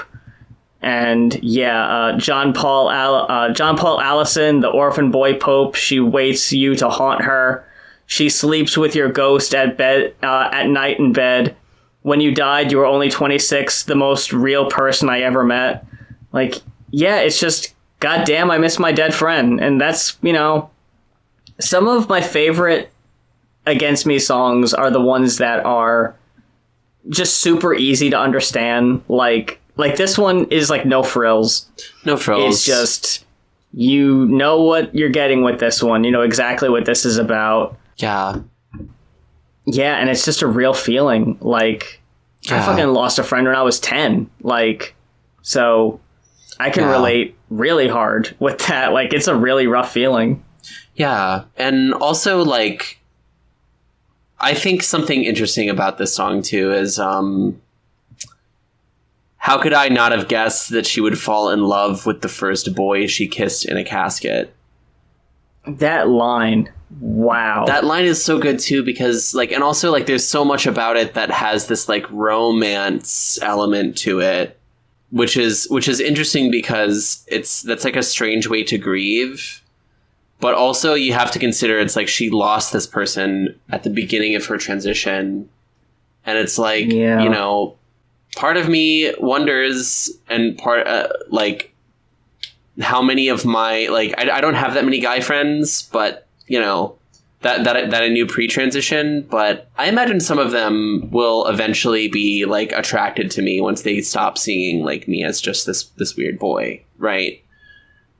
And John Paul Allison, the orphan boy Pope, she waits you to haunt her. She sleeps with your ghost at night in bed. When you died, you were only 26, the most real person I ever met. Like, yeah, it's just, goddamn, I miss my dead friend. And that's, you know, some of my favorite Against Me songs are the ones that are just super easy to understand. Like this one is like no frills. No frills. It's just, you know what you're getting with this one. You know exactly what this is about. Yeah. Yeah, and it's just a real feeling. Like, I fucking lost a friend when I was 10. Like, so I can relate really hard with that. Like, it's a really rough feeling. Yeah, and also, like, I think something interesting about this song, too, is how could I not have guessed that she would fall in love with the first boy she kissed in a casket? That line, wow. That line is so good, too, because, like, and also, like, there's so much about it that has this, like, romance element to it, which is interesting because that's, like, a strange way to grieve. But also, you have to consider it's like she lost this person at the beginning of her transition. And it's like, you know, part of me wonders, and like, how many of my, like, I don't have that many guy friends, but, you know, that I knew pre-transition. But I imagine some of them will eventually be, like, attracted to me once they stop seeing, like, me as just this weird boy, right?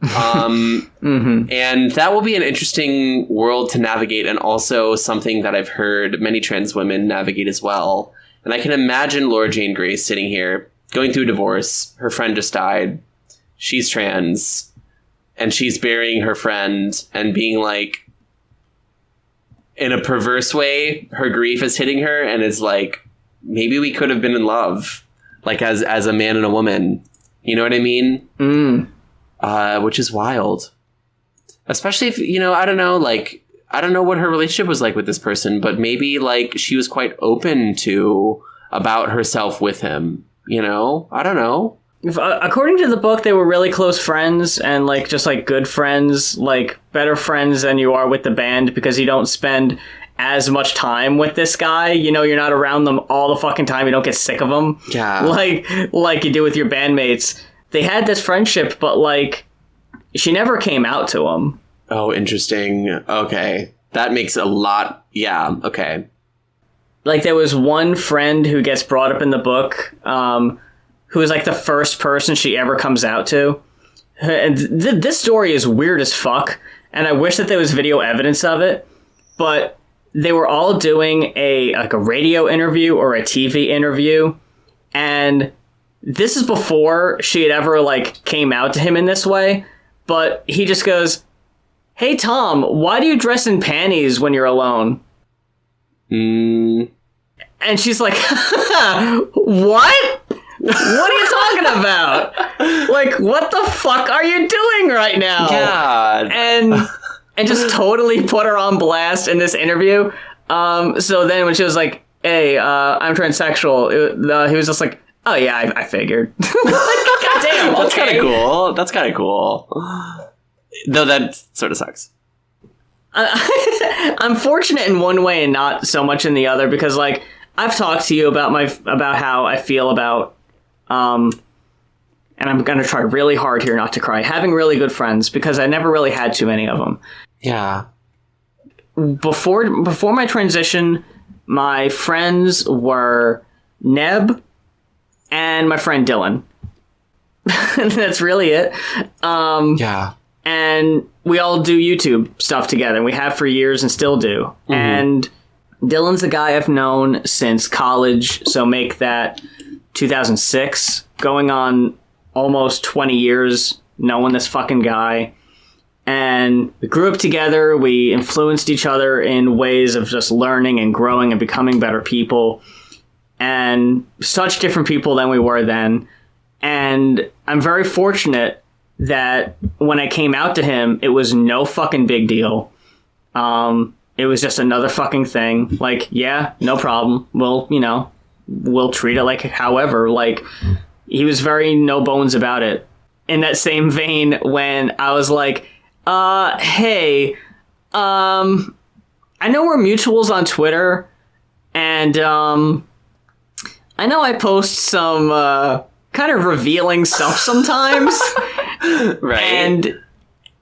And that will be an interesting world to navigate, and also something that I've heard many trans women navigate as well. And I can imagine Laura Jane Grace sitting here going through a divorce. Her friend just died. She's trans, and she's burying her friend and being like, in a perverse way, her grief is hitting her and is like, maybe we could have been in love, like as a man and a woman. You know what I mean? Which is wild. Especially if, you know, I don't know what her relationship was like with this person, but maybe, like, she was quite open to about herself with him, you know? I don't know. According to the book, they were really close friends, and, like, just, like, good friends, like, better friends than you are with the band, because you don't spend as much time with this guy. You know, you're not around them all the fucking time. You don't get sick of them. Yeah. Like you do with your bandmates. They had this friendship, but, like, she never came out to him. Oh, interesting. Okay. That makes a lot... Yeah, okay. Like, there was one friend who gets brought up in the book, who is, like, the first person she ever comes out to. And this story is weird as fuck, and I wish that there was video evidence of it, but they were all doing a radio interview or a TV interview, and... This is before she had ever, like, came out to him in this way, but he just goes, "Hey, Tom, why do you dress in panties when you're alone?" And she's like, "What? What are you talking about? Like, what the fuck are you doing right now?" God. And just totally put her on blast in this interview. So then when she was like, "Hey, I'm transsexual," he was just like, "Oh, yeah, I figured." God damn, That's kind of cool. That's kind of cool. Though that sort of sucks. I'm fortunate in one way and not so much in the other, because, like, I've talked to you about how I feel about, and I'm going to try really hard here not to cry, having really good friends, because I never really had too many of them. Yeah. Before my transition, my friends were Neb and my friend Dylan. That's really it. Yeah. And we all do YouTube stuff together, and we have for years and still do. Mm-hmm. And Dylan's the guy I've known since college, so make that 2006, going on almost 20 years knowing this fucking guy. And we grew up together, we influenced each other in ways of just learning and growing and becoming better people. And such different people than we were then. And I'm very fortunate that when I came out to him, it was no fucking big deal. It was just another fucking thing. Like, yeah, no problem. We'll treat it like however. Like, he was very no bones about it. In that same vein, when I was like, hey, I know we're mutuals on Twitter, and, I know I post some, kind kind of revealing stuff sometimes. Right. And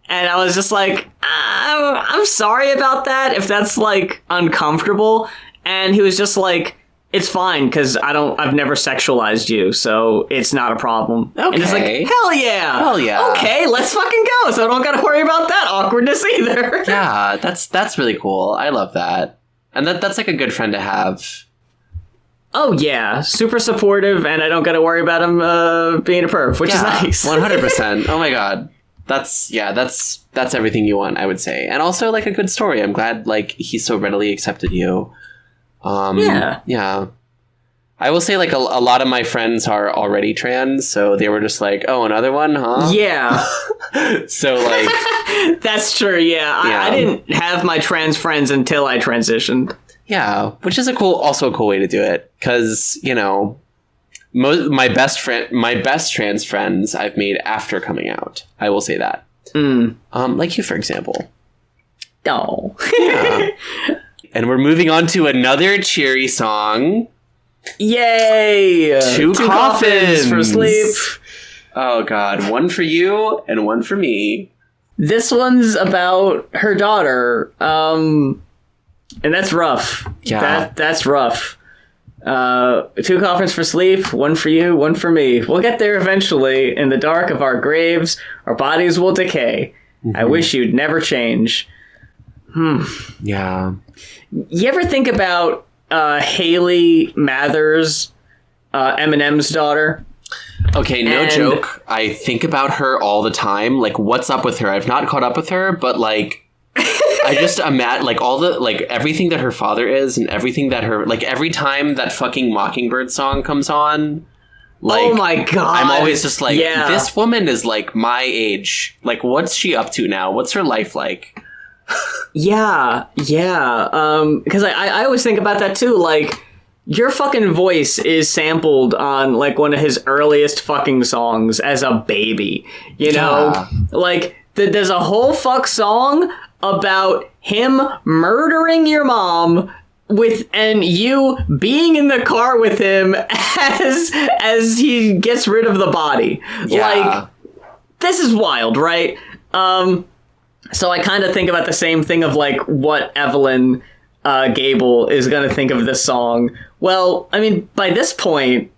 I was just like, I'm sorry about that if that's like uncomfortable. And he was just like, it's fine because I've never sexualized you, so it's not a problem. Okay. And it's like, hell yeah. Hell yeah. Okay, let's fucking go. So I don't got to worry about that awkwardness either. Yeah, that's really cool. I love that. And that's like a good friend to have. Oh yeah, super supportive, and I don't got to worry about him being a perv, which is nice. 100%. Oh my god. That's everything you want, I would say. And also like a good story. I'm glad like he so readily accepted you. Yeah. I will say like a lot of my friends are already trans, so they were just like, oh, another one, huh? Yeah. So like that's true. Yeah. I didn't have my trans friends until I transitioned. Yeah, which is also a cool way to do it, because you know, my best trans friends I've made after coming out. I will say that. Like you, for example. Oh. Yeah. And we're moving on to another cheery song. Yay! Two coffins for sleep. Oh god, one for you and one for me. This one's about her daughter. And that's rough. Yeah. That's rough. Two coffins for sleep, one for you, one for me. We'll get there eventually. In the dark of our graves, our bodies will decay. Mm-hmm. I wish you'd never change. Yeah. You ever think about Haley Mathers, Eminem's daughter? Okay, no joke. I think about her all the time. Like, what's up with her? I've not caught up with her, but like, I just imagine like all the like everything that her father is, and everything that her like every time that fucking Mockingbird song comes on. Like, oh my god! I'm always just like, this woman is like my age. Like, what's she up to now? What's her life like? Yeah. Because I always think about that too. Like, your fucking voice is sampled on like one of his earliest fucking songs as a baby. You know, like there's a whole fuck song about him murdering your mom and you being in the car with him as he gets rid of the body. Yeah. Like, this is wild, right? So I kind of think about the same thing of like what Evelyn Gable is going to think of this song. Well, I mean, by this point,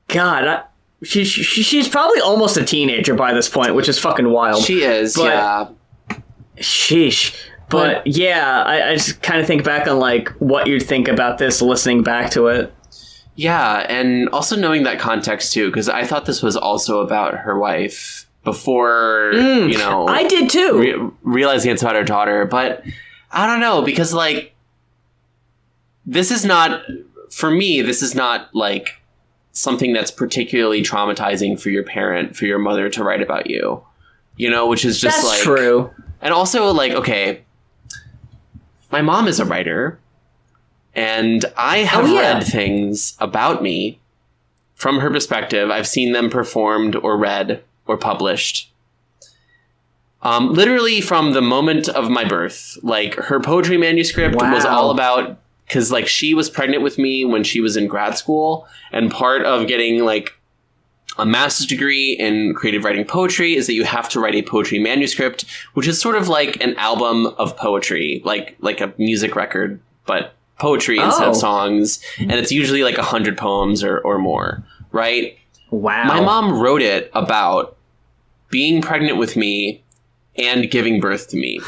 God, she's probably almost a teenager by this point, which is fucking wild. She is, yeah. Sheesh. But yeah, I just kind of think back on like what you'd think about this listening back to it. Yeah, and also knowing that context too, because I thought this was also about her wife before, you know... I did too. Realizing it's about her daughter, but I don't know, because like, this is not, for me, this is not like something that's particularly traumatizing for your parent, for your mother to write about you, you know, which is just that's like... true. And also, like, okay, my mom is a writer, and I have read things about me from her perspective. I've seen them performed or read or published. Literally from the moment of my birth. Like, her poetry manuscript was all about... Because, like, she was pregnant with me when she was in grad school, and part of getting, like, a master's degree in creative writing poetry is that you have to write a poetry manuscript, which is sort of like an album of poetry, like a music record, but poetry instead of songs. And it's usually like 100 poems or more, right? Wow. My mom wrote it about being pregnant with me and giving birth to me.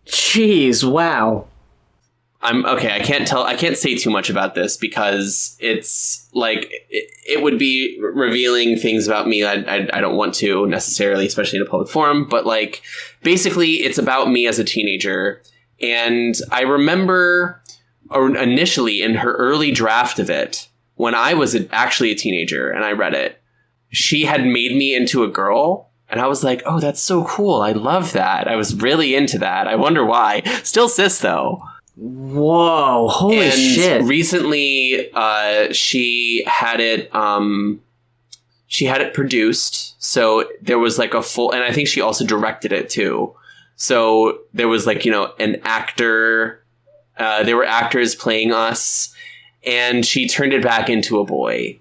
Jeez, wow. I can't say too much about this because it's like it would be revealing things about me I don't want to necessarily, especially in a public forum. But like, basically, it's about me as a teenager. And I remember initially in her early draft of it, when I was actually a teenager and I read it, she had made me into a girl. And I was like, oh, that's so cool. I love that. I was really into that. I wonder why. Still cis, though. Whoa, holy shit. Recently, she had it produced. So there was like a full, and I think she also directed it too. So there was like, you know, an actor, there were actors playing us, and she turned it back into a boy.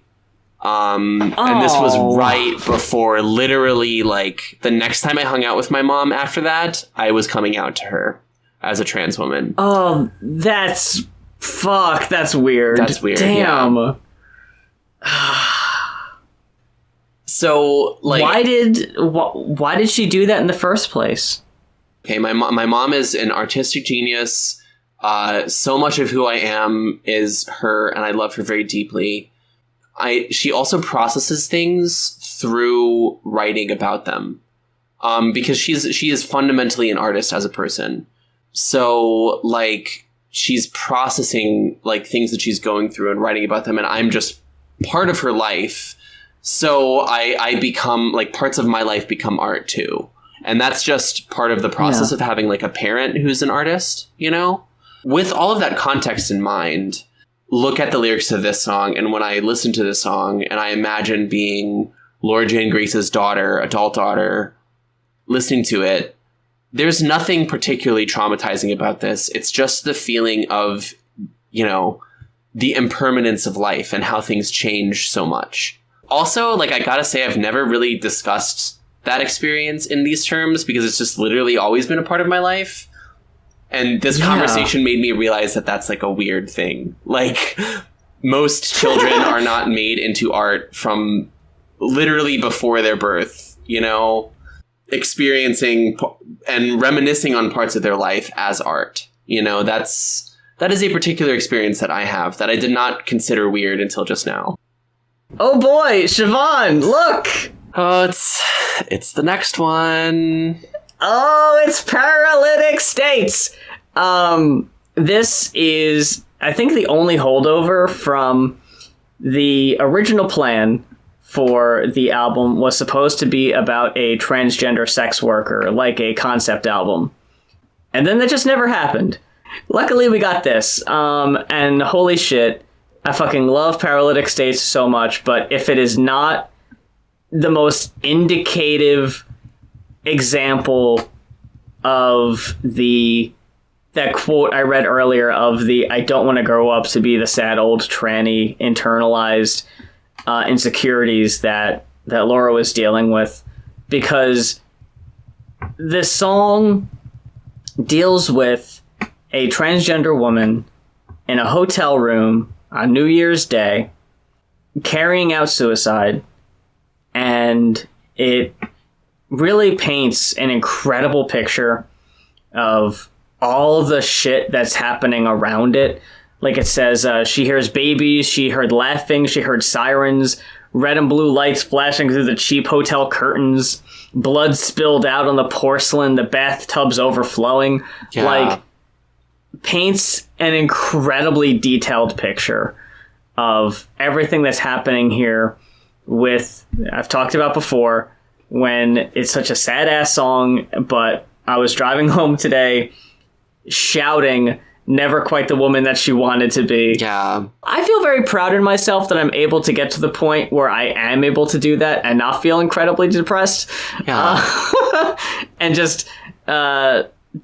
And this was right before, literally, like, the next time I hung out with my mom after that, I was coming out to her as a trans woman. Oh, that's weird. That's weird. Damn. Yeah. So, like, why did she do that in the first place? Okay, my mom is an artistic genius. So much of who I am is her, and I love her very deeply. She also processes things through writing about them, because she is fundamentally an artist as a person. So, like, she's processing, like, things that she's going through and writing about them, and I'm just part of her life. So I become, like, parts of my life become art too. And that's just part of the process of having, like, a parent who's an artist, you know? With all of that context in mind, look at the lyrics of this song, and when I listen to this song, and I imagine being Laura Jane Grace's daughter, adult daughter, listening to it, there's nothing particularly traumatizing about this. It's just the feeling of, you know, the impermanence of life and how things change so much. Also, like, I gotta say, I've never really discussed that experience in these terms because it's just literally always been a part of my life. And this conversation made me realize that that's, like, a weird thing. Like, most children are not made into art from literally before their birth, you know, experiencing and reminiscing on parts of their life as art. You know, that is a particular experience that I have that I did not consider weird until just now. Oh boy, Siobhan, look! Oh, it's the next one. Oh, it's Paralytic States! This is, I think, the only holdover from the original plan for the album was supposed to be about a transgender sex worker, like a concept album. And then that just never happened. Luckily, we got this. And holy shit, I fucking love Paralytic States so much, but if it is not the most indicative example of that quote I read earlier of I don't want to grow up to be the sad old tranny internalized insecurities that Laura was dealing with, because this song deals with a transgender woman in a hotel room on New Year's Day carrying out suicide, and it really paints an incredible picture of all the shit that's happening around it. Like it says, she hears babies, she heard laughing, she heard sirens, red and blue lights flashing through the cheap hotel curtains, blood spilled out on the porcelain, the bathtubs overflowing. Yeah. Like, paints an incredibly detailed picture of everything that's happening here with, I've talked about before, when it's such a sad-ass song, but I was driving home today shouting, never quite the woman that she wanted to be. Yeah. I feel very proud in myself that I'm able to get to the point where I am able to do that and not feel incredibly depressed. Yeah. And just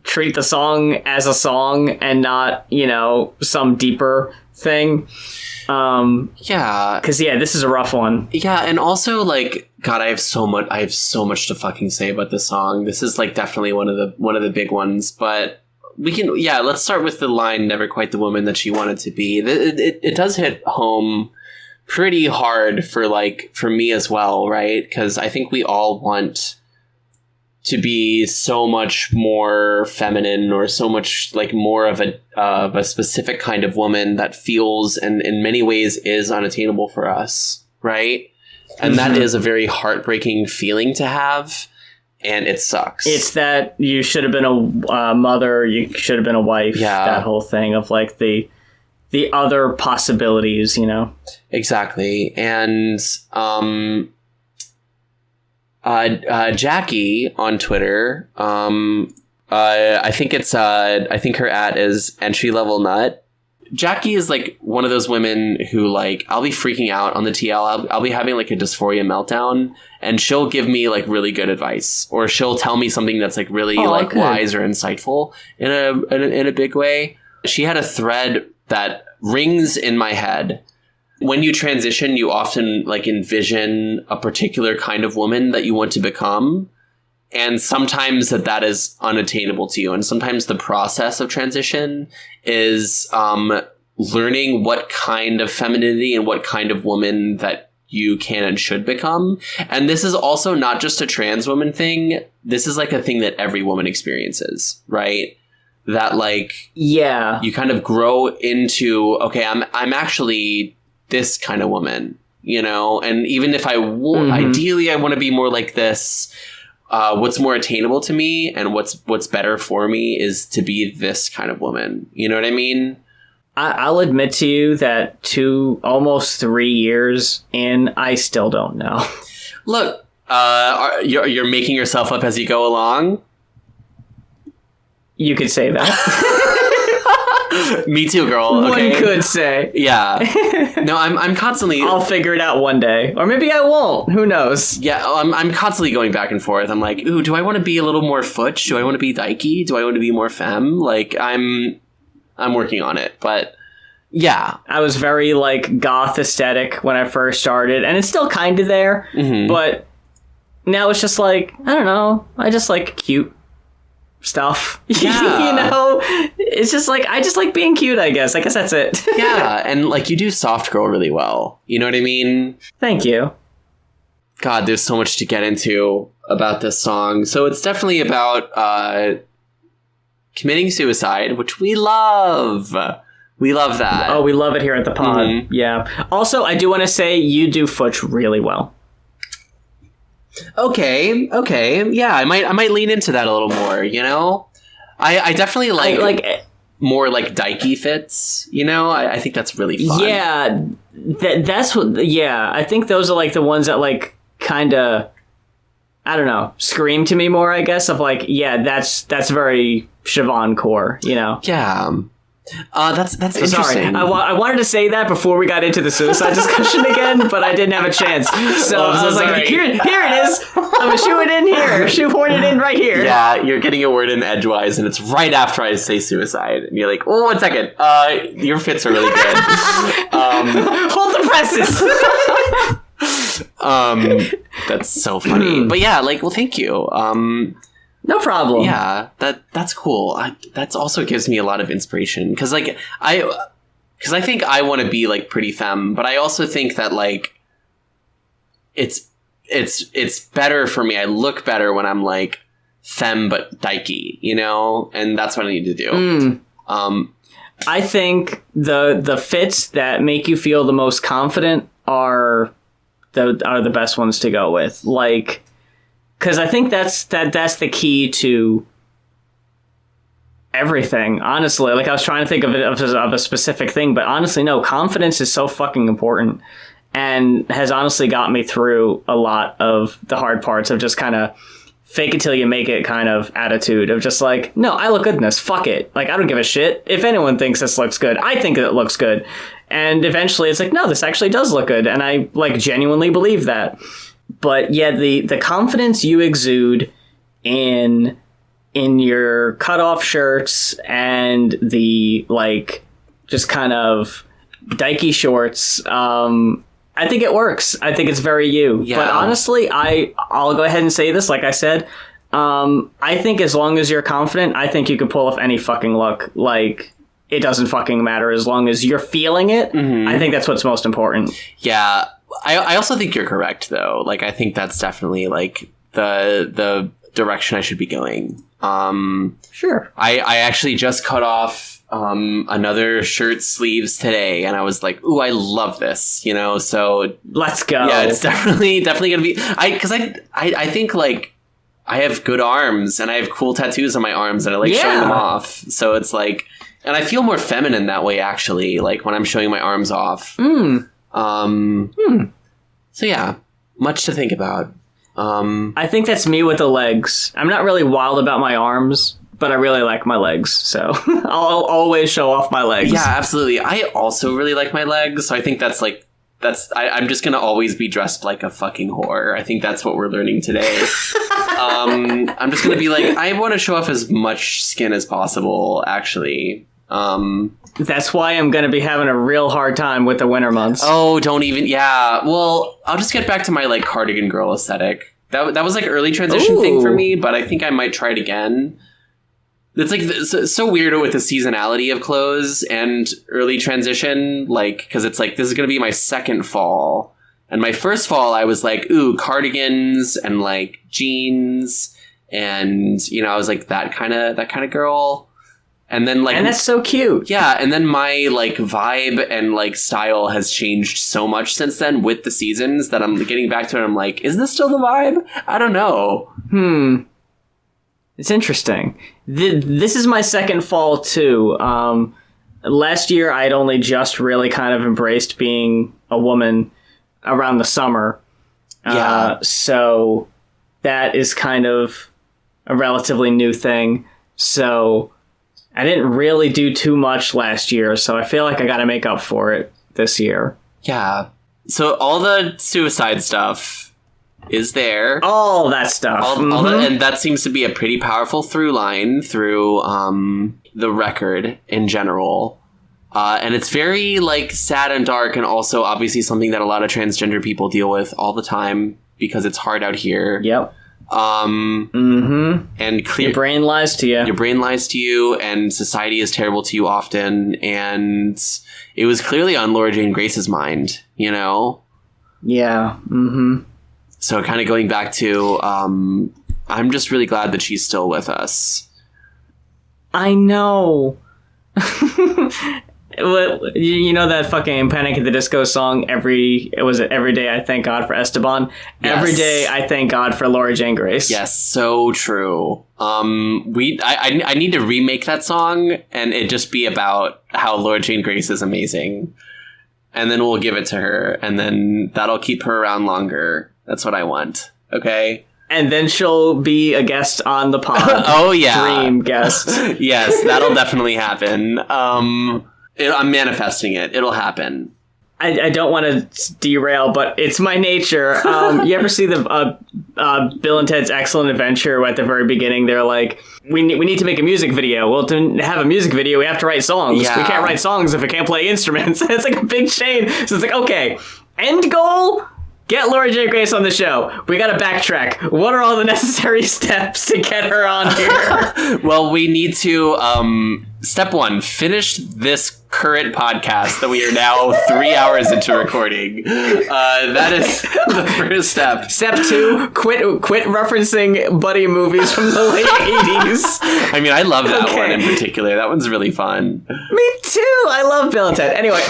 treat the song as a song and not, you know, some deeper thing. Yeah. Because, this is a rough one. Yeah, and also, like, God, I have so much to fucking say about this song. This is, like, definitely one of the big ones, but we can, let's start with the line, never quite the woman that she wanted to be. It does hit home pretty hard for me as well, right? Because I think we all want to be so much more feminine, or so much, like, more of a specific kind of woman that feels and in many ways is unattainable for us, right? And that is a very heartbreaking feeling to have. And it sucks. It's that you should have been a mother, you should have been a wife. Yeah. That whole thing of, like, the other possibilities, you know? Exactly. And Jackie on Twitter, I think her @ is entry level nut. Jackie is, like, one of those women who, like, I'll be freaking out on the TL. I'll be having, like, a dysphoria meltdown, and she'll give me, like, really good advice, or she'll tell me something that's, like, really wise or insightful in a big way. She had a thread that rings in my head when you transition, you often like envision a particular kind of woman that you want to become. And sometimes that is unattainable to you. And sometimes the process of transition is learning what kind of femininity and what kind of woman that you can and should become. And this is also not just a trans woman thing. This is like a thing that every woman experiences, right? That like, yeah, you kind of grow into, okay, I'm actually this kind of woman, you know? And even if ideally I want to be more like this, what's more attainable to me and what's better for me is to be this kind of woman. You know what I mean? I'll admit to you that almost 3 years in, I still don't know. Look, you're making yourself up as you go along. You could say that. Me too, girl. Okay? One could say. Yeah. No, I'm constantly... I'll figure it out one day. Or maybe I won't. Who knows? Yeah, I'm constantly going back and forth. I'm like, ooh, do I want to be a little more futch? Do I want to be dykey? Do I want to be more femme? Like, I'm working on it, but yeah. I was very, like, goth aesthetic when I first started, and it's still kind of there, but now it's just like, I don't know, I just like cute stuff. Yeah. You know? It's just like, I just like being cute, I guess. I guess that's it. Yeah, and, like, you do soft girl really well. You know what I mean? Thank you. God, there's so much to get into about this song. So it's definitely about, committing suicide, which we love. We love that. Oh, we love it here at the pod. Yeah. Also, I do want to say you do futch really well. Okay. Yeah, I might lean into that a little more, you know? I definitely like more like dykey fits, you know? I think that's really fun. Yeah. That's what, yeah. I think those are like the ones that like kind of, I don't know, scream to me more, I guess, of like, yeah, that's very Siobhan core, you know? Yeah. That's interesting. Sorry, I wanted to say that before we got into the suicide discussion again, but I didn't have a chance. So I was like, here it is. I'm gonna shoe it in here. Shoehorn it in right here. Yeah, you're getting a word in edgewise, and it's right after I say suicide. And you're like, oh, 1 second. Your fits are really good. Hold the presses. That's so funny. But yeah, like, well, thank you. No problem. Yeah, that's cool. That also gives me a lot of inspiration because, like, I think I want to be like pretty femme, but I also think that like it's better for me. I look better when I'm like femme but dykey, you know, and that's what I need to do. I think the fits that make you feel the most confident are the best ones to go with, like. Because I think that's the key to everything, honestly. Like, I was trying to think of a specific thing, but honestly, no, confidence is so fucking important and has honestly got me through a lot of the hard parts of just kind of fake it till you make it kind of attitude of just like, no, I look good in this. Fuck it. Like, I don't give a shit. If anyone thinks this looks good, I think it looks good. And eventually it's like, no, this actually does look good. And I like genuinely believe that. But yeah, the confidence you exude in your cutoff shirts and the like just kind of dykey shorts, I think it works. I think it's very you. Yeah. But honestly, I'll go ahead and say this, like I said, I think as long as you're confident, I think you can pull off any fucking look. Like, it doesn't fucking matter as long as you're feeling it. I think that's what's most important. Yeah. I also think you're correct, though. Like, I think that's definitely, like, the direction I should be going. Sure. I actually just cut off another shirt sleeves today, and I was like, ooh, I love this, you know? So... Let's go. Yeah, it's definitely gonna be... Because I think, like, I have good arms, and I have cool tattoos on my arms, and I like showing them off. So it's like... And I feel more feminine that way, actually, like, when I'm showing my arms off. So yeah, much to think about. I think that's me with the legs. I'm not really wild about my arms, but I really like my legs, so I'll always show off my legs. Yeah, absolutely. I also really like my legs, so I think I'm just gonna always be dressed like a fucking whore. I think that's what we're learning today. I'm just gonna be like, I want to show off as much skin as possible, actually. That's why I'm going to be having a real hard time with the winter months. Oh, don't even. Yeah. Well, I'll just get back to my like cardigan girl aesthetic. That was like early transition thing for me, but I think I might try it again. It's like so weird with the seasonality of clothes and early transition, like, because it's like this is going to be my second fall. And my first fall, I was like, ooh, cardigans and like jeans. And, you know, I was like that kind of girl. And then like, and that's so cute. Yeah. And then my like vibe and like style has changed so much since then with the seasons that I'm getting back to it. I'm like, is this still the vibe? I don't know. It's interesting. This is my second fall too. Last year I'd only just really kind of embraced being a woman around the summer. Yeah. So that is kind of a relatively new thing. So I didn't really do too much last year, so I feel like I got to make up for it this year. Yeah. So all the suicide stuff is there. All that stuff. All that, and that seems to be a pretty powerful through line through the record in general. And it's very like sad and dark, and also obviously something that a lot of transgender people deal with all the time because it's hard out here. Yep. And your brain lies to you. Your brain lies to you, and society is terrible to you often. And it was clearly on Laura Jane Grace's mind, you know? Yeah. So kind of going back to, I'm just really glad that she's still with us. I know. You know that fucking Panic at the Disco song, Every Day I Thank God for Esteban? Yes. Every day I thank God for Laura Jane Grace. Yes, so true. I need to remake that song and it just be about how Laura Jane Grace is amazing. And then we'll give it to her, and then that'll keep her around longer. That's what I want. Okay? And then she'll be a guest on the pod. Oh, yeah. Dream guest. Yes, that'll definitely happen. I'm manifesting it. It'll happen. I don't want to derail, but it's my nature. You ever see the Bill and Ted's Excellent Adventure where at the very beginning they're like, we need to make a music video. Well, to have a music video, we have to write songs. Yeah. We can't write songs if we can't play instruments. It's like a big chain. So it's like, okay, end goal, get Laura Jane Grace on the show. We got to backtrack. What are all the necessary steps to get her on here? Well, we need to, step one, finish this current podcast that we are now 3 hours into recording. That is the first step. Step two, quit referencing buddy movies from the late 80s. I mean, I love that one in particular. That one's really fun. Me too. I love Bill and Ted. Anyway,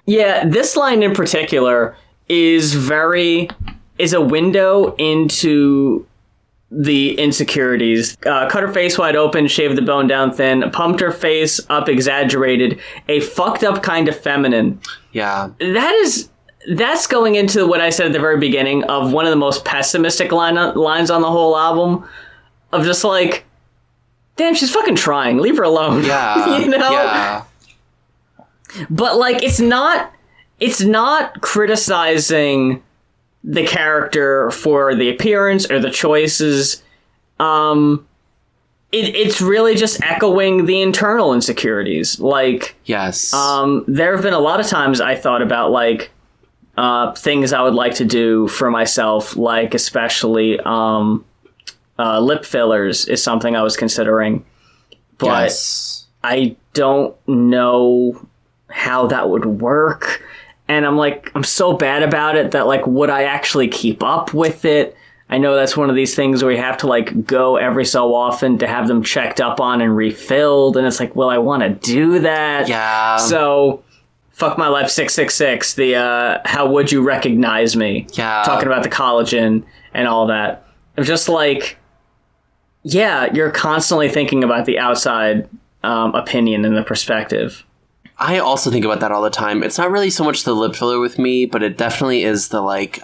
yeah, this line in particular is a window into the insecurities. Cut her face wide open, shaved the bone down thin, pumped her face up exaggerated, a fucked up kind of feminine. Yeah. That's going into what I said at the very beginning of one of the most pessimistic lines on the whole album, of just like, damn, she's fucking trying. Leave her alone. Yeah. You know? Yeah. But like, it's not criticizing the character for the appearance or the choices. It's really just echoing the internal insecurities. Like, yes. There have been a lot of times I thought about like things I would like to do for myself, like especially lip fillers is something I was considering, but yes. I don't know how that would work. And I'm like, I'm so bad about it that like, would I actually keep up with it? I know that's one of these things where you have to like go every so often to have them checked up on and refilled. And it's like, well, I want to do that. Yeah. So fuck my life 666. The how would you recognize me? Yeah. Talking about the collagen and all that. I'm just like, yeah, you're constantly thinking about the outside opinion and the perspective. I also think about that all the time. It's not really so much the lip filler with me, but it definitely is the like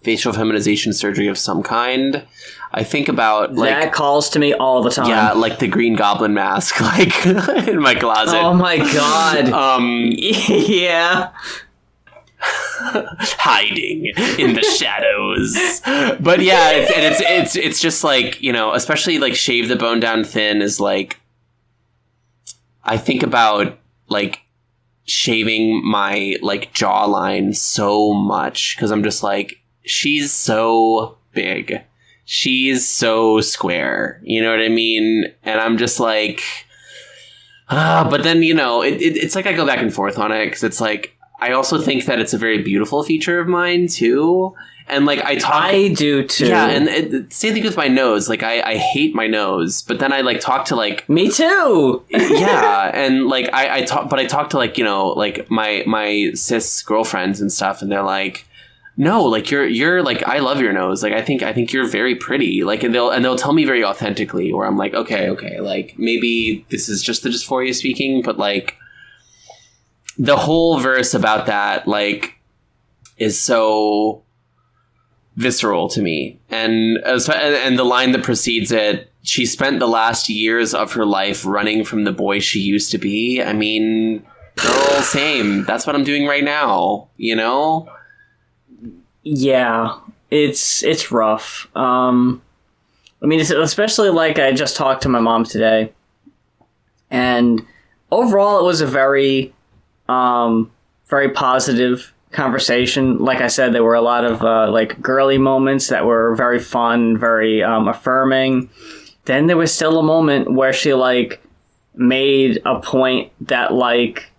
facial feminization surgery of some kind. I think about like that calls to me all the time. Yeah, like the Green Goblin mask, like in my closet. Oh my god. Yeah. Hiding in the shadows. But yeah, it's just like, you know, especially like shave the bone down thin is like, I think about like shaving my like jawline so much because I'm just like, she's so big. She's so square. You know what I mean? And I'm just like, but then, you know, it's like I go back and forth on it because it's like, I also think that it's a very beautiful feature of mine too. And like I do too. Yeah, and same thing with my nose. Like I hate my nose, but then I like talk to like me too. Yeah, and like I talk to like, you know, like my cis girlfriends and stuff, and they're like, no, like you're like, I love your nose. Like I think you're very pretty. Like and they'll tell me very authentically, where I'm like, okay, like maybe this is just the dysphoria speaking, but like the whole verse about that like is so visceral to me, and the line that precedes it, she spent the last years of her life running from the boy she used to be. I mean, girl, same. That's what I'm doing right now, you know? Yeah, it's rough. I mean, especially like I just talked to my mom today, and overall it was a very very positive conversation. Like I said, there were a lot of like girly moments that were very fun, very affirming. Then there was still a moment where she like made a point that like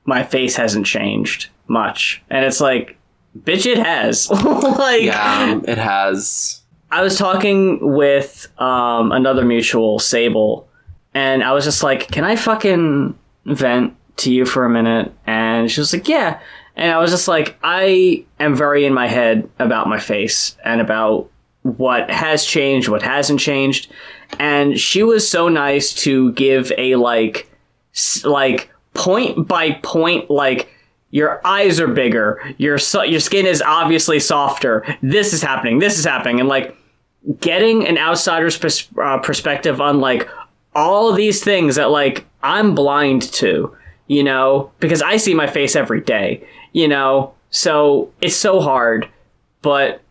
my face hasn't changed much, and it's like, bitch, it has. Like, yeah, it has. I was talking with another mutual, Sable, and I was just like, can I fucking vent to you for a minute? And she was like, yeah. And I was just like, I am very in my head about my face and about what has changed, what hasn't changed. And she was so nice to give a like point by point, like, your eyes are bigger, your skin is obviously softer, this is happening, and like getting an outsider's perspective on like all of these things that like I'm blind to, you know, because I see my face every day. You know, so it's so hard, but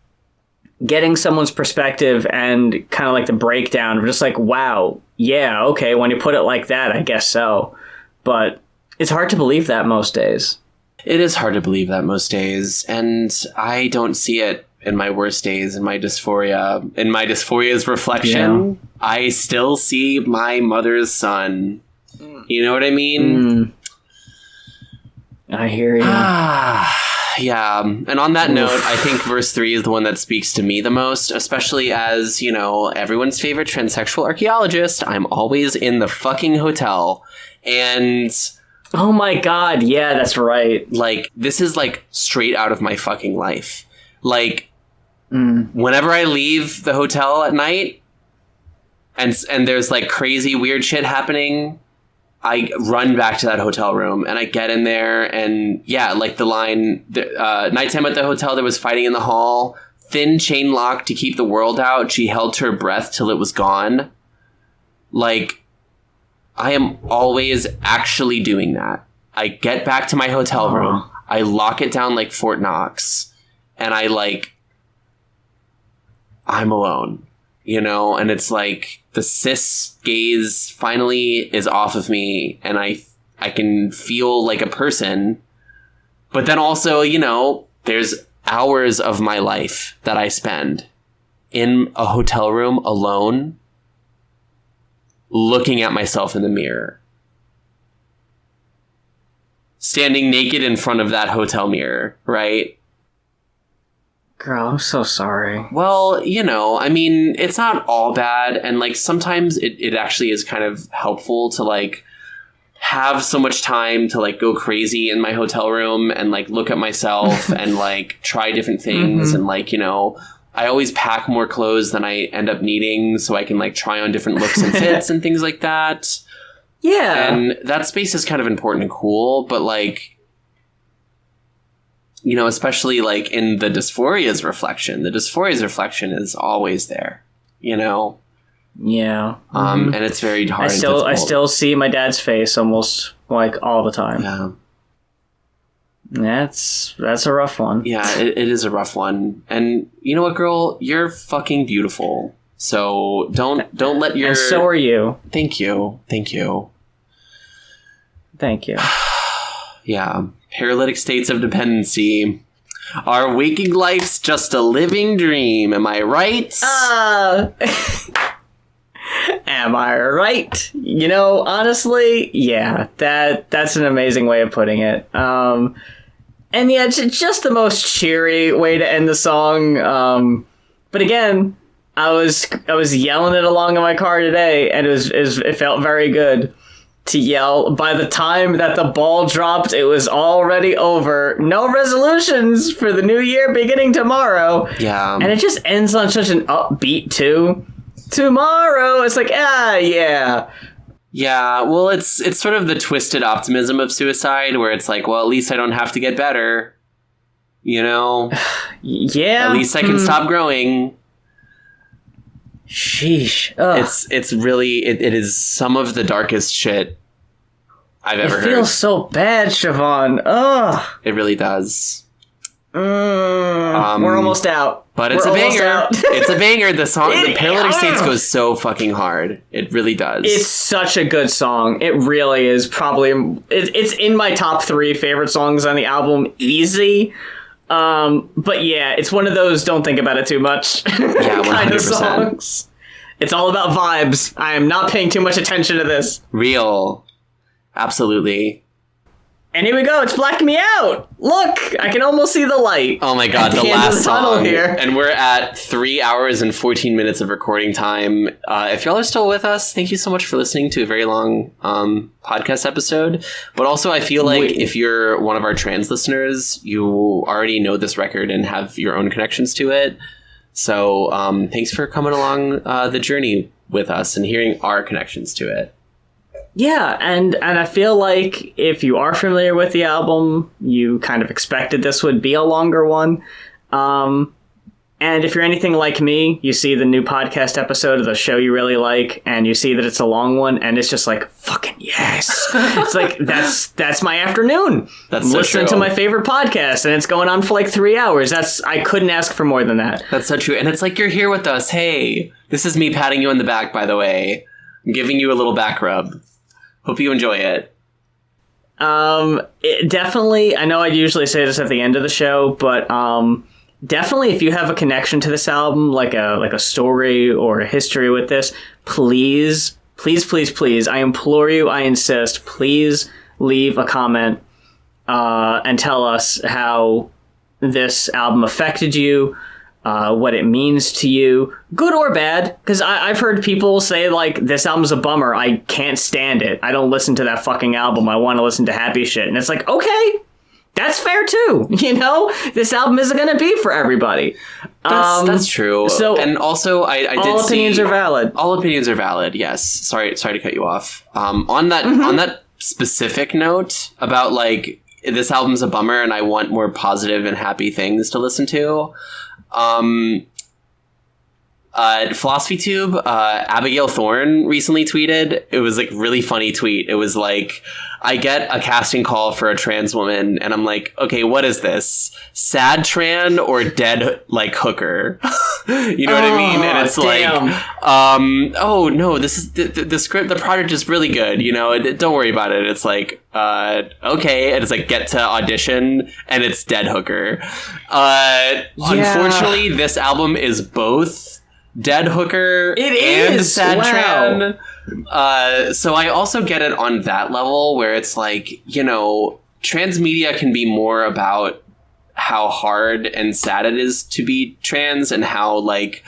getting someone's perspective and kind of like the breakdown of just like, wow, yeah, okay, when you put it like that, I guess so. But it's hard to believe that most days. It is hard to believe that most days, and I don't see it in my worst days, in my dysphoria. In my dysphoria's reflection, yeah. I still see my mother's son. You know what I mean? I hear you. Yeah. And on that note, I think verse 3 is the one that speaks to me the most, especially as, you know, everyone's favorite transsexual archaeologist. I'm always in the fucking hotel. And oh my God. Yeah, that's right. Like, this is like straight out of my fucking life. Like, whenever I leave the hotel at night and there's like crazy weird shit happening, I run back to that hotel room and I get in there and yeah, like the line, nighttime at the hotel, there was fighting in the hall, thin chain lock to keep the world out. She held her breath till it was gone. Like, I am always actually doing that. I get back to my hotel room, I lock it down like Fort Knox, and I'm alone. You know, and it's like the cis gaze finally is off of me and I can feel like a person. But then also, you know, there's hours of my life that I spend in a hotel room alone, looking at myself in the mirror, standing naked in front of that hotel mirror, right? Girl, I'm so sorry. Well, you know, I mean, it's not all bad. And like, sometimes it actually is kind of helpful to like have so much time to like go crazy in my hotel room and like look at myself and like try different things. And like, you know, I always pack more clothes than I end up needing so I can like try on different looks and fits and things like that. Yeah. And that space is kind of important and cool, but like, you know, especially like in the dysphoria's reflection is always there, you know? Yeah. And it's very hard. I still see my dad's face almost like all the time. Yeah. That's a rough one. Yeah, it is a rough one. And you know what, girl? You're fucking beautiful. So don't let your... And so are you. Thank you. Thank you. Yeah. Paralytic states of dependency. Our waking life's just a living dream. Am I right? Am I right? You know, honestly, yeah, that's an amazing way of putting it. And yeah, it's just the most cheery way to end the song. But again, I was yelling it along in my car today, and it felt very good to yell. By the time that the ball dropped, it was already over. No resolutions for the new year beginning tomorrow. Yeah. And it just ends on such an upbeat too. Tomorrow, it's like, yeah. Yeah, well, it's sort of the twisted optimism of suicide, where it's like, well, at least I don't have to get better. You know? Yeah. At least I can stop growing. Sheesh. Ugh. It's really, it is some of the darkest shit I've ever heard. It feels so bad, Siobhan. Ugh. It really does. We're almost out. But it's a banger. It's a banger. The song, the Paralytic States goes so fucking hard. It really does. It's such a good song. It really is. Probably, it's in my top 3 favorite songs on the album. Easy. But yeah, it's one of those don't think about it too much yeah, 100%. kind of songs. It's all about vibes. I am not paying too much attention to this. Real. Absolutely. And here we go. It's blacking me out. Look, I can almost see the light. Oh my god, the last song. Here. And we're at 3 hours and 14 minutes of recording time. If y'all are still with us, thank you so much for listening to a very long podcast episode. But also, I feel like if you're one of our trans listeners, you already know this record and have your own connections to it. So thanks for coming along the journey with us and hearing our connections to it. Yeah, and I feel like if you are familiar with the album, you kind of expected this would be a longer one. And if you're anything like me, you see the new podcast episode of the show you really like, and you see that it's a long one, and it's just like, fucking yes. It's like, that's my afternoon. That's so listening true. to my favorite podcast, and it's going on for like 3 hours. I couldn't ask for more than that. That's so true. And it's like, you're here with us. Hey, this is me patting you on the back, by the way. I'm giving you a little back rub. Hope you enjoy it. Definitely, I know I usually say this at the end of the show, but definitely if you have a connection to this album, like a story or a history with this, please, I implore you, I insist, please leave a comment and tell us how this album affected you, what it means to you, good or bad, because I've heard people say, like, this album's a bummer, I can't stand it, I don't listen to that fucking album, I want to listen to happy shit, and it's like, okay, that's fair too, you know? This album isn't going to be for everybody. That's true. So, and also, I did see... All opinions are valid. All opinions are valid, yes. Sorry to cut you off. On that specific note about, like, this album's a bummer and I want more positive and happy things to listen to, Philosophy Tube, Abigail Thorne recently tweeted, it was like really funny tweet. It was like, I get a casting call for a trans woman and I'm like, okay, what is this? Sad tran or dead like hooker? You know what I mean? And it's damn. like, oh no, this is the script, the project is really good. You know, don't worry about it. It's like, okay. And it's like, get to audition and it's dead hooker. Unfortunately, this album is both dead hooker and sad tran. So I also get it on that level where it's like, you know, trans media can be more about how hard and sad it is to be trans and how, like,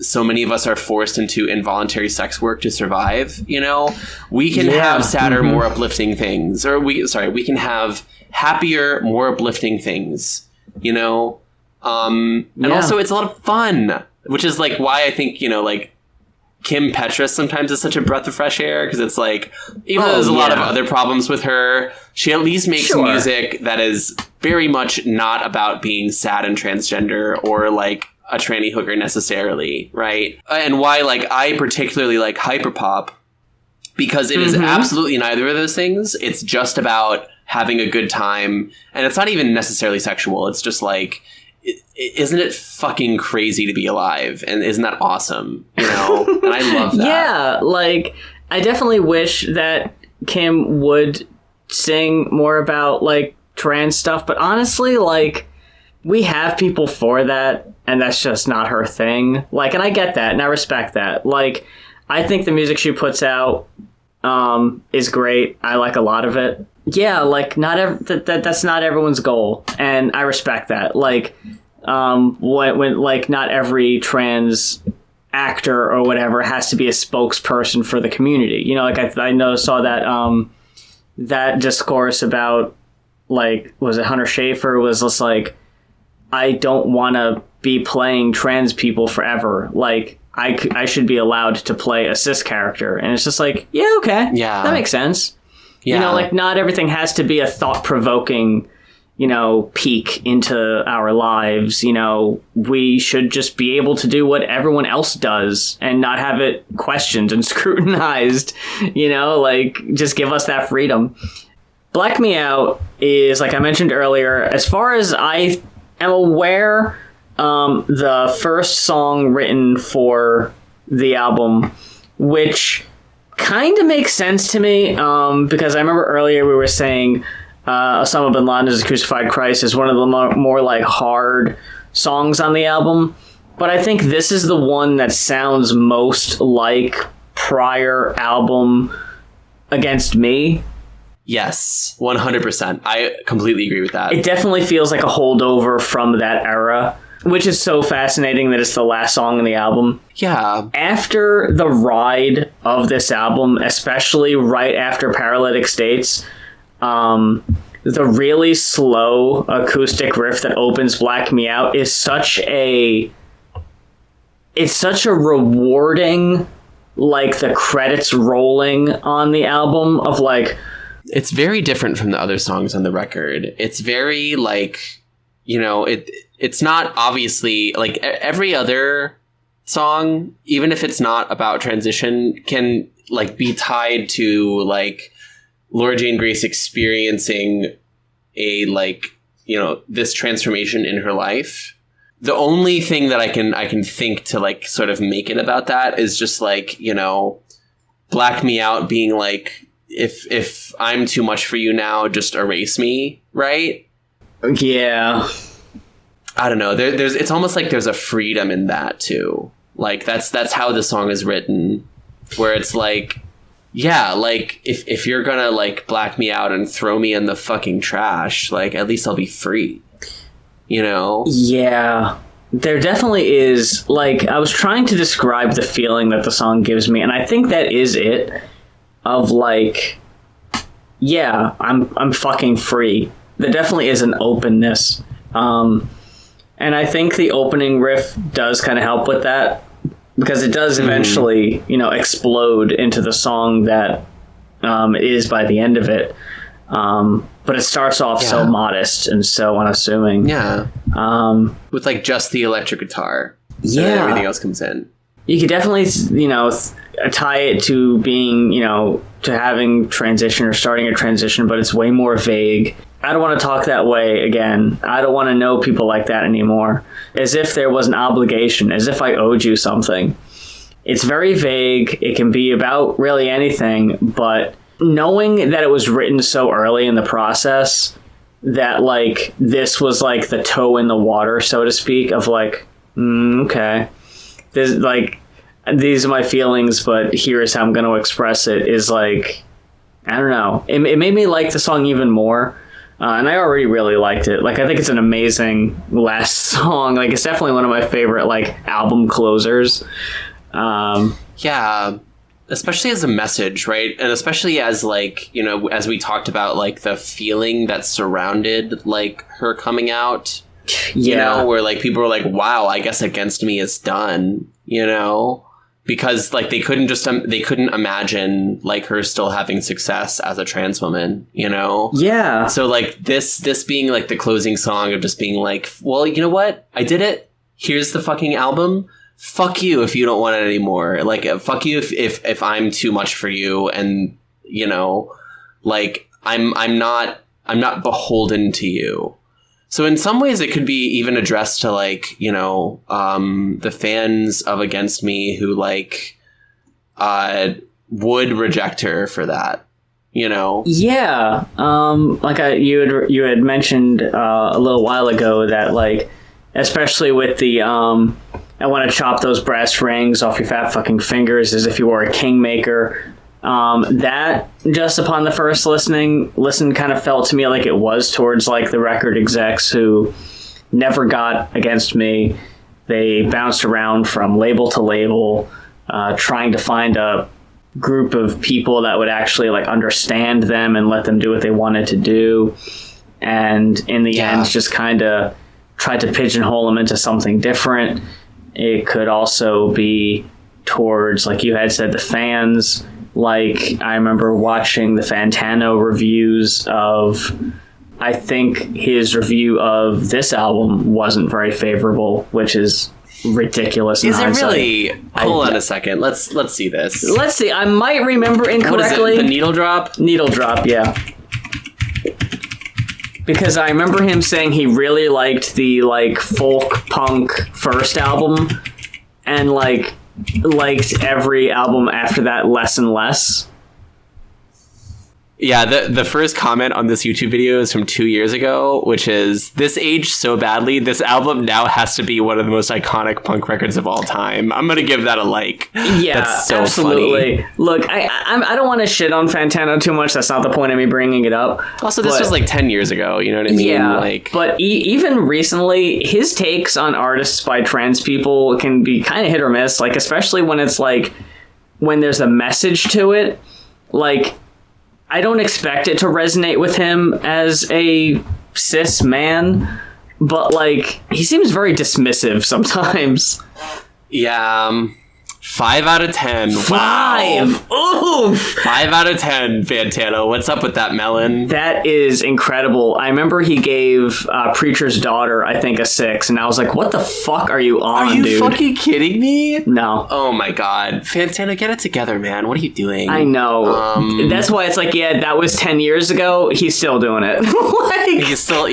so many of us are forced into involuntary sex work to survive. You know, we can have sadder, more uplifting things, or we can have happier, more uplifting things, you know? And also it's a lot of fun, which is like why I think, you know, like, Kim Petras sometimes is such a breath of fresh air, because it's like, even though there's a lot of other problems with her, she at least makes music that is very much not about being sad and transgender or like a tranny hooker necessarily, right? And why, like, I particularly like hyperpop, because it is absolutely neither of those things. It's just about having a good time, and it's not even necessarily sexual. It's just like, isn't it fucking crazy to be alive? And isn't that awesome? You know? And I love that. Yeah, like, I definitely wish that Kim would sing more about like trans stuff, but honestly, like, we have people for that, and that's just not her thing. Like, and I get that, and I respect that. Like, I think the music she puts out is great. I like a lot of it. Yeah, like, that's not everyone's goal, and I respect that. Like, when like, not every trans actor or whatever has to be a spokesperson for the community. You know, like, I saw that that discourse about, like, was it Hunter Schafer was just like, I don't want to be playing trans people forever. Like, I should be allowed to play a cis character. And it's just like, yeah, okay. Yeah. That makes sense. Yeah. You know, like, not everything has to be a thought-provoking, you know, peek into our lives. You know, we should just be able to do what everyone else does and not have it questioned and scrutinized. You know, like, just give us that freedom. Black Me Out is, like I mentioned earlier, as far as I am aware, the first song written for the album, which kind of makes sense to me, because I remember earlier we were saying Osama bin Laden's Crucified Christ is one of the more like hard songs on the album, but I think this is the one that sounds most like prior album Against Me. Yes, 100%. I completely agree with that. It definitely feels like a holdover from that era, which is so fascinating that it's the last song in the album. Yeah. After the ride of this album, especially right after Paralytic States, the really slow acoustic riff that opens Black Me Out is such a rewarding, like, the credits rolling on the album of, like, it's very different from the other songs on the record. It's very, like, you know, it's not obviously, like, every other song, even if it's not about transition, can, like, be tied to, like, Laura Jane Grace experiencing a, like, you know, this transformation in her life. The only thing that I can think to, like, sort of make it about that is just, like, you know, Black Me Out being like, if I'm too much for you now, just erase me, right? Yeah. I don't know. It's almost like there's a freedom in that too. Like, that's how the song is written, where it's like, yeah, like, if you're gonna, like, black me out and throw me in the fucking trash, like, at least I'll be free. You know? Yeah. There definitely is, like, I was trying to describe the feeling that the song gives me, and I think that is it. Of, like, yeah, I'm fucking free. There definitely is an openness. And I think the opening riff does kind of help with that, because it does eventually, you know, explode into the song that it is by the end of it. But it starts off so modest and so unassuming. Yeah. With, like, just the electric guitar. Yeah. And everything else comes in. You could definitely, you know, tie it to being, you know, to having transition or starting a transition, but it's way more vague. I don't want to talk that way again. I don't want to know people like that anymore. As if there was an obligation, as if I owed you something. It's very vague. It can be about really anything, but knowing that it was written so early in the process, that, like, this was, like, the toe in the water, so to speak, of, like, okay. There's, like, these are my feelings, but here's how I'm going to express it, is, like, I don't know. It made me like the song even more. And I already really liked it. Like, I think it's an amazing last song. Like, it's definitely one of my favorite, like, album closers. Yeah. Especially as a message, right? And especially as, like, you know, as we talked about, like, the feeling that surrounded, like, her coming out. You know, where, like, people were like, wow, I guess Against Me is done, you know? Because, like, they couldn't imagine, like, her still having success as a trans woman, you know? Yeah. So, like, this being, like, the closing song of just being like, well, you know what? I did it. Here's the fucking album. Fuck you if you don't want it anymore. Like, fuck you if I'm too much for you, and, you know, like, I'm not beholden to you. So in some ways, it could be even addressed to, like, you know, the fans of Against Me who, like, would reject her for that, you know? Yeah. You had mentioned a little while ago that, like, especially with the I want to chop those brass rings off your fat fucking fingers as if you were a kingmaker. That, just upon the first listen kind of felt to me like it was towards, like, the record execs who never got against me. They bounced around from label to label, trying to find a group of people that would actually, like, understand them and let them do what they wanted to do. And in the end, just kind of tried to pigeonhole them into something different. It could also be towards, like you had said, the fans. Like, I remember watching the Fantano reviews of, I think his review of this album wasn't very favorable, which is ridiculous. Is it really? Hold on a second. Let's see this. Let's see. I might remember incorrectly. What is it? The Needle Drop? Needle Drop, yeah. Because I remember him saying he really liked the, like, folk punk first album, and, like, liked every album after that less and less. Yeah, the first comment on this YouTube video is from 2 years ago, which is, "This aged so badly, this album now has to be one of the most iconic punk records of all time." I'm gonna give that a like. Yeah, that's so absolutely. Funny. Look, I don't want to shit on Fantano too much. That's not the point of me bringing it up. Also, this was like 10 years ago, you know what I mean? Yeah, like, but even recently, his takes on artists by trans people can be kind of hit or miss, like, especially when it's, like, when there's a message to it. Like, I don't expect it to resonate with him as a cis man, but, like, he seems very dismissive sometimes. Yeah, 5 out of 10. 5! Wow. Oof! 5 out of 10, Fantano. What's up with that melon? That is incredible. I remember he gave Preacher's Daughter, I think, a 6, and I was like, what the fuck are you on, dude? Are you fucking kidding me? No. Oh my god. Fantano, get it together, man. What are you doing? I know. That's why it's like, yeah, that was 10 years ago. He's still doing it. Like, he's still,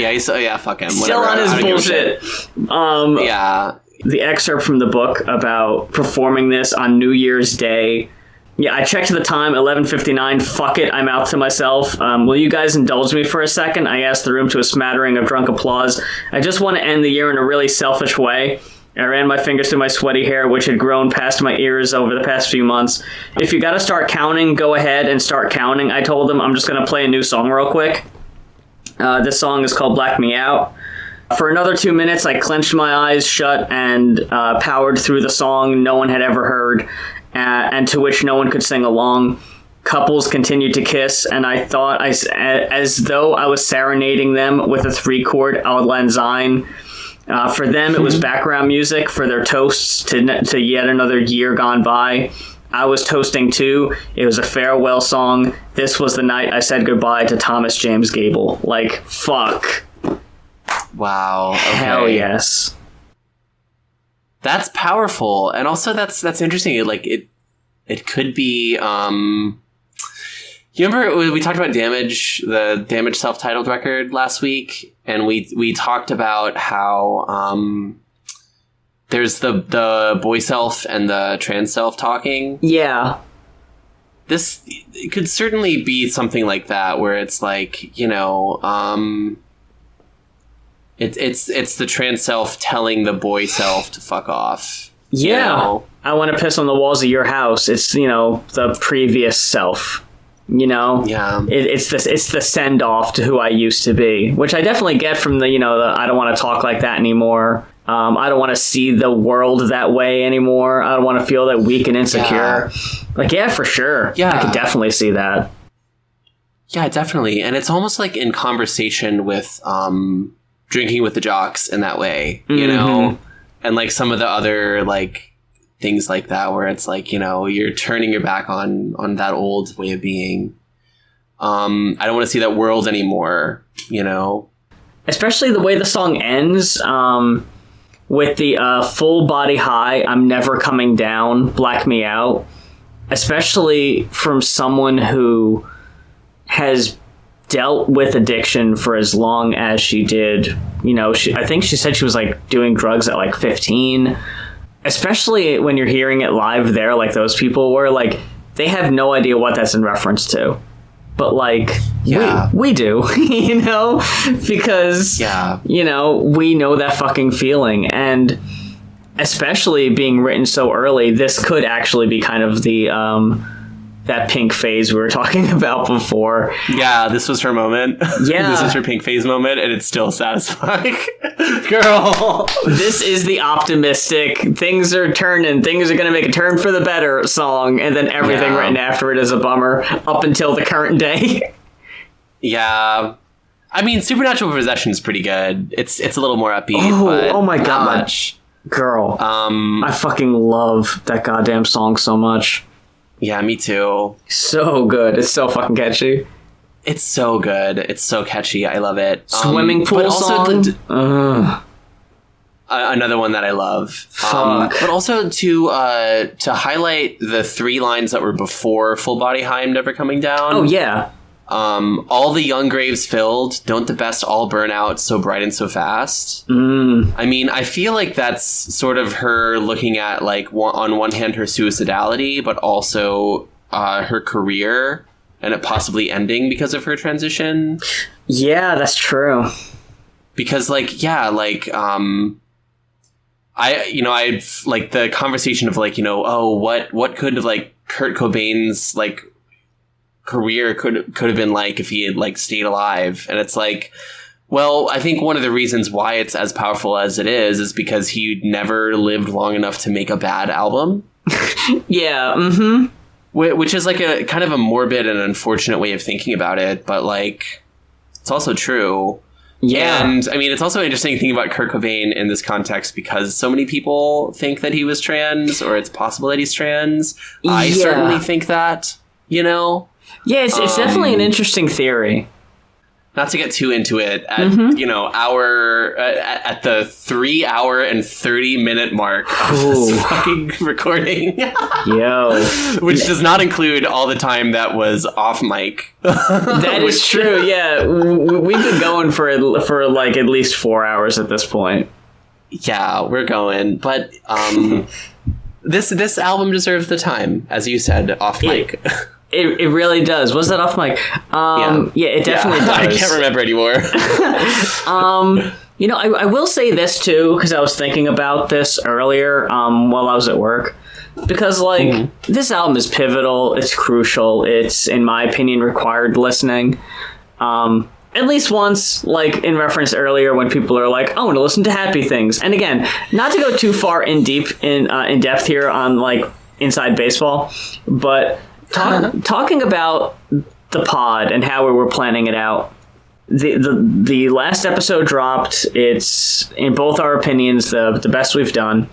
fuck him. Still on his bullshit. Yeah. The excerpt from the book about performing this on New Year's Day. Yeah, I checked the time, 11:59. Fuck it, I'm out to myself. Will you guys indulge me for a second? I asked the room to a smattering of drunk applause. I just want to end the year in a really selfish way. I ran my fingers through my sweaty hair, which had grown past my ears over the past few months. If you gotta start counting, go ahead and start counting. I told them I'm just gonna play a new song real quick. This song is called Black Me Out. For another 2 minutes, I clenched my eyes shut and powered through the song no one had ever heard, and to which no one could sing along. Couples continued to kiss, and I thought as though I was serenading them with a 3-chord Auld Lang Syne. For them, it was background music for their toasts to yet another year gone by. I was toasting too. It was a farewell song. This was the night I said goodbye to Thomas James Gable. Like, fuck. Wow. Okay. Hell yes. That's powerful, and also that's interesting. Like, it could be. You remember we talked about Damage, the Damage self-titled record last week, and we talked about how there's the boy self and the trans self talking. Yeah. This it could certainly be something like that, where it's like, you know, It's the trans self telling the boy self to fuck off. Yeah. You know? I want to piss on the walls of your house. It's, you know, the previous self. You know? Yeah. It's the send off to who I used to be, which I definitely get from the, you know, I don't want to talk like that anymore. I don't want to see the world that way anymore. I don't want to feel that weak and insecure. Yeah. Like, yeah, for sure. Yeah. I could definitely see that. Yeah, definitely. And it's almost like in conversation with Drinking with the Jocks in that way, you know, and like some of the other like things like that, where it's like, you know, you're turning your back on that old way of being. I don't want to see that world anymore, you know, especially the way the song ends with the full body high. I'm never coming down. Black me out, especially from someone who has dealt with addiction for as long as she did. You know, I think she said she was like doing drugs at like 15, especially when you're hearing it live there, like those people were like, they have no idea what that's in reference to. but like Yeah. we do, you know, because you know, we know that fucking feeling, and especially being written so early, this could actually be kind of the that Pink phase we were talking about before. Yeah, this was her moment. Yeah. This is her Pink phase moment, and it's still satisfying. Girl. This is the optimistic, things are turning, things are going to make a turn for the better song, and then everything written after it is a bummer up until the current day. Yeah. I mean, Supernatural Possession is pretty good. It's a little more upbeat, but oh my not God. much. Girl, I fucking love that goddamn song so much. Yeah, me too. So good. It's so fucking catchy. It's so good. It's so catchy. I love it. Swimming pool but also song. Another one that I love. Fuck. But also to highlight the 3 lines that were before Full Body High, Never Coming Down. Oh, yeah. All the young graves filled, don't the best all burn out so bright and so fast. I mean, I feel like that's sort of her looking at, like, on one hand, her suicidality, but also her career, and it possibly ending because of her transition. Yeah, that's true. Because, like, I like the conversation of, like, you know, oh, what could, like, Kurt Cobain's, like, career could have been like if he had, like, stayed alive. And it's like, well, I think one of the reasons why it's as powerful as it is because he never lived long enough to make a bad album. Yeah. Mm-hmm. Which is like a kind of a morbid and unfortunate way of thinking about it, but, like, it's also true. Yeah. And I mean, it's also interesting thinking about Kurt Cobain in this context because so many people think that he was trans, or it's possible that he's trans. I certainly think that, you know. Yeah, it's definitely an interesting theory. Not to get too into it at you know, at the 3 hour and 30-minute mark of this fucking recording. Yo, which does not include all the time that was off mic. That is true. Yeah, we've been going for like at least 4 hours at this point. Yeah, we're going, but this album deserves the time, as you said, off mic. It really does. Was that off mic? Yeah, it definitely does. I can't remember anymore. You know, I will say this too, because I was thinking about this earlier while I was at work. Because, like, this album is pivotal. It's crucial. It's, in my opinion, required listening. At least once, like, in reference earlier when people are like, I want to listen to happy things. And again, not to go too far in depth here on, like, inside baseball, but talking about the pod and how we were planning it out. The last episode dropped. It's, in both our opinions, the best we've done.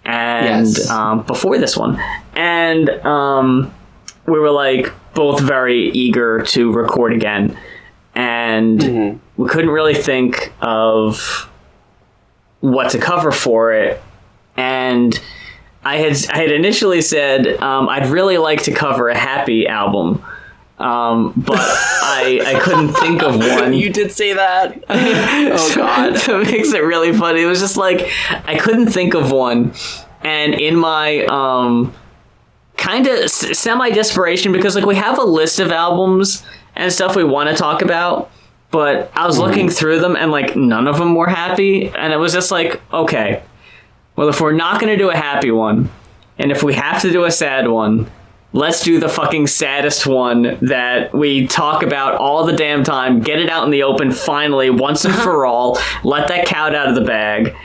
And before this one. And we were, like, both very eager to record again. And we couldn't really think of what to cover for it. And I had initially said I'd really like to cover a happy album, but I couldn't think of one. You did say that. Oh God, so it makes it really funny. It was just like I couldn't think of one, and in my kind of semi desperation, because, like, we have a list of albums and stuff we want to talk about, but I was looking through them and, like, none of them were happy, and it was just like, okay. Well, if we're not going to do a happy one, and if we have to do a sad one, let's do the fucking saddest one that we talk about all the damn time, get it out in the open finally, once and for all, let that cat out of the bag,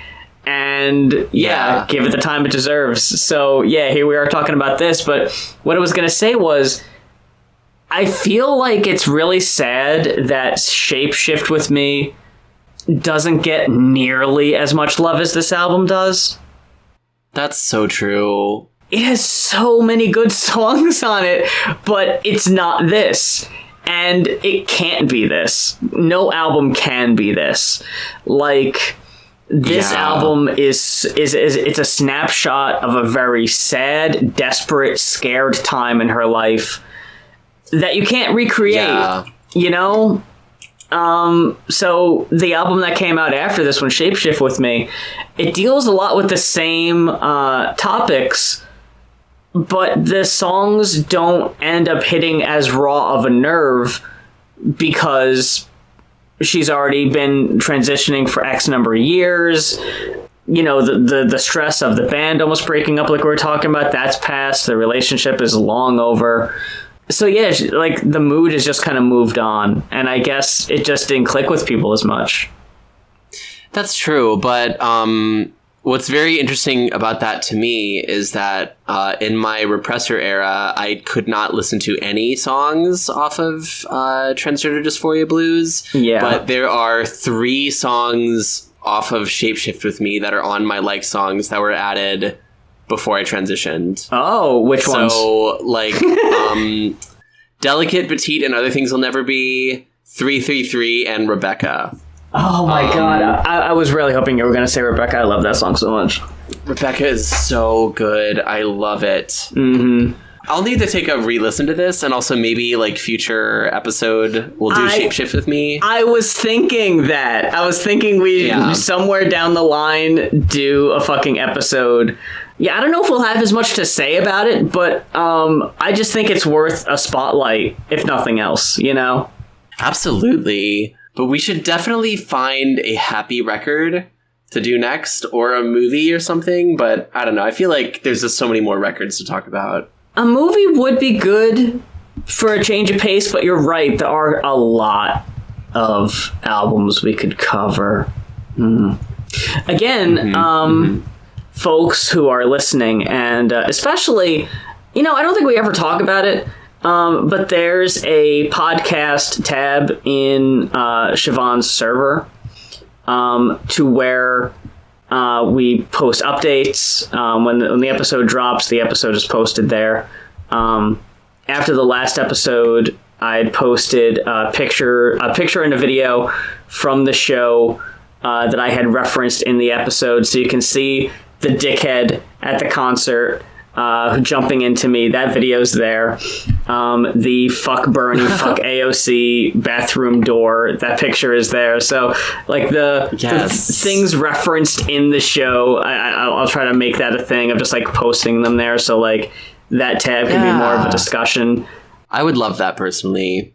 and give it the time it deserves. So, yeah, here we are talking about this, but what I was going to say was, I feel like it's really sad that Shapeshift With Me doesn't get nearly as much love as this album does. That's so true. It has so many good songs on it, but it's not this. And it can't be this. No album can be this. Like, this album is it's a snapshot of a very sad, desperate, scared time in her life that you can't recreate, you know? So the album that came out after this one, Shapeshift With Me, it deals a lot with the same topics, but the songs don't end up hitting as raw of a nerve because she's already been transitioning for X number of years. You know, the stress of the band almost breaking up, like we were talking about, that's past. The relationship is long over. So yeah, like the mood has just kind of moved on, and I guess it just didn't click with people as much. That's true, but what's very interesting about that to me is that in my repressor era, I could not listen to any songs off of Transgender Dysphoria Blues. Yeah. But there are 3 songs off of Shapeshift with Me that are on my like songs that were added before I transitioned. Oh, which ones? So, like, Delicate, Petite, and Other Things Will Never Be, 333, and Rebecca. Oh my god, I was really hoping you were going to say Rebecca. I love that song so much. Rebecca is so good. I love it. Mm-hmm. I'll need to take a re-listen to this, and also maybe like future episode we'll do Shapeshift with Me. I was thinking that. I was thinking we somewhere down the line do a fucking episode. Yeah, I don't know if we'll have as much to say about it, but I just think it's worth a spotlight, if nothing else, you know? Absolutely. But we should definitely find a happy record to do next, or a movie or something, but I don't know. I feel like there's just so many more records to talk about. A movie would be good for a change of pace, but you're right. There are a lot of albums we could cover. Again, folks who are listening, and especially, you know, I don't think we ever talk about it, but there's a podcast tab in Siobhan's server to where we post updates. When the episode drops, the episode is posted there. After the last episode, I had posted a picture and a video from the show that I had referenced in the episode, so you can see the dickhead at the concert jumping into me. That video's there. The fuck Bernie, fuck AOC bathroom door, that picture is there. So, like, the things referenced in the show, I'll try to make that a thing of just, like, posting them there. So, like, that tab can be more of a discussion. I would love that, personally.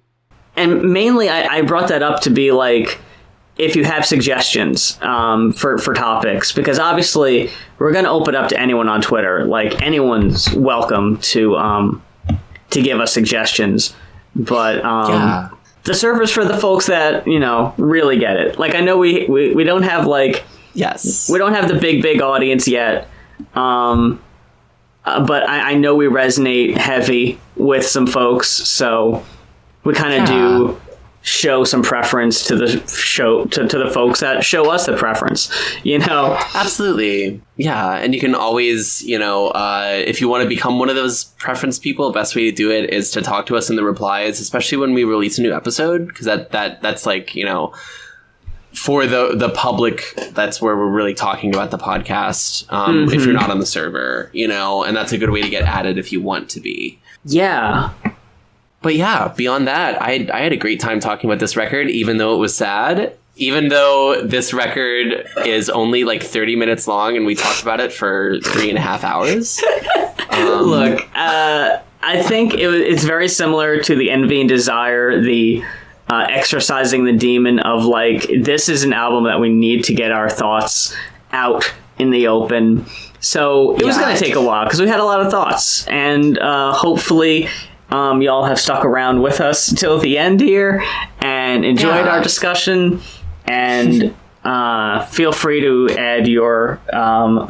And mainly, I brought that up to be, like, if you have suggestions for topics, because obviously we're going to open up to anyone on Twitter. Like, anyone's welcome to give us suggestions. But the server's for the folks that, you know, really get it. Like, I know we don't have, like... Yes. We don't have the big audience yet. But I know we resonate heavy with some folks, so we kind of do show some preference to the show to the folks that show us the preference, you know. Absolutely. Yeah, and you can always, you know, if you want to become one of those preference people, the best way to do it is to talk to us in the replies, especially when we release a new episode, because that's like, you know, for the public, that's where we're really talking about the podcast. If you're not on the server, you know, and that's a good way to get added if you want to be. Yeah. But yeah, beyond that, I had a great time talking about this record, even though it was sad. Even though this record is only like 30 minutes long and we talked about it for 3.5 hours. Look, I think it's very similar to the Envy and Desire, the exercising the demon of, like, this is an album that we need to get our thoughts out in the open. So it was going to take a while because we had a lot of thoughts, and hopefully y'all have stuck around with us till the end here and enjoyed our discussion. And feel free to add your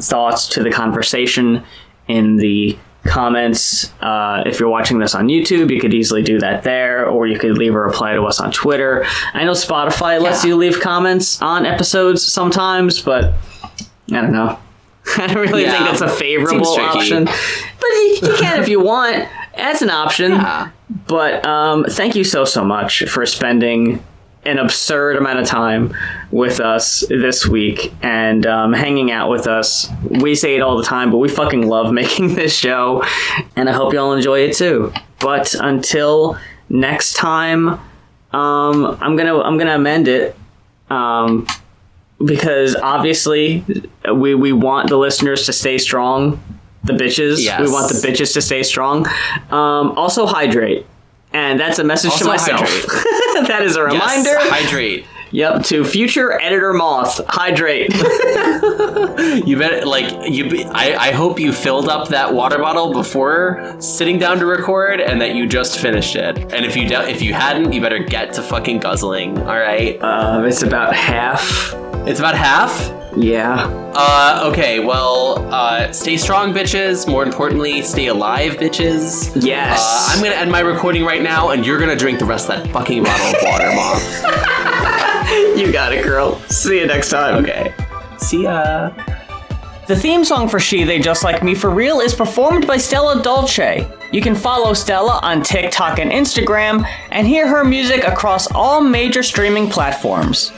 thoughts to the conversation in the comments. If you're watching this on YouTube, you could easily do that there, or you could leave a reply to us on Twitter. I know Spotify lets you leave comments on episodes sometimes, but I don't know. I don't really think that's a favorable option. But you can if you want. That's an option. Yeah. But thank you so much for spending an absurd amount of time with us this week and hanging out with us. We say it all the time, but we fucking love making this show, and I hope y'all enjoy it too. But until next time, I'm gonna amend it, because obviously we want the listeners to stay strong the bitches. Yes. We want the bitches to stay strong. Also hydrate. And that's a message to myself. That is a reminder. Yes, hydrate. Yep, to future editor Moth, hydrate. You bet. I hope you filled up that water bottle before sitting down to record, and that you just finished it. And if you hadn't, you better get to fucking guzzling. All right. It's about half. It's about half. Yeah. Okay. Well, stay strong, bitches. More importantly, stay alive, bitches. Yes. I'm gonna end my recording right now, and you're gonna drink the rest of that fucking bottle of water, Mom. You got it, girl. See you next time. Okay. See ya. The theme song for She, They Just Like Me For Real is performed by Stella Dolce. You can follow Stella on TikTok and Instagram and hear her music across all major streaming platforms.